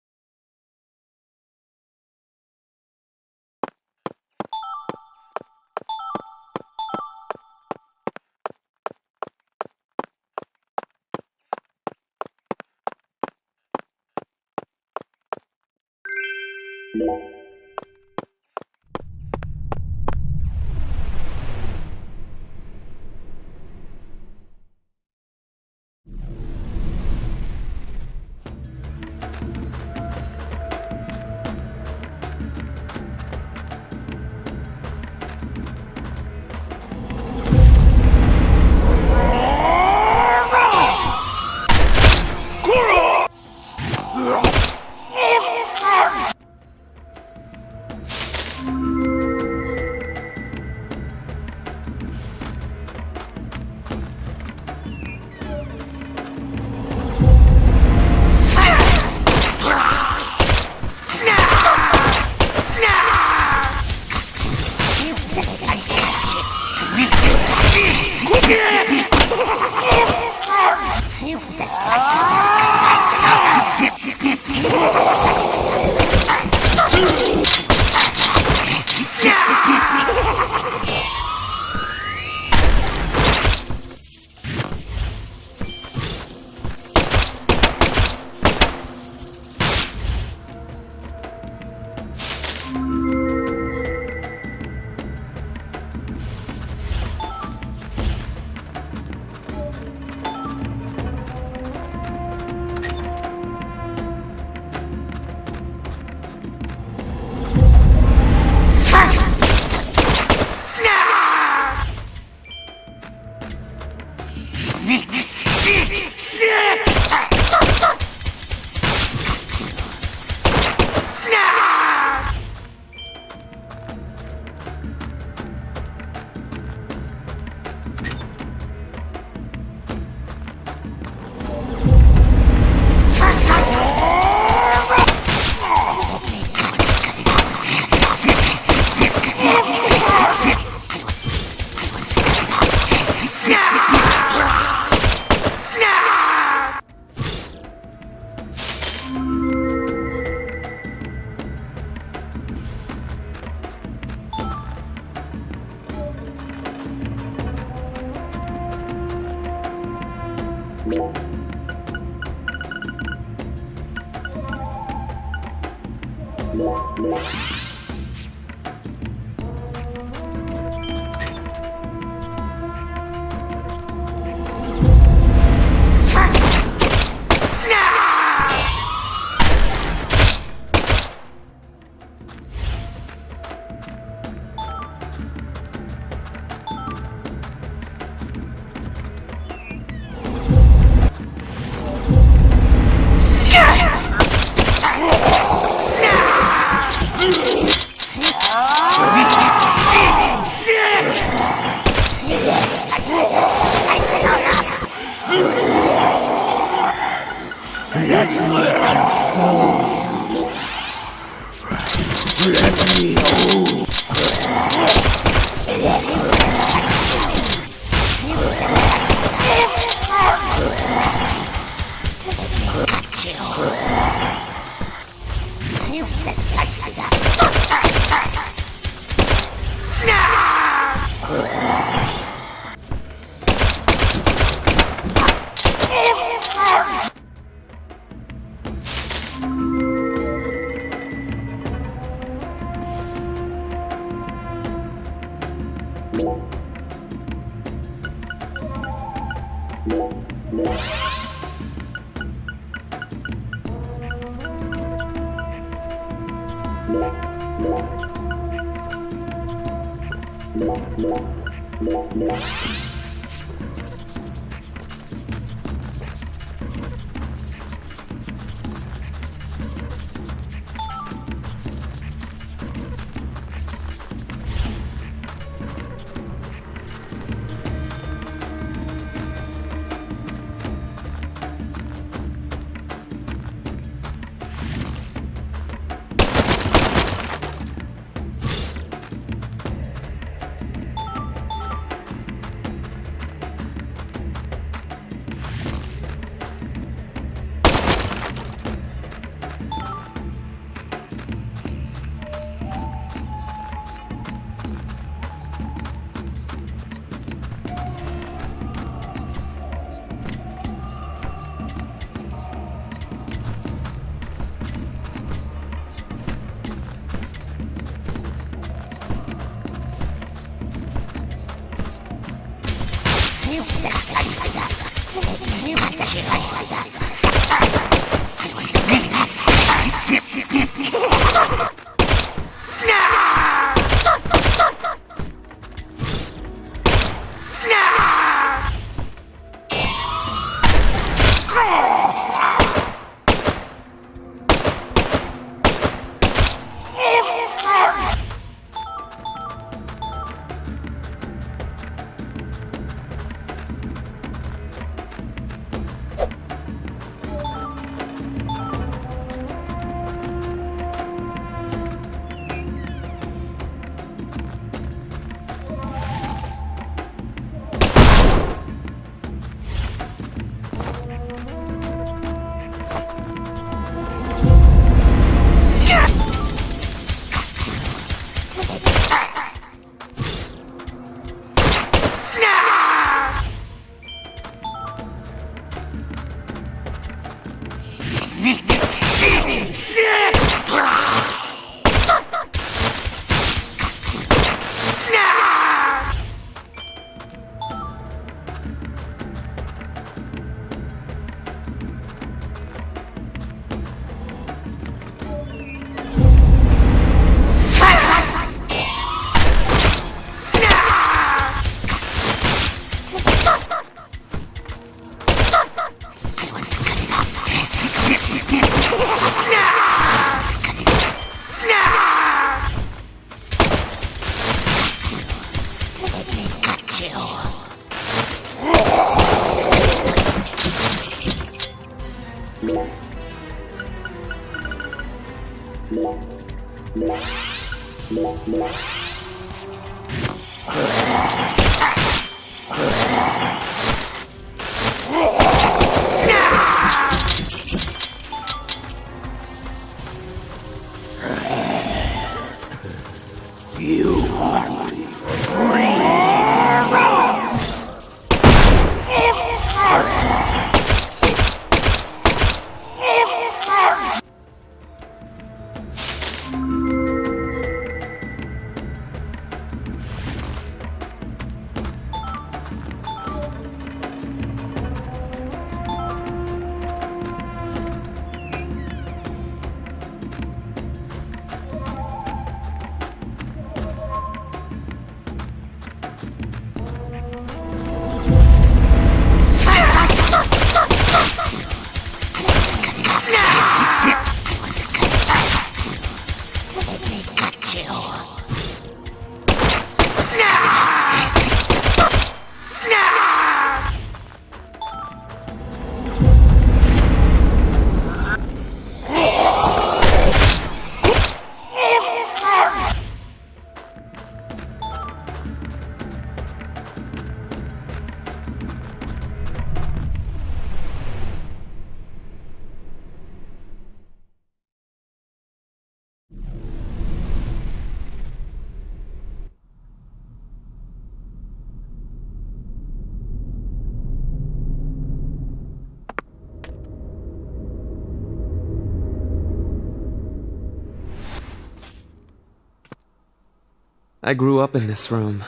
I grew up in this room.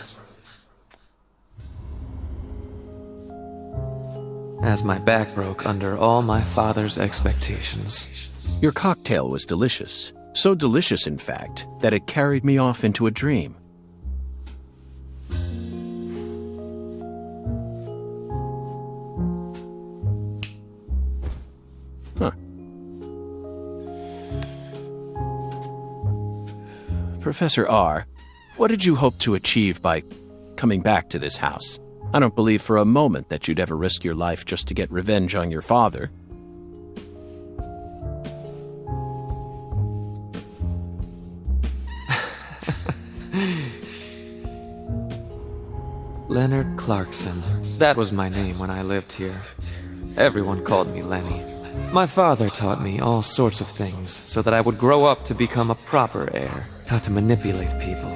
As my back broke under all my father's expectations. Your cocktail was delicious. So delicious, in fact, that it carried me off into a dream. Huh. Professor R., what did you hope to achieve by coming back to this house? I don't believe for a moment that you'd ever risk your life just to get revenge on your father. Leonard Clarkson. That was my name when I lived here. Everyone called me Lenny. My father taught me all sorts of things so that I would grow up to become a proper heir. How to manipulate people.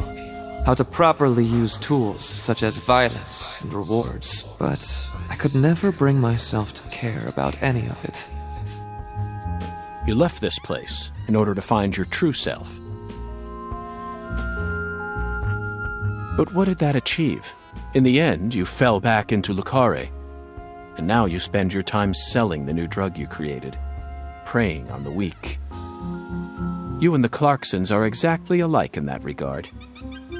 How to properly use tools such as violence and rewards. But I could never bring myself to care about any of it. You left this place in order to find your true self. But what did that achieve? In the end, you fell back into Lucara, and now you spend your time selling the new drug you created, preying on the weak. You and the Clarksons are exactly alike in that regard.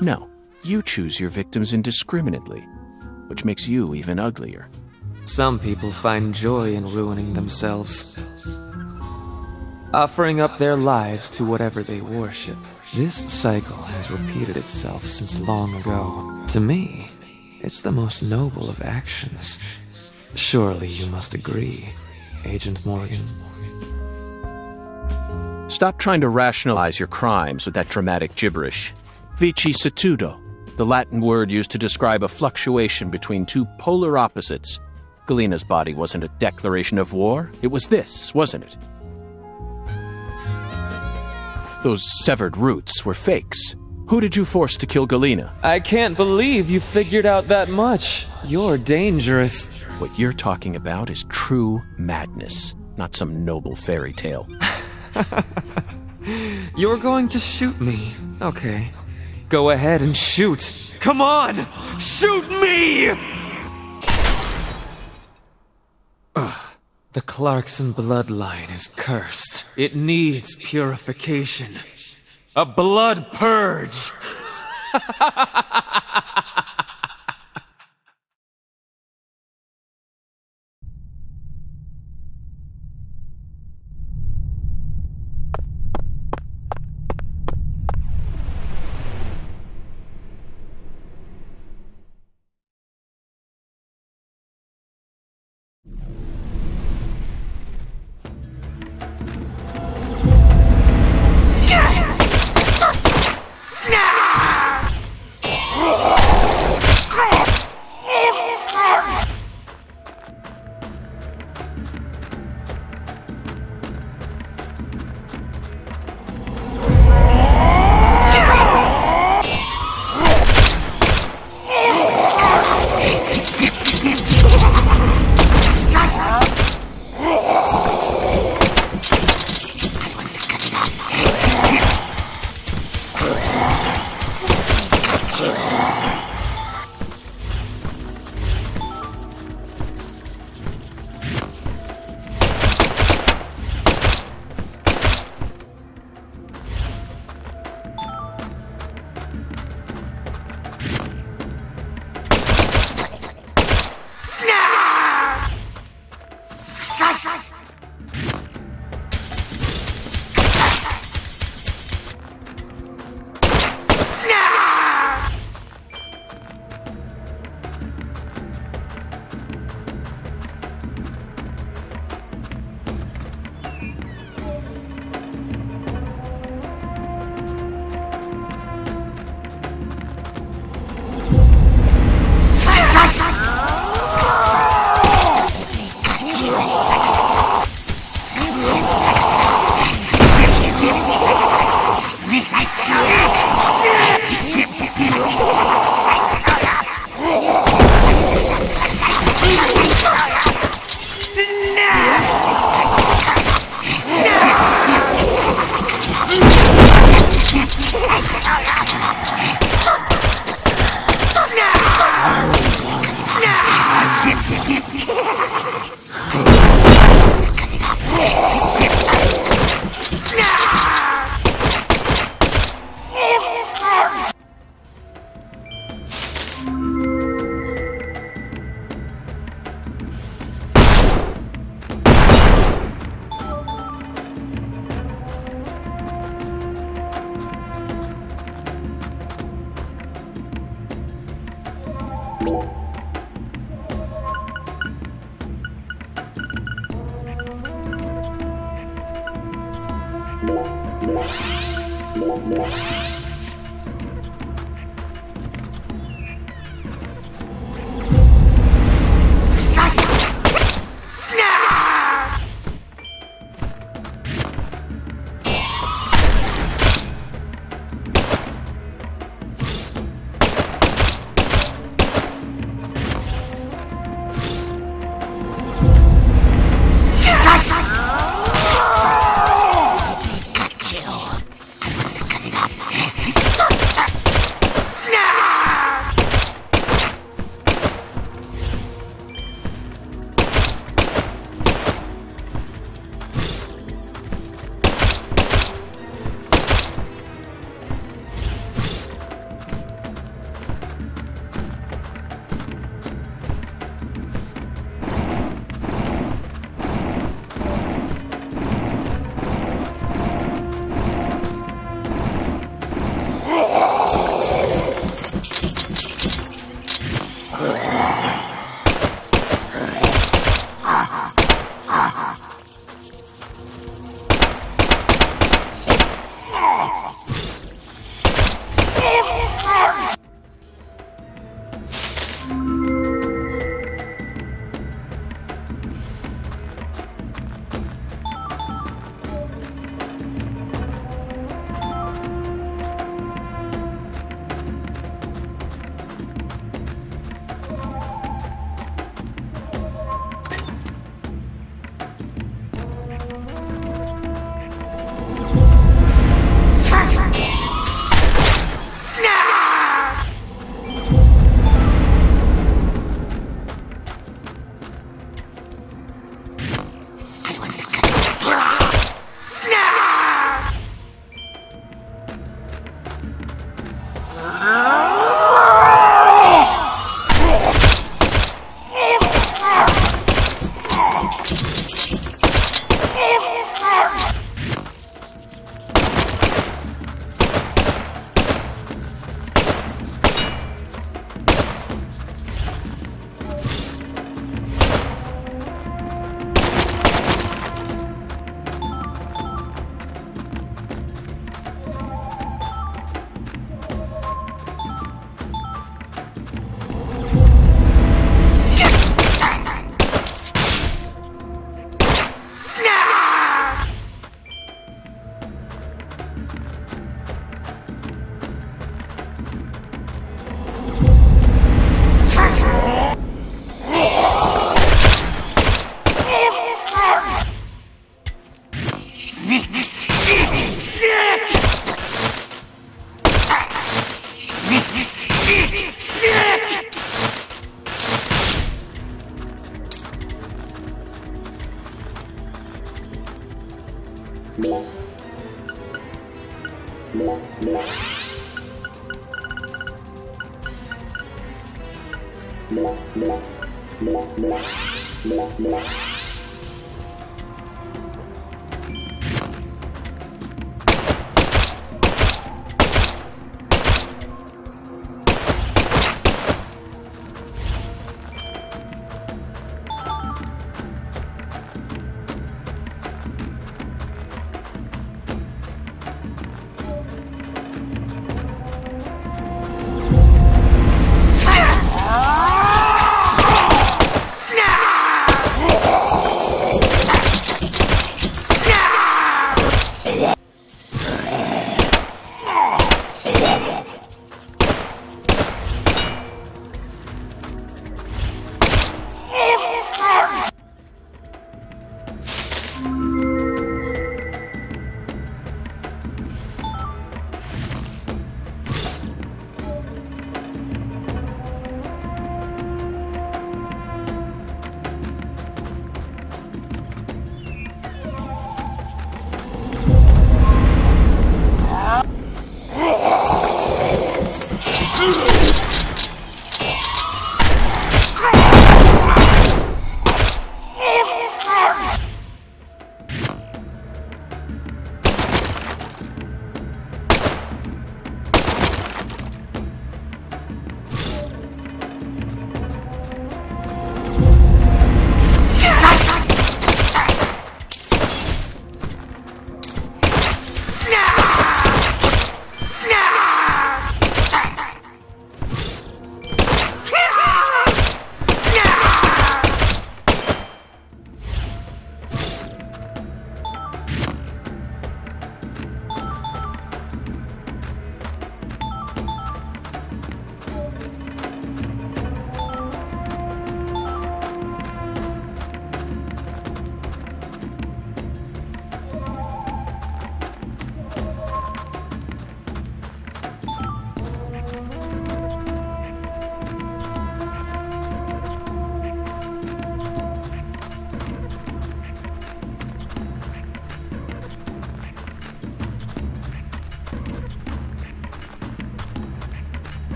No, you choose your victims indiscriminately, which makes you even uglier. Some people find joy in ruining themselves, offering up their lives to whatever they worship. This cycle has repeated itself since long ago. To me, it's the most noble of actions. Surely you must agree, Agent Morgan. Stop trying to rationalize your crimes with that dramatic gibberish. Vicissitudo, the Latin word used to describe a fluctuation between two polar opposites. Galena's body wasn't a declaration of war. It was this, wasn't it? Those severed roots were fakes. Who did you force to kill Galena? I can't believe you figured out that much. You're dangerous. What you're talking about is true madness, not some noble fairy tale. You're going to shoot me. Okay. Go ahead and shoot. Come on! Shoot me! The Clarkson bloodline is cursed. It needs purification. A blood purge!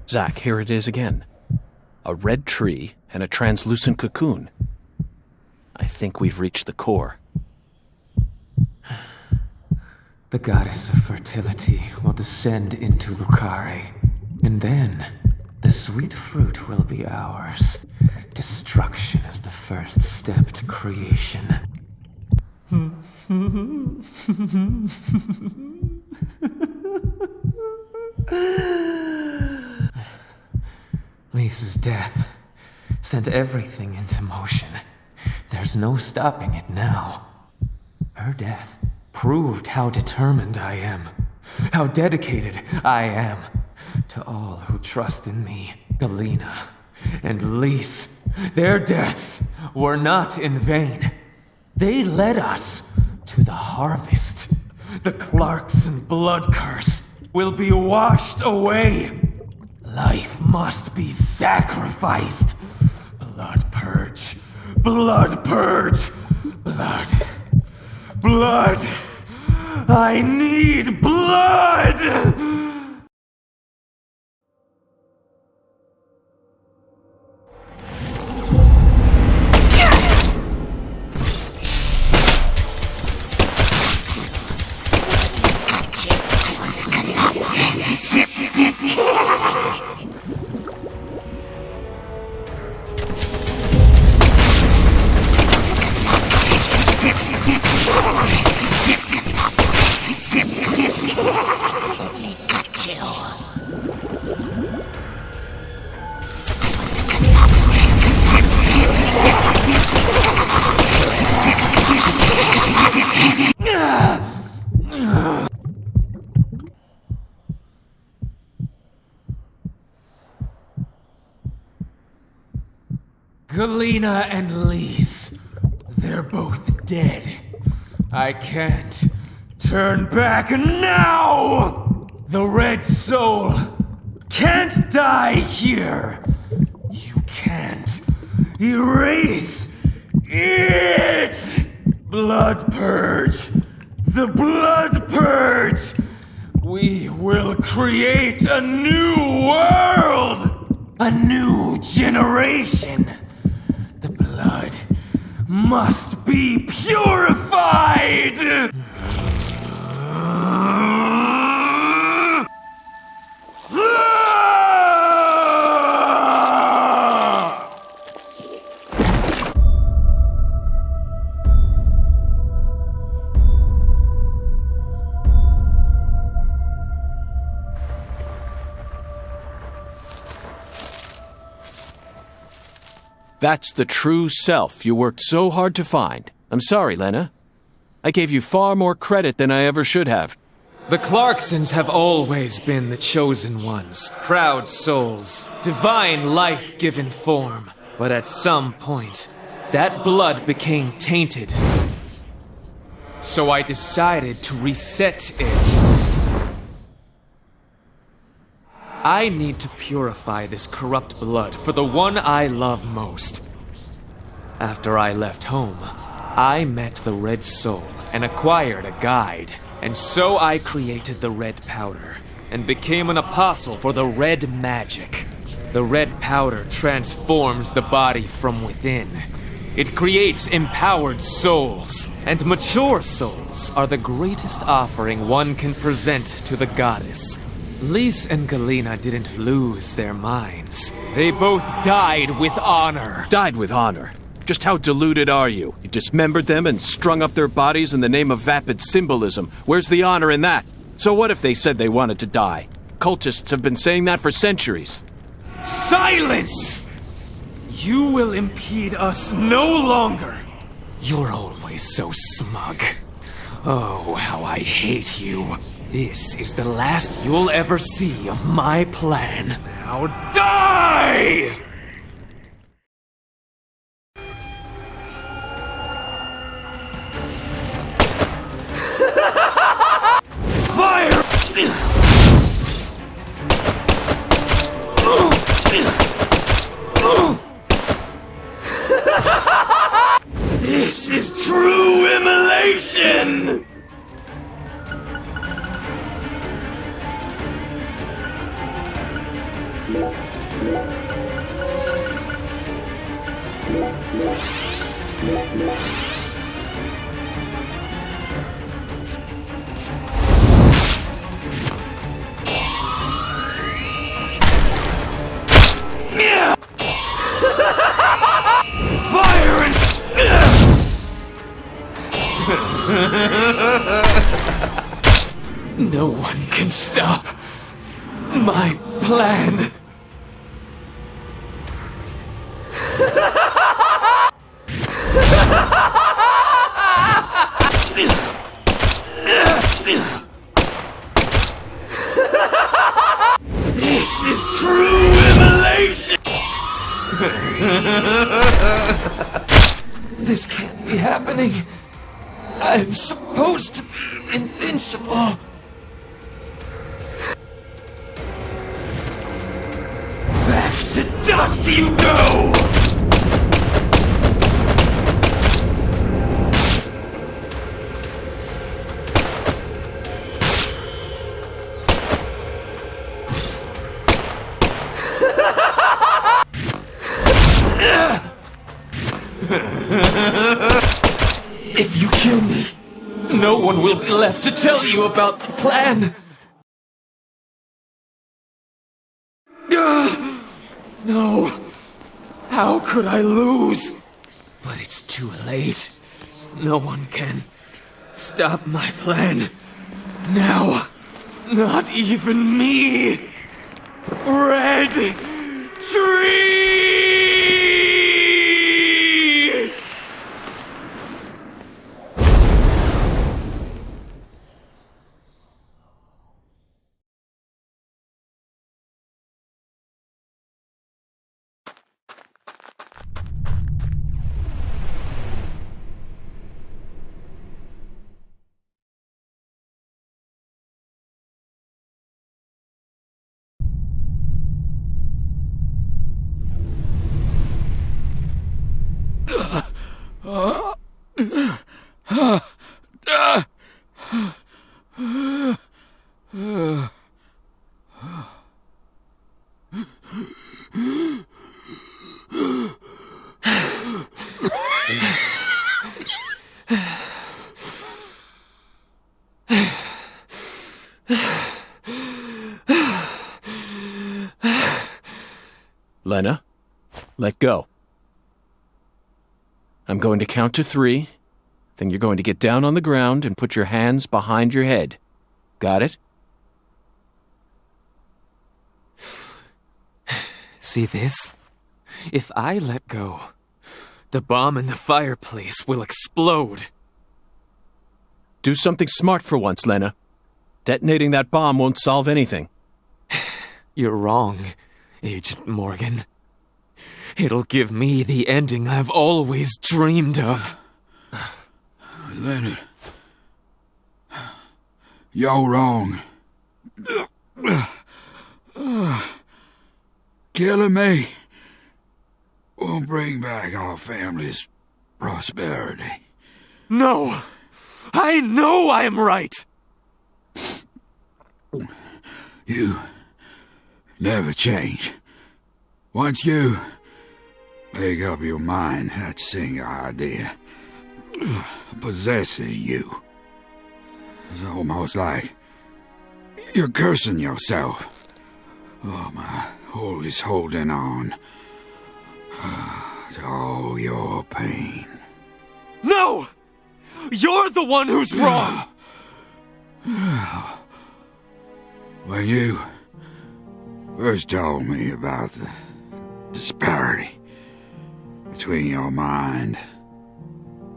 Zack, here it is again. A red tree and a translucent cocoon. I think we've reached the core. The goddess of fertility will descend into Lucare, and then the sweet fruit will be ours. Destruction is the first step to creation. Lisa's death sent everything into motion. There's no stopping it now. Her death proved how determined I am, how dedicated I am to all who trust in me. Galena and Lise, their deaths were not in vain. They led us to the harvest. The Clarkson blood curse will be washed away. Life must be sacrificed. Blood purge. Blood purge. Blood. Blood. I need blood! Galena and Lise, they're both dead. I can't turn back now! The Red Soul can't die here! You can't erase it! Blood Purge! The Blood Purge! We will create a new world! A new generation! The blood must be purified! That's the true self you worked so hard to find. I'm sorry, Lena. I gave you far more credit than I ever should have. The Clarksons have always been the chosen ones, proud souls, divine life-given form. But at some point, that blood became tainted. So I decided to reset it. I need to purify this corrupt blood for the one I love most. After I left home, I met the Red Soul and acquired a guide. And so I created the red powder and became an apostle for the red magic. The red powder transforms the body from within. It creates empowered souls, and mature souls are the greatest offering one can present to the goddess. Lys and Galena didn't lose their minds. They both died with honor. Died with honor? Just how deluded are you? You dismembered them and strung up their bodies in the name of vapid symbolism. Where's the honor in that? So what if they said they wanted to die? Cultists have been saying that for centuries. Silence! You will impede us no longer. You're always so smug. Oh, how I hate you. This is the last you'll ever see of my plan. Now die! Fire! This is true immolation! Fire and... No one can stop my plan. This is true immolation! This can't be happening. I'm supposed to be invincible. Back to dust you go! If you kill me, no one will be left to tell you about the plan. No. How could I lose? But it's too late. No one can stop my plan. Now. Not even me. Red Tree! Lena, let go. I'm going to count to 3, then you're going to get down on the ground and put your hands behind your head. Got it? See this? If I let go, the bomb in the fireplace will explode. Do something smart for once, Lena. Detonating that bomb won't solve anything. You're wrong, Agent Morgan. It'll give me the ending I've always dreamed of. Leonard, you're wrong. Killing me won't bring back our family's prosperity. No! I know I'm right! You never change. Once you make up your mind, that single idea possesses you. It's almost like You're cursing yourself. Oh, my, always holding on to all your pain. No! You're the one who's wrong! When you first told me about the disparity between your mind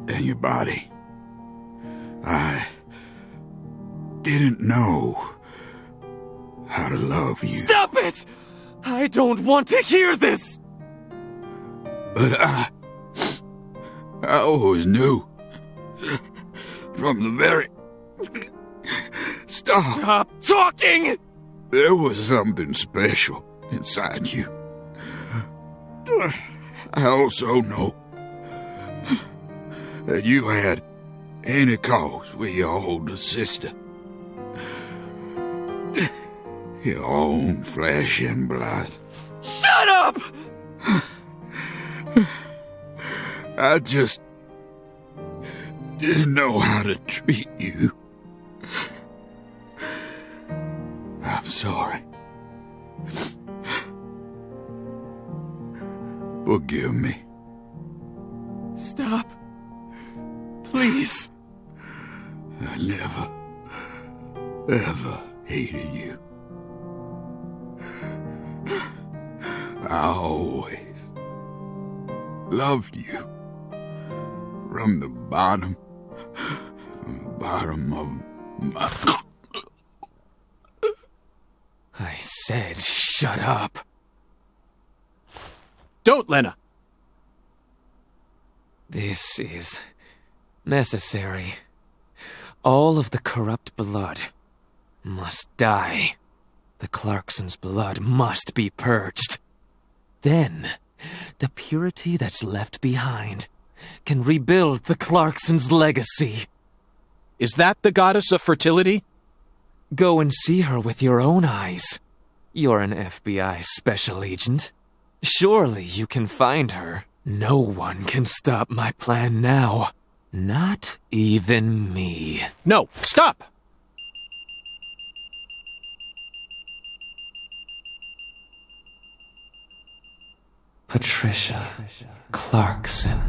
and your body, I didn't know how to love you. Stop it! I don't want to hear this! But I always knew from the very start. Stop talking! There was something special inside you. I also know that you had any cause with your older sister. Your own flesh and blood. Shut up! I just didn't know how to treat you. I'm sorry. Forgive me. Stop. Please. I never, ever hated you. I always loved you. From the bottom of my... I said shut up. Don't, Lena! This is necessary. All of the corrupt blood must die. The Clarksons' blood must be purged. Then, the purity that's left behind can rebuild the Clarksons' legacy. Is that the goddess of fertility? Go and see her with your own eyes. You're an FBI special agent. Surely you can find her. No one can stop my plan now. Not even me. No, stop! Patricia Clarkson.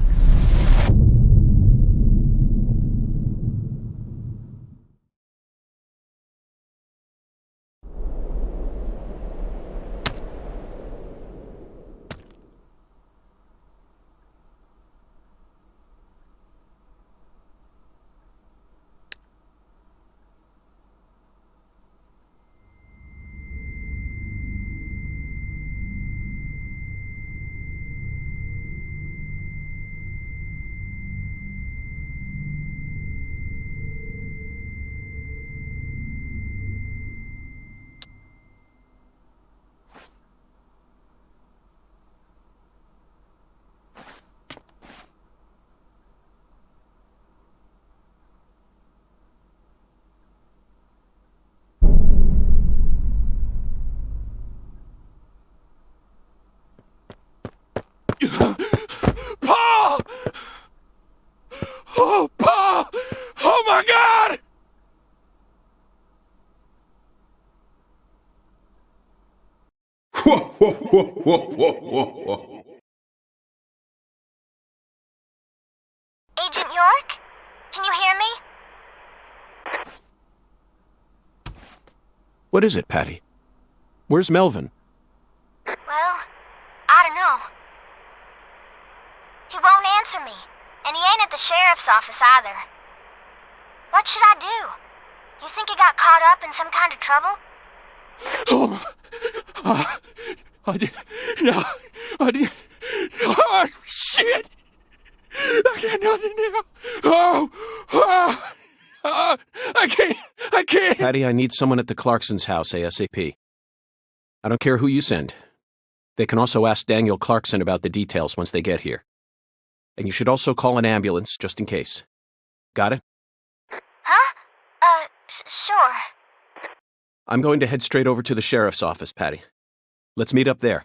Paul! Oh, Paul! Oh my God! Agent York? Can you hear me? What is it, Patty? Where's Melvin? Well, I don't know. He won't answer me, and he ain't at the sheriff's office either. What should I do? You think he got caught up in some kind of trouble? I did. Oh, shit! I got nothing now. I can't. Patty, I need someone at the Clarksons' house ASAP. I don't care who you send. They can also ask Daniel Clarkson about the details once they get here. And you should also call an ambulance, just in case. Got it? Huh? Sure. I'm going to head straight over to the sheriff's office, Patty. Let's meet up there.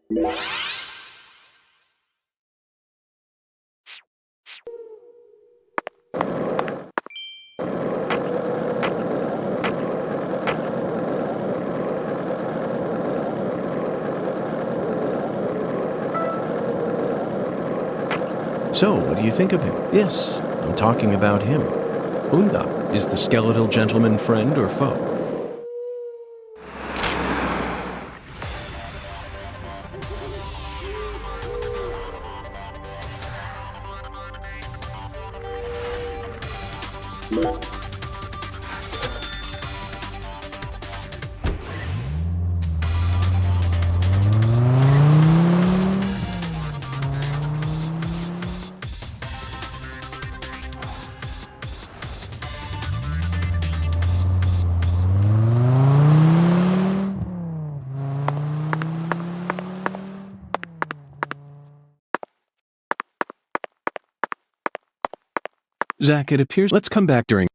So, what do you think of him? Yes, I'm talking about him. Unda, is the skeletal gentleman friend or foe? Zach, it appears. Let's come back during.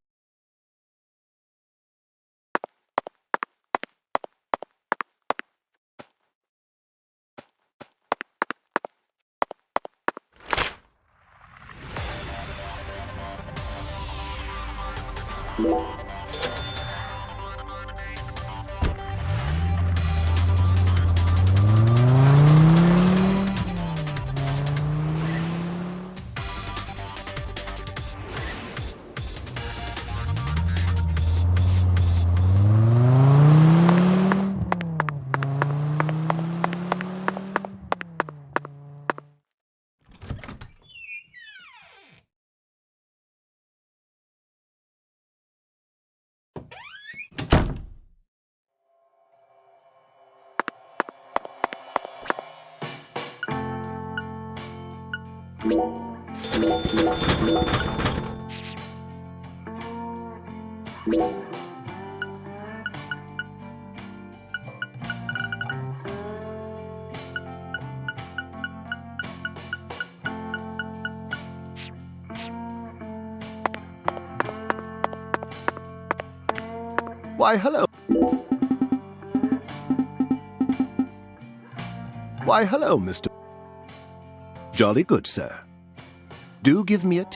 Why, hello. Why, hello, Mr. Jolly good, sir. Do give me a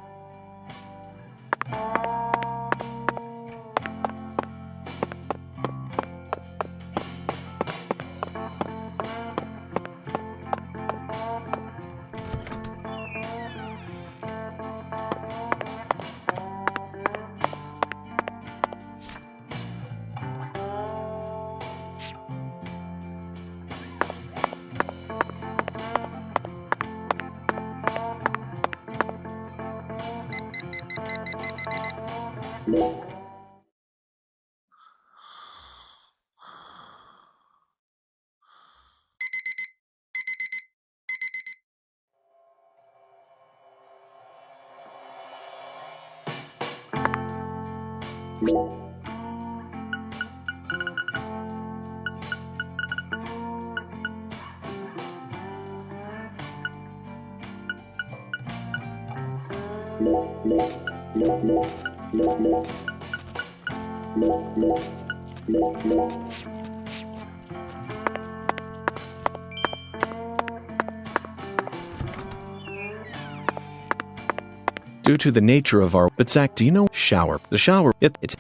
Due to the nature of our. But Zach, do you know shower? The shower. It's.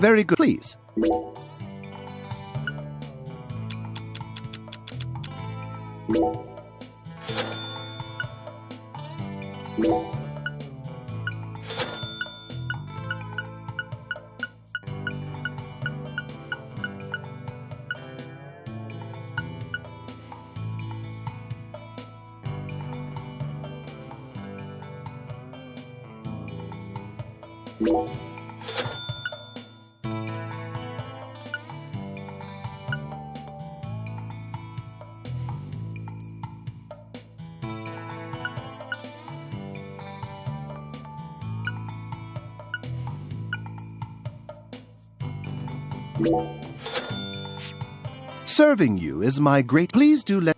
Very good, please. Serving you is my great... Please do let...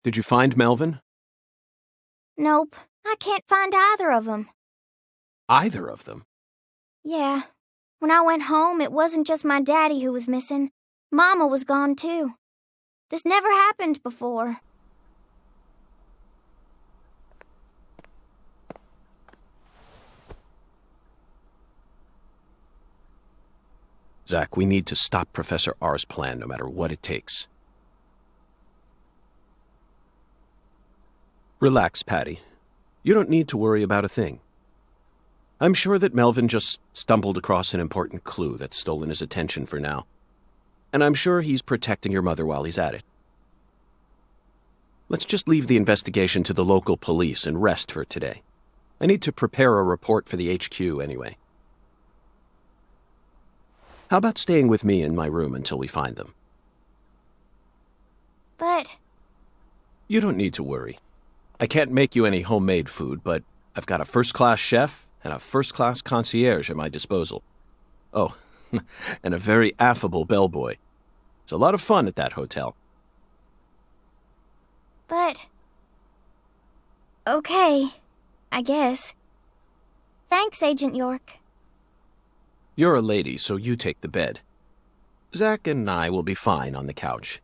Did you find Melvin? Nope, I can't find either of them. Either of them? Yeah. When I went home, it wasn't just my daddy who was missing. Mama was gone too. This never happened before. Zach, we need to stop Professor R's plan no matter what it takes. Relax, Patty. You don't need to worry about a thing. I'm sure that Melvin just stumbled across an important clue that's stolen his attention for now. And I'm sure he's protecting your mother while he's at it. Let's just leave the investigation to the local police and rest for today. I need to prepare a report for the HQ anyway. How about staying with me in my room until we find them? But... You don't need to worry. I can't make you any homemade food, but I've got a first-class chef and a first-class concierge at my disposal. Oh, and a very affable bellboy. It's a lot of fun at that hotel. But... Okay, I guess. Thanks, Agent York. You're a lady, so you take the bed. Zach and I will be fine on the couch.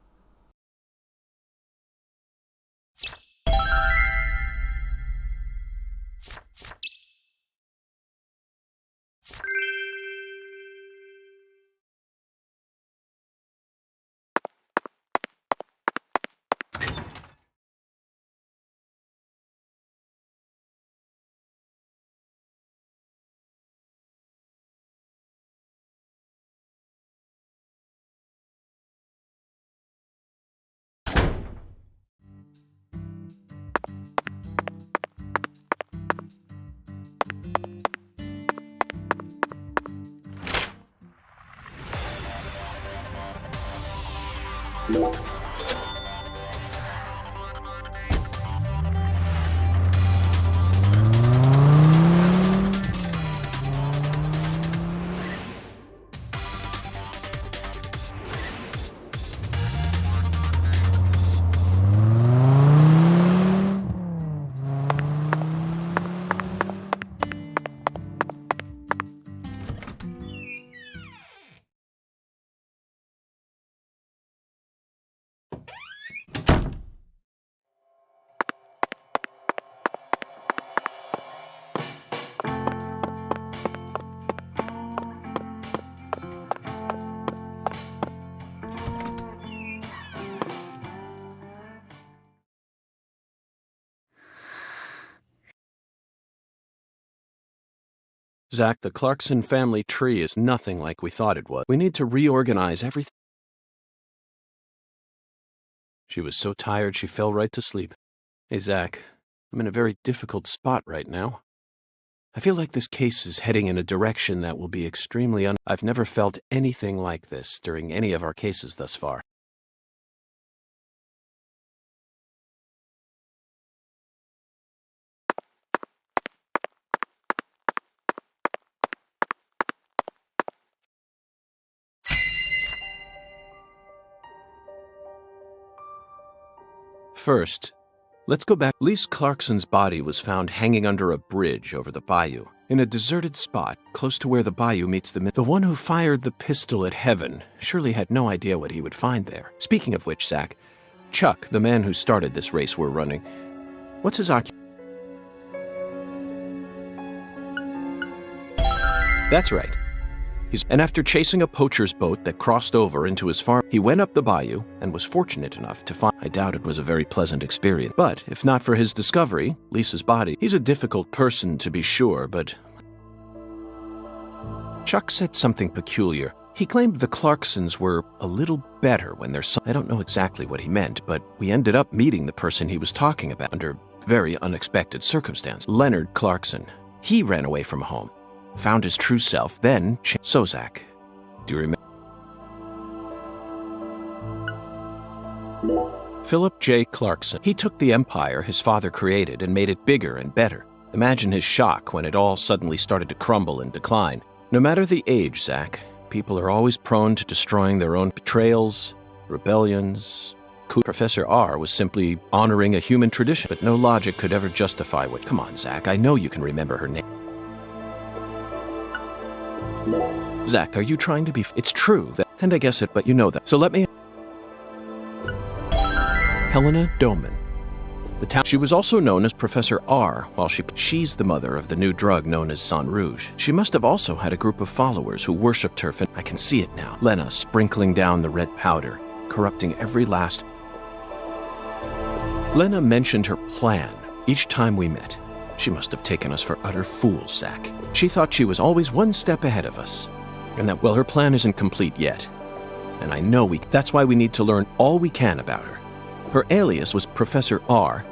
Zach, the Clarkson family tree is nothing like we thought it was. We need to reorganize everything. She was so tired she fell right to sleep. Hey, Zach, I'm in a very difficult spot right now. I feel like this case is heading in a direction that will be extremely I've never felt anything like this during any of our cases thus far. First, let's go back. Lise Clarkson's body was found hanging under a bridge over the bayou, in a deserted spot close to where the bayou meets the one who fired the pistol at Heaven surely had no idea what he would find there. Speaking of which, Zach, Chuck, the man who started this race we're running, what's his occupation? That's right. And after chasing a poacher's boat that crossed over into his farm, he went up the bayou and was fortunate enough to find. I doubt it was a very pleasant experience. But if not for his discovery, Lisa's body, he's a difficult person to be sure, but Chuck said something peculiar. He claimed the Clarksons were a little better when their son. I don't know exactly what he meant, but we ended up meeting the person he was talking about under very unexpected circumstances. Leonard Clarkson. He ran away from home. Found his true self, then So, Zach, do you remember? Philip J. Clarkson. He took the empire his father created and made it bigger and better. Imagine his shock when it all suddenly started to crumble and decline. No matter the age, Zach, people are always prone to destroying their own betrayals, rebellions. Professor R was simply honoring a human tradition, but no logic could ever justify what. Come on, Zach, I know you can remember her name. Zach, are you trying to be... It's true, that, and I guess it, but you know that. So let me... Helena Doman. She was also known as Professor R, while she's the mother of the new drug known as Sang Rouge. She must have also had a group of followers who worshipped her. I can see it now. Lena sprinkling down the red powder, corrupting every last... Lena mentioned her plan each time we met. She must have taken us for utter fools, Zach. She thought she was always one step ahead of us. And that, well, her plan isn't complete yet. And I know that's why we need to learn all we can about her. Her alias was Professor R,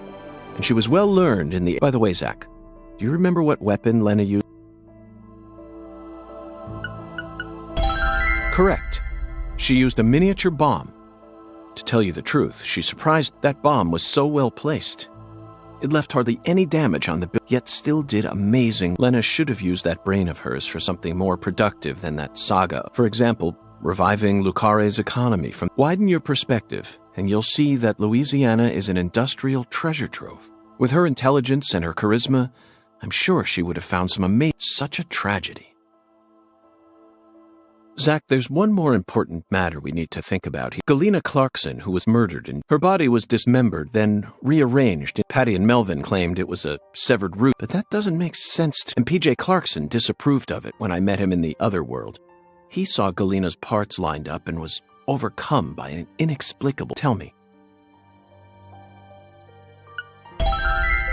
and she was well learned in the... By the way, Zach, do you remember what weapon Lena used? Correct. She used a miniature bomb. To tell you the truth, she surprised that bomb was so well placed. It left hardly any damage on the building, yet still did amazing. Lena should have used that brain of hers for something more productive than that saga. For example, reviving Lucare's economy from... Widen your perspective, and you'll see that Louisiana is an industrial treasure trove. With her intelligence and her charisma, I'm sure she would have found some amazing... Such a tragedy. Zach, there's one more important matter we need to think about here. Galena Clarkson, who was murdered, and her body was dismembered, then rearranged. Patty and Melvin claimed it was a severed root, but that doesn't make sense to... And P.J. Clarkson disapproved of it when I met him in the other world. He saw Galena's parts lined up and was overcome by an inexplicable... Tell me.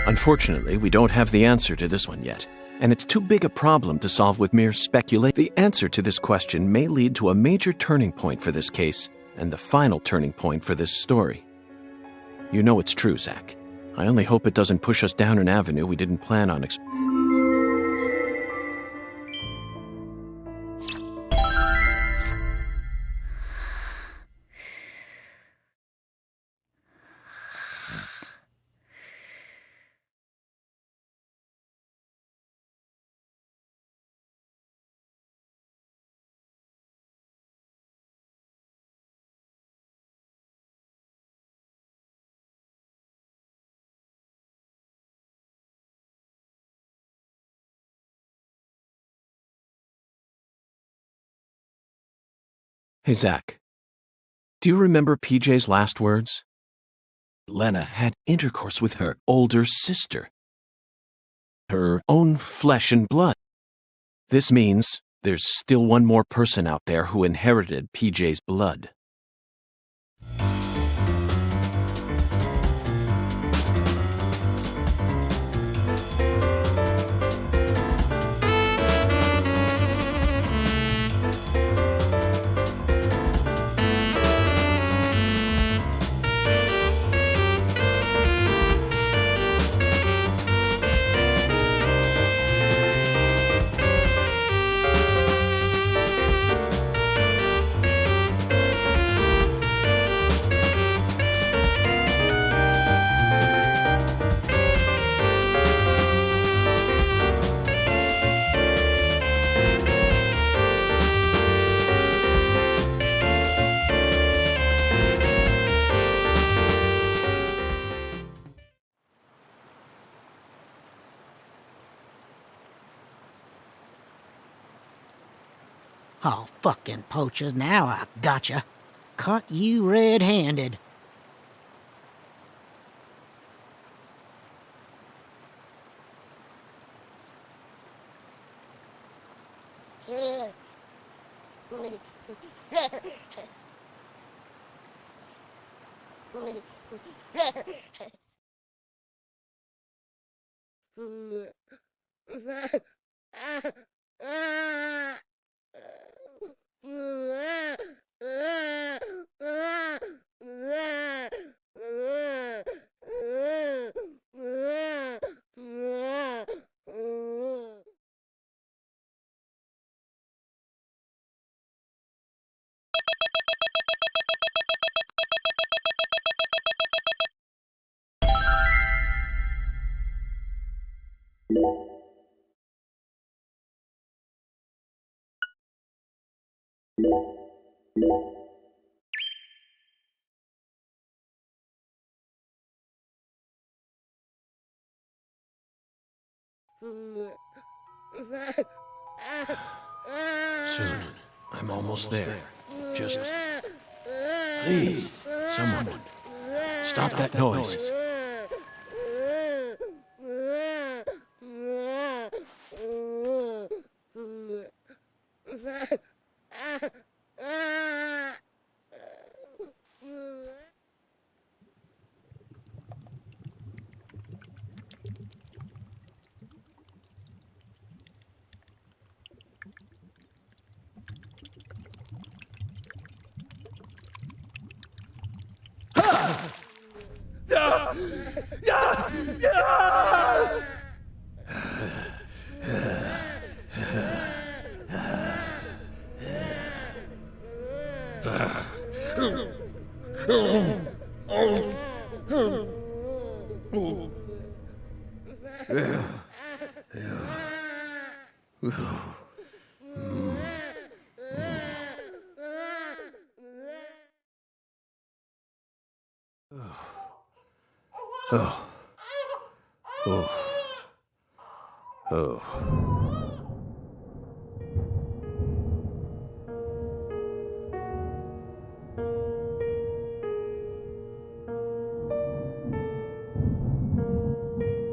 Unfortunately, we don't have the answer to this one yet. And it's too big a problem to solve with mere speculation. The answer to this question may lead to a major turning point for this case, and the final turning point for this story. You know it's true, Zach. I only hope it doesn't push us down an avenue we didn't plan on Hey, Zach, do you remember PJ's last words? Lena had intercourse with her older sister. Her own flesh and blood. This means there's still one more person out there who inherited PJ's blood. Oh, fucking poachers, now I gotcha. Caught you red-handed. Soon. I'm almost there. Just... Please, someone. Stop that noise.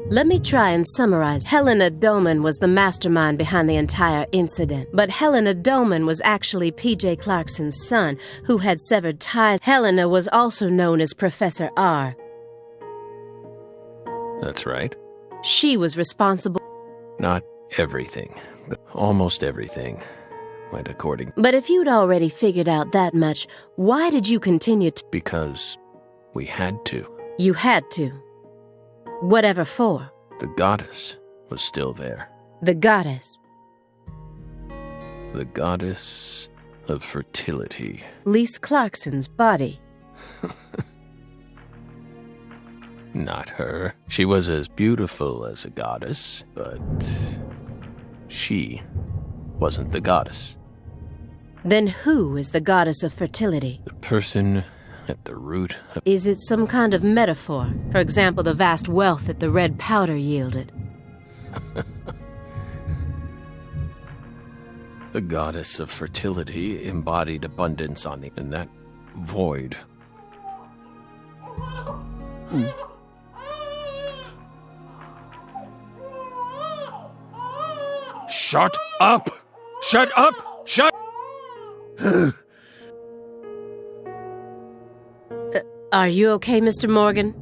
Let me try and summarize. Helena Doman was the mastermind behind the entire incident. But Helena Doman was actually P.J. Clarkson's son, who had severed ties. Helena was also known as Professor R. That's right. She was responsible. Not everything, but almost everything went according. But if you'd already figured out that much, why did you continue to? Because we had to. You had to. Whatever for? The goddess was still there. The goddess? The goddess of fertility. Lise Clarkson's body. Not her. She was as beautiful as a goddess, but she wasn't the goddess. Then who is the goddess of fertility? The person at the root of... Is it some kind of metaphor? For example, the vast wealth that the red powder yielded. The goddess of fertility embodied abundance on the... and that void. Shut up! Shut up! Shut... Are you okay, Mr. Morgan?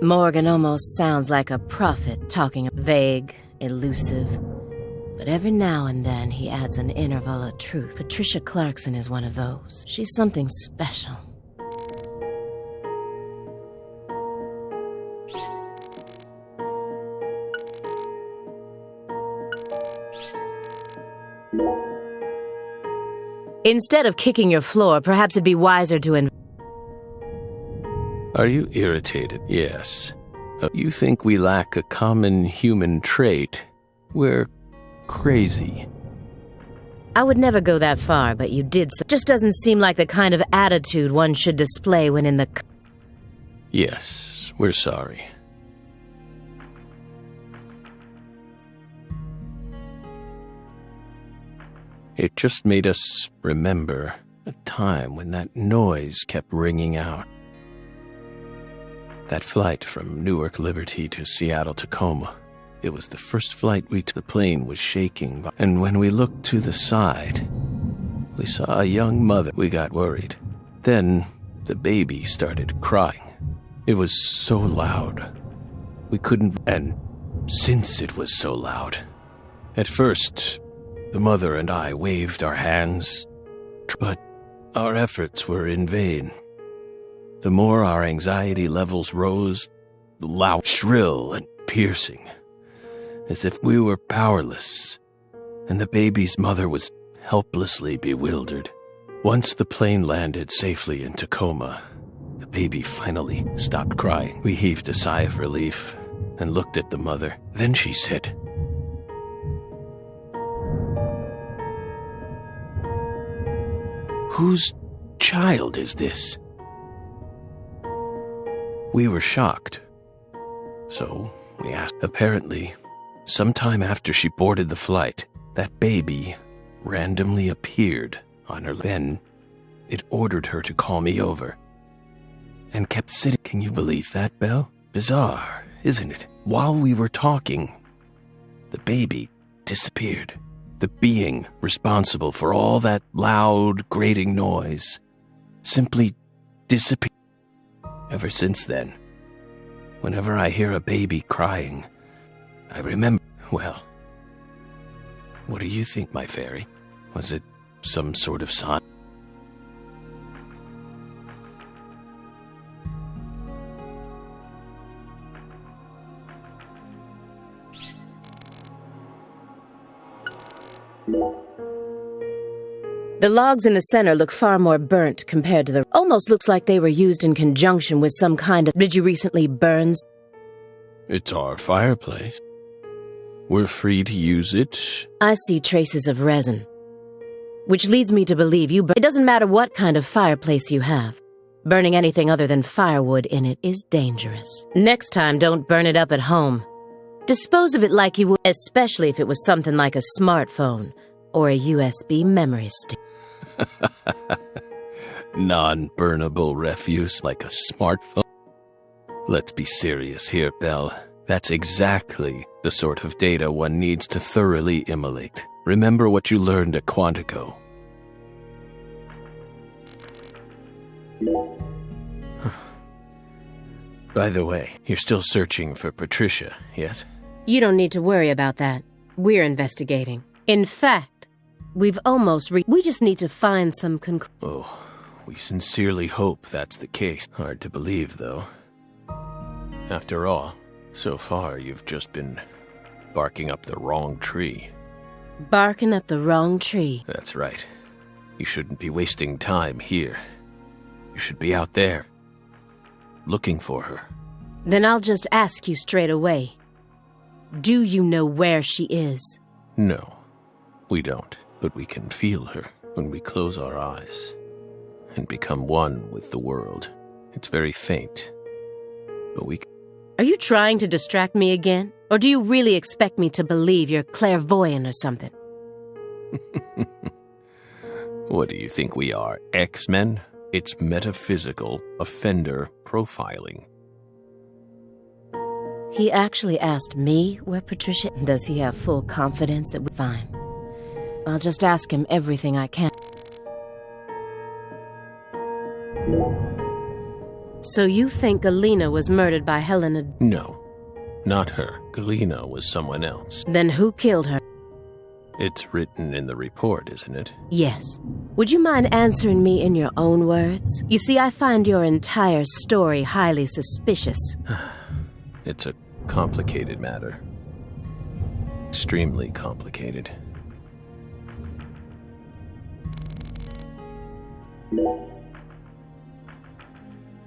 Morgan almost sounds like a prophet, talking vague, elusive. But every now and then he adds an interval of truth. Patricia Clarkson is one of those. She's something special. Instead of kicking your floor, perhaps it'd be wiser to Are you irritated? Yes. You think we lack a common human trait. We're crazy. I would never go that far, but you did so. Just doesn't seem like the kind of attitude one should display when in the... Yes, we're sorry. It just made us remember a time when that noise kept ringing out. That flight from Newark Liberty to Seattle Tacoma. It was the first flight we took. The plane was shaking, and when we looked to the side, we saw a young mother. We got worried. Then the baby started crying. It was so loud. We couldn't, and since it was so loud, at first, the mother and I waved our hands, but our efforts were in vain. The more our anxiety levels rose, the loud, shrill, and piercing, as if we were powerless, and the baby's mother was helplessly bewildered. Once the plane landed safely in Tacoma, the baby finally stopped crying. We heaved a sigh of relief and looked at the mother. Then she said, "Whose child is this?" We were shocked. So we asked. Apparently, sometime after she boarded the flight, that baby randomly appeared on her. Then it ordered her to call me over and kept sitting. Can you believe that, Belle? Bizarre, isn't it? While we were talking, the baby disappeared. The being responsible for all that loud, grating noise simply disappeared. Ever since then, whenever I hear a baby crying, I remember, well, what do you think, my fairy? Was it some sort of sign? The logs in the center look far more burnt compared to the... Almost looks like they were used in conjunction with some kind of... Did you recently burn? It's our fireplace. We're free to use it. I see traces of resin, which leads me to believe you... It doesn't matter what kind of fireplace you have. Burning anything other than firewood in it is dangerous. Next time, don't burn it up at home. Dispose of it like you would, especially if it was something like a smartphone or a USB memory stick. Non-burnable refuse like a smartphone. Let's be serious here, Belle. That's exactly the sort of data one needs to thoroughly immolate. Remember what you learned at Quantico. By the way, you're still searching for Patricia, yes? You don't need to worry about that. We're investigating. In fact, we've almost we just need to find some Oh, we sincerely hope that's the case. Hard to believe, though. After all, so far you've just been barking up the wrong tree. Barking up the wrong tree? That's right. You shouldn't be wasting time here. You should be out there, looking for her. Then I'll just ask you straight away. Do you know where she is? No, we don't. But we can feel her when we close our eyes and become one with the world. It's very faint, but we... Are you trying to distract me again? Or do you really expect me to believe you're clairvoyant or something? What do you think we are, X-Men? It's metaphysical offender profiling. He actually asked me where Patricia... Does he have full confidence that we're fine? I'll just ask him everything I can. So you think Galena was murdered by Helena? No, not her. Galena was someone else. Then who killed her? It's written in the report, isn't it? Yes. Would you mind answering me in your own words? You see, I find your entire story highly suspicious. It's a complicated matter. Extremely complicated.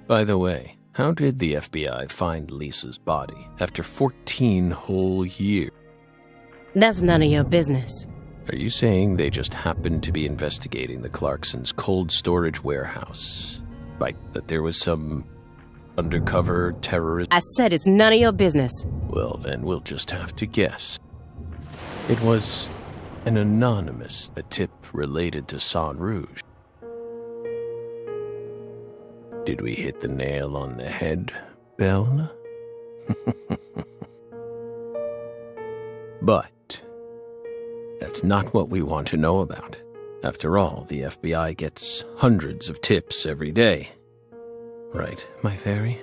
By the way, how did the FBI find Lisa's body after 14 whole years? That's none of your business. Are you saying they just happened to be investigating the Clarksons' cold storage warehouse? Like that there was some undercover terrorist? I said it's none of your business. Well, then we'll just have to guess. It was An anonymous, a tip related to Saint Rouge. Did we hit the nail on the head, Belle? But that's not what we want to know about. After all, the FBI gets hundreds of tips every day. Right, my fairy?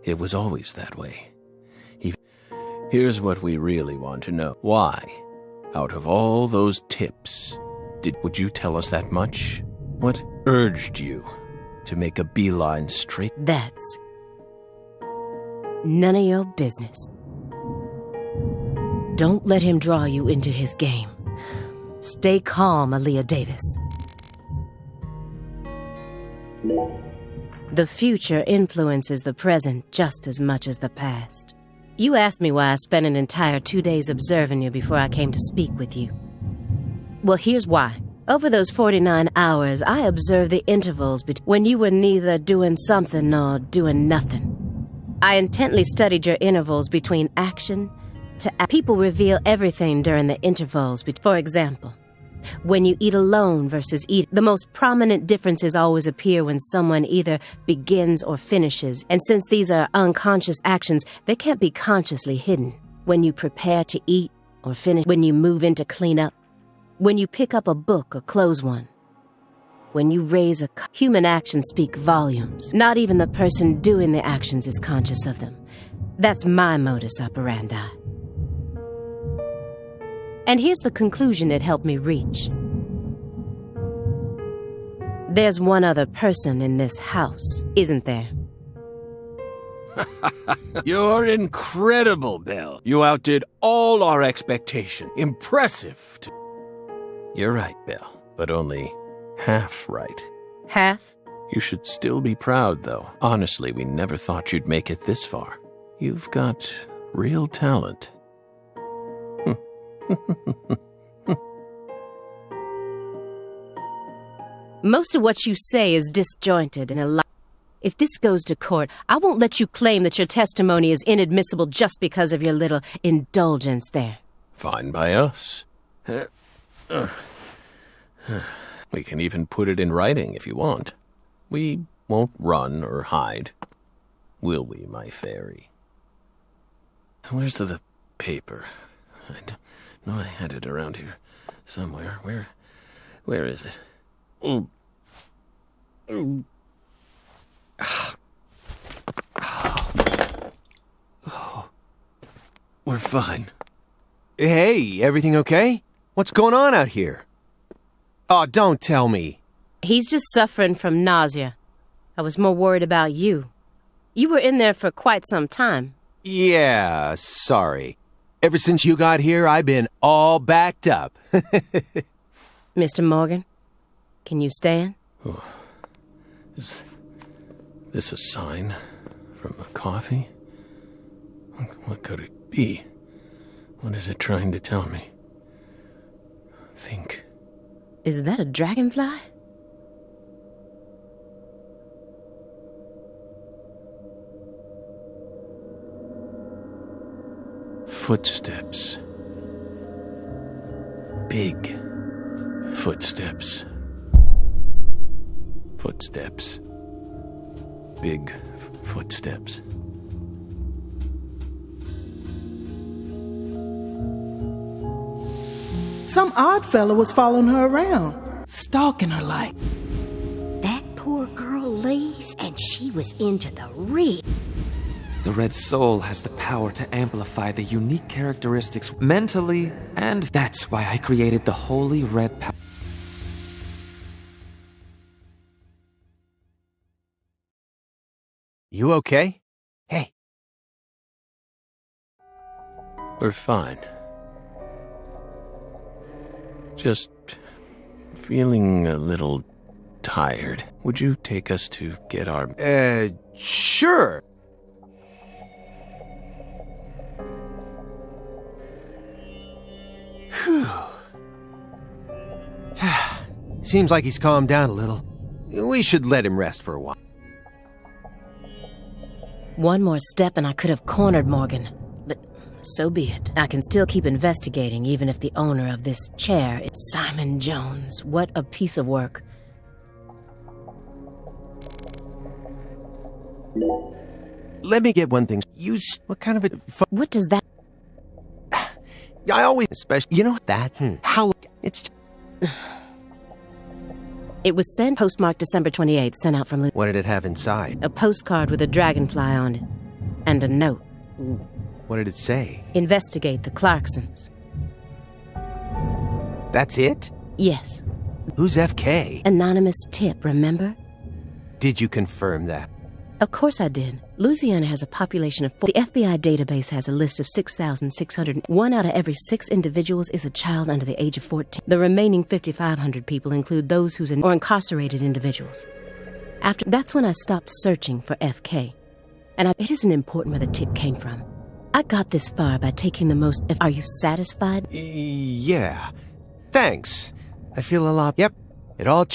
It was always that way. Here's what we really want to know. Why, out of all those tips, would you tell us that much? What urged you to make a beeline straight? That's none of your business. Don't let him draw you into his game. Stay calm, Aaliyah Davis. The future influences the present just as much as the past. You asked me why I spent an entire 2 days observing you before I came to speak with you. Well, here's why. Over those 49 hours, I observed the intervals when you were neither doing something nor doing nothing. I intently studied your intervals between action to people reveal everything during the intervals. For example, when you eat alone versus eat, the most prominent differences always appear when someone either begins or finishes. And since these are unconscious actions, they can't be consciously hidden. When you prepare to eat or finish, when you move in to clean up, when you pick up a book or close one, when you raise a cup. Human actions speak volumes. Not even the person doing the actions is conscious of them. That's my modus operandi. And here's the conclusion it helped me reach. There's one other person in this house, isn't there? You're incredible, Belle. You outdid all our expectation. Impressive. You're right, Belle, but only half right. Half? You should still be proud, though. Honestly, we never thought you'd make it this far. You've got real talent. Most of what you say is disjointed and a lie. If this goes to court, I won't let you claim that your testimony is inadmissible just because of your little indulgence there. Fine by us. We can even put it in writing if you want. We won't run or hide. Will we, my fairy? Where's the paper? No, I had it around here somewhere. Where is it? Oh. We're fine. Hey, everything okay? What's going on out here? Oh, don't tell me. He's just suffering from nausea. I was more worried about you. You were in there for quite some time. Yeah, sorry. Ever since you got here, I've been all backed up. Mr. Morgan, can you stand? Oh. Is this a sign from a coffee? What could it be? What is it trying to tell me? Think. Is that a dragonfly? Footsteps. Big footsteps. Footsteps. Big footsteps. Some odd fella was following her around, stalking her like. That poor girl lays, and she was into the real. The red soul has the power to amplify the unique characteristics mentally, and that's why I created the holy red power. You okay? Hey. We're fine. Just feeling a little tired. Would you take us to get our... Sure. Whew. Seems like he's calmed down a little. We should let him rest for a while. One more step and I could have cornered Morgan, but So be it. I can still keep investigating, even if the owner of this chair is Simon Jones. What a piece of work. Let me get one thing. What kind of a... What does that... I always... Especially... You know that? How... It's... It was sent postmarked December 28th, sent out from... What did it have inside? A postcard with a dragonfly on it. And a note. What did it say? Investigate the Clarksons. That's it? Yes. Who's FK? Anonymous tip, remember? Did you confirm that? Of course I did. Louisiana has a population of 4. The FBI database has a list of 6,600. 1 out of every 6 individuals is a child under the age of 14. The remaining 5,500 people include those who's or incarcerated individuals. That's when I stopped searching for FK. And it isn't important where the tip came from. I got this far by taking the most... Are you satisfied? Yeah. Thanks. I feel a lot... Yep. It all...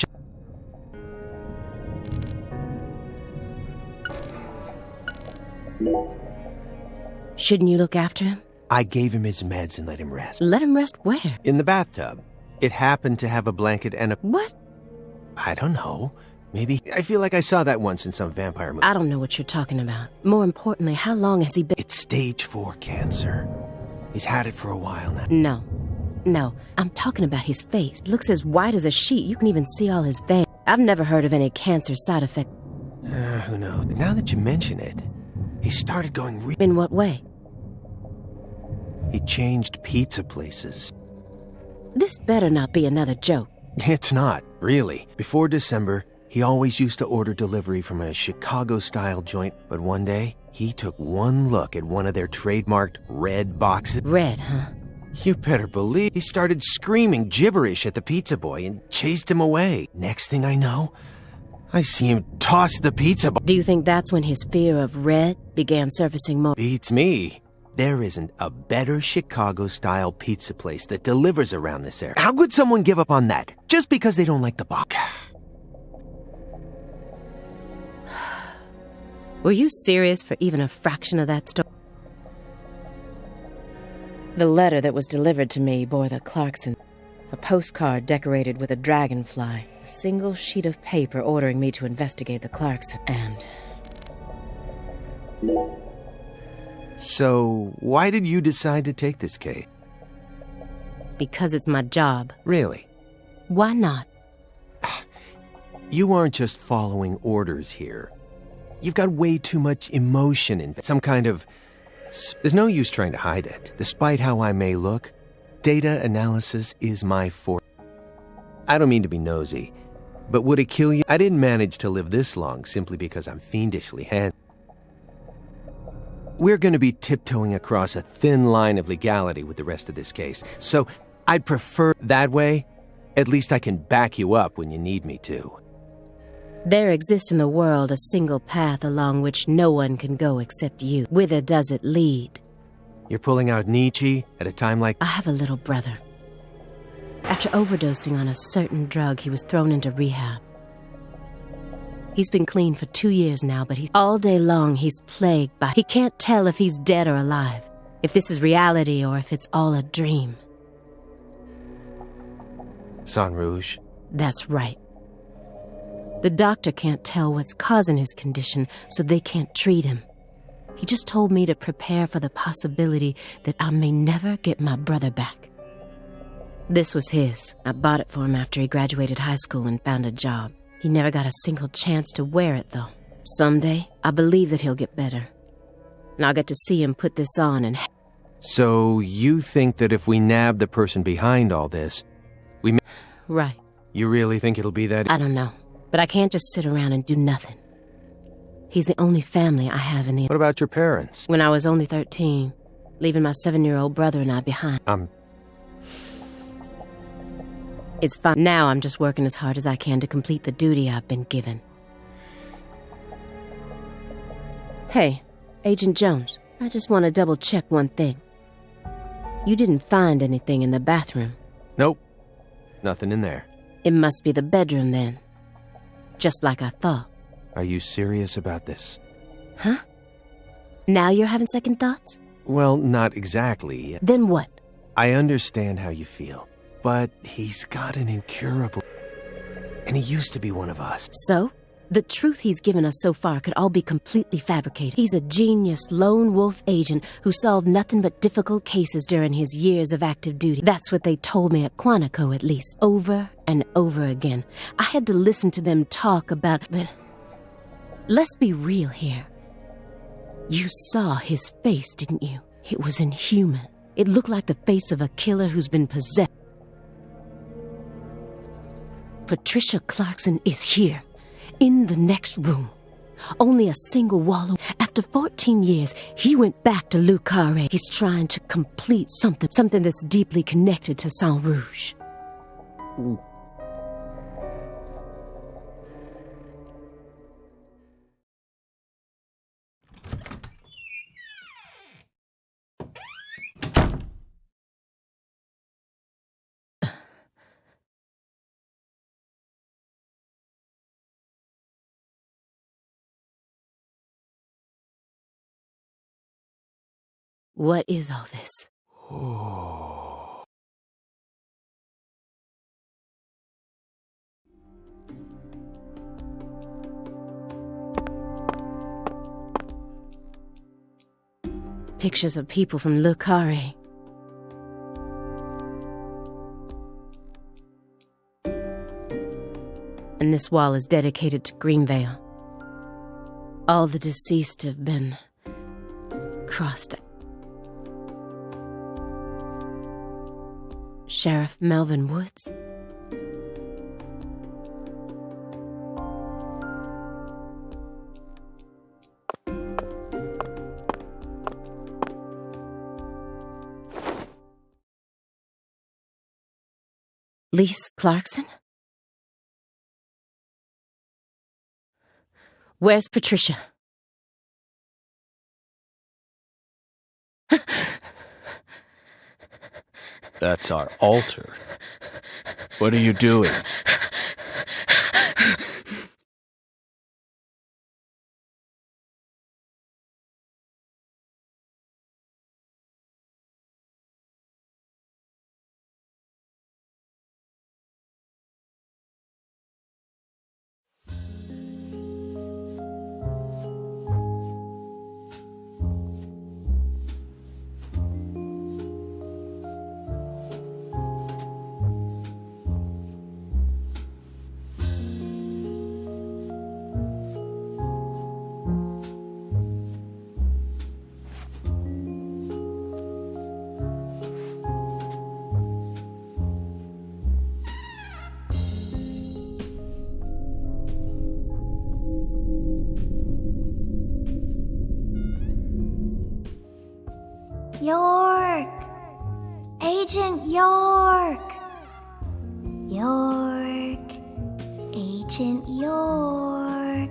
Shouldn't you look after him? I gave him his meds and let him rest. Let him rest where? In the bathtub. It happened to have a blanket and a... What? I don't know. Maybe. I feel like I saw that once in some vampire movie. I don't know what you're talking about. More importantly, how long has he been... It's stage 4 cancer. He's had it for a while now. No. I'm talking about his face. It looks as white as a sheet. You can even see all his veins. I've never heard of any cancer side effect. Who knows? But now that you mention it, he started going In what way? He changed pizza places. This better not be another joke. It's not, really. Before December, he always used to order delivery from a Chicago-style joint, but one day, he took one look at one of their trademarked red boxes. Red, huh? You better believe he started screaming gibberish at the pizza boy and chased him away. Next thing I know, I see him toss the pizza boy. Do you think that's when his fear of red began surfacing more? Beats me. There isn't a better Chicago-style pizza place that delivers around this area. How could someone give up on that just because they don't like the box? Were you serious for even a fraction of that story? The letter that was delivered to me bore the Clarkson. A postcard decorated with a dragonfly. A single sheet of paper ordering me to investigate the Clarkson. And... So, why did you decide to take this case? Because it's my job. Really? Why not? You aren't just following orders here. You've got way too much emotion in some kind of... There's no use trying to hide it. Despite how I may look, data analysis is my forte. I don't mean to be nosy, but would it kill you? I didn't manage to live this long simply because I'm fiendishly handsome. We're going to be tiptoeing across a thin line of legality with the rest of this case, so I'd prefer that way. At least I can back you up when you need me to. There exists in the world a single path along which no one can go except you. Whither does it lead? You're pulling out Nietzsche at a time like... I have a little brother. After overdosing on a certain drug, he was thrown into rehab. He's been clean for 2 years now, but all day long he's plagued by... He can't tell if he's dead or alive, if this is reality or if it's all a dream. Sang Rouge? That's right. The doctor can't tell what's causing his condition, so they can't treat him. He just told me to prepare for the possibility that I may never get my brother back. This was his. I bought it for him after he graduated high school and found a job. He never got a single chance to wear it, though. Someday, I believe that he'll get better. And I'll get to see him put this on and... So, you think that if we nab the person behind all this, we may... Right. You really think it'll be that... I don't know. But I can't just sit around and do nothing. He's the only family I have in the... What about your parents? When I was only 13, leaving my 7-year-old brother and I behind. It's fine. Now I'm just working as hard as I can to complete the duty I've been given. Hey, Agent Jones, I just want to double-check one thing. You didn't find anything in the bathroom? Nope. Nothing in there. It must be the bedroom, then. Just like I thought. Are you serious about this? Huh? Now you're having second thoughts? Well, not exactly. Then what? I understand how you feel, but he's got an incurable... And he used to be one of us. So? The truth he's given us so far could all be completely fabricated. He's a genius lone wolf agent who solved nothing but difficult cases during his years of active duty. That's what they told me at Quantico, at least. Over and over again. I had to listen to them talk about... But let's be real here. You saw his face, didn't you? It was inhuman. It looked like the face of a killer who's been possessed. Patricia Clarkson is here. In the next room. Only a single wall. After 14 years, he went back to Le Carré. He's trying to complete something that's deeply connected to Saint Rouge. What is all this? Pictures of people from Le Carré. And this wall is dedicated to Greenvale. All the deceased have been crossed out. Sheriff Melvin Woods? Lise Clarkson? Where's Patricia? That's our altar. What are you doing? York! Agent York! York! Agent York!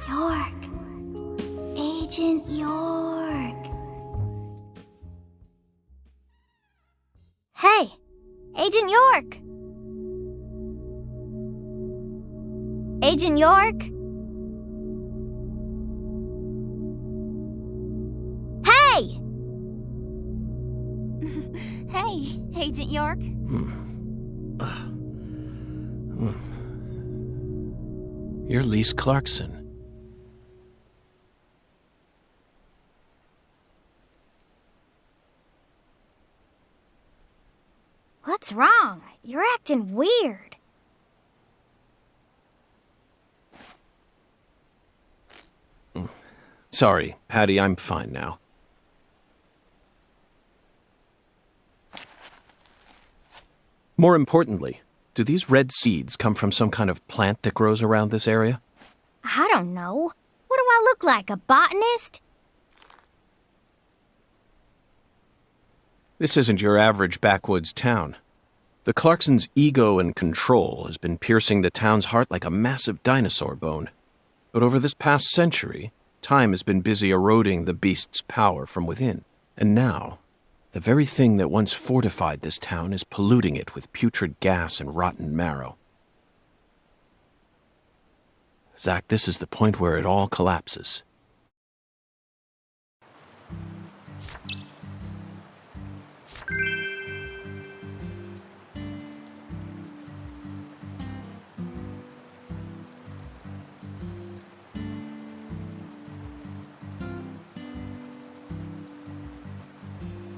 York! Agent York! Hey! Agent York! Agent York? Hey! Hey, Agent York. You're Lise Clarkson. What's wrong? You're acting weird. Sorry, Patty, I'm fine now. More importantly, do these red seeds come from some kind of plant that grows around this area? I don't know. What do I look like, a botanist? This isn't your average backwoods town. The Clarksons' ego and control has been piercing the town's heart like a massive dinosaur bone. But over this past century, time has been busy eroding the beast's power from within. And now, the very thing that once fortified this town is polluting it with putrid gas and rotten marrow. Zach, this is the point where it all collapses.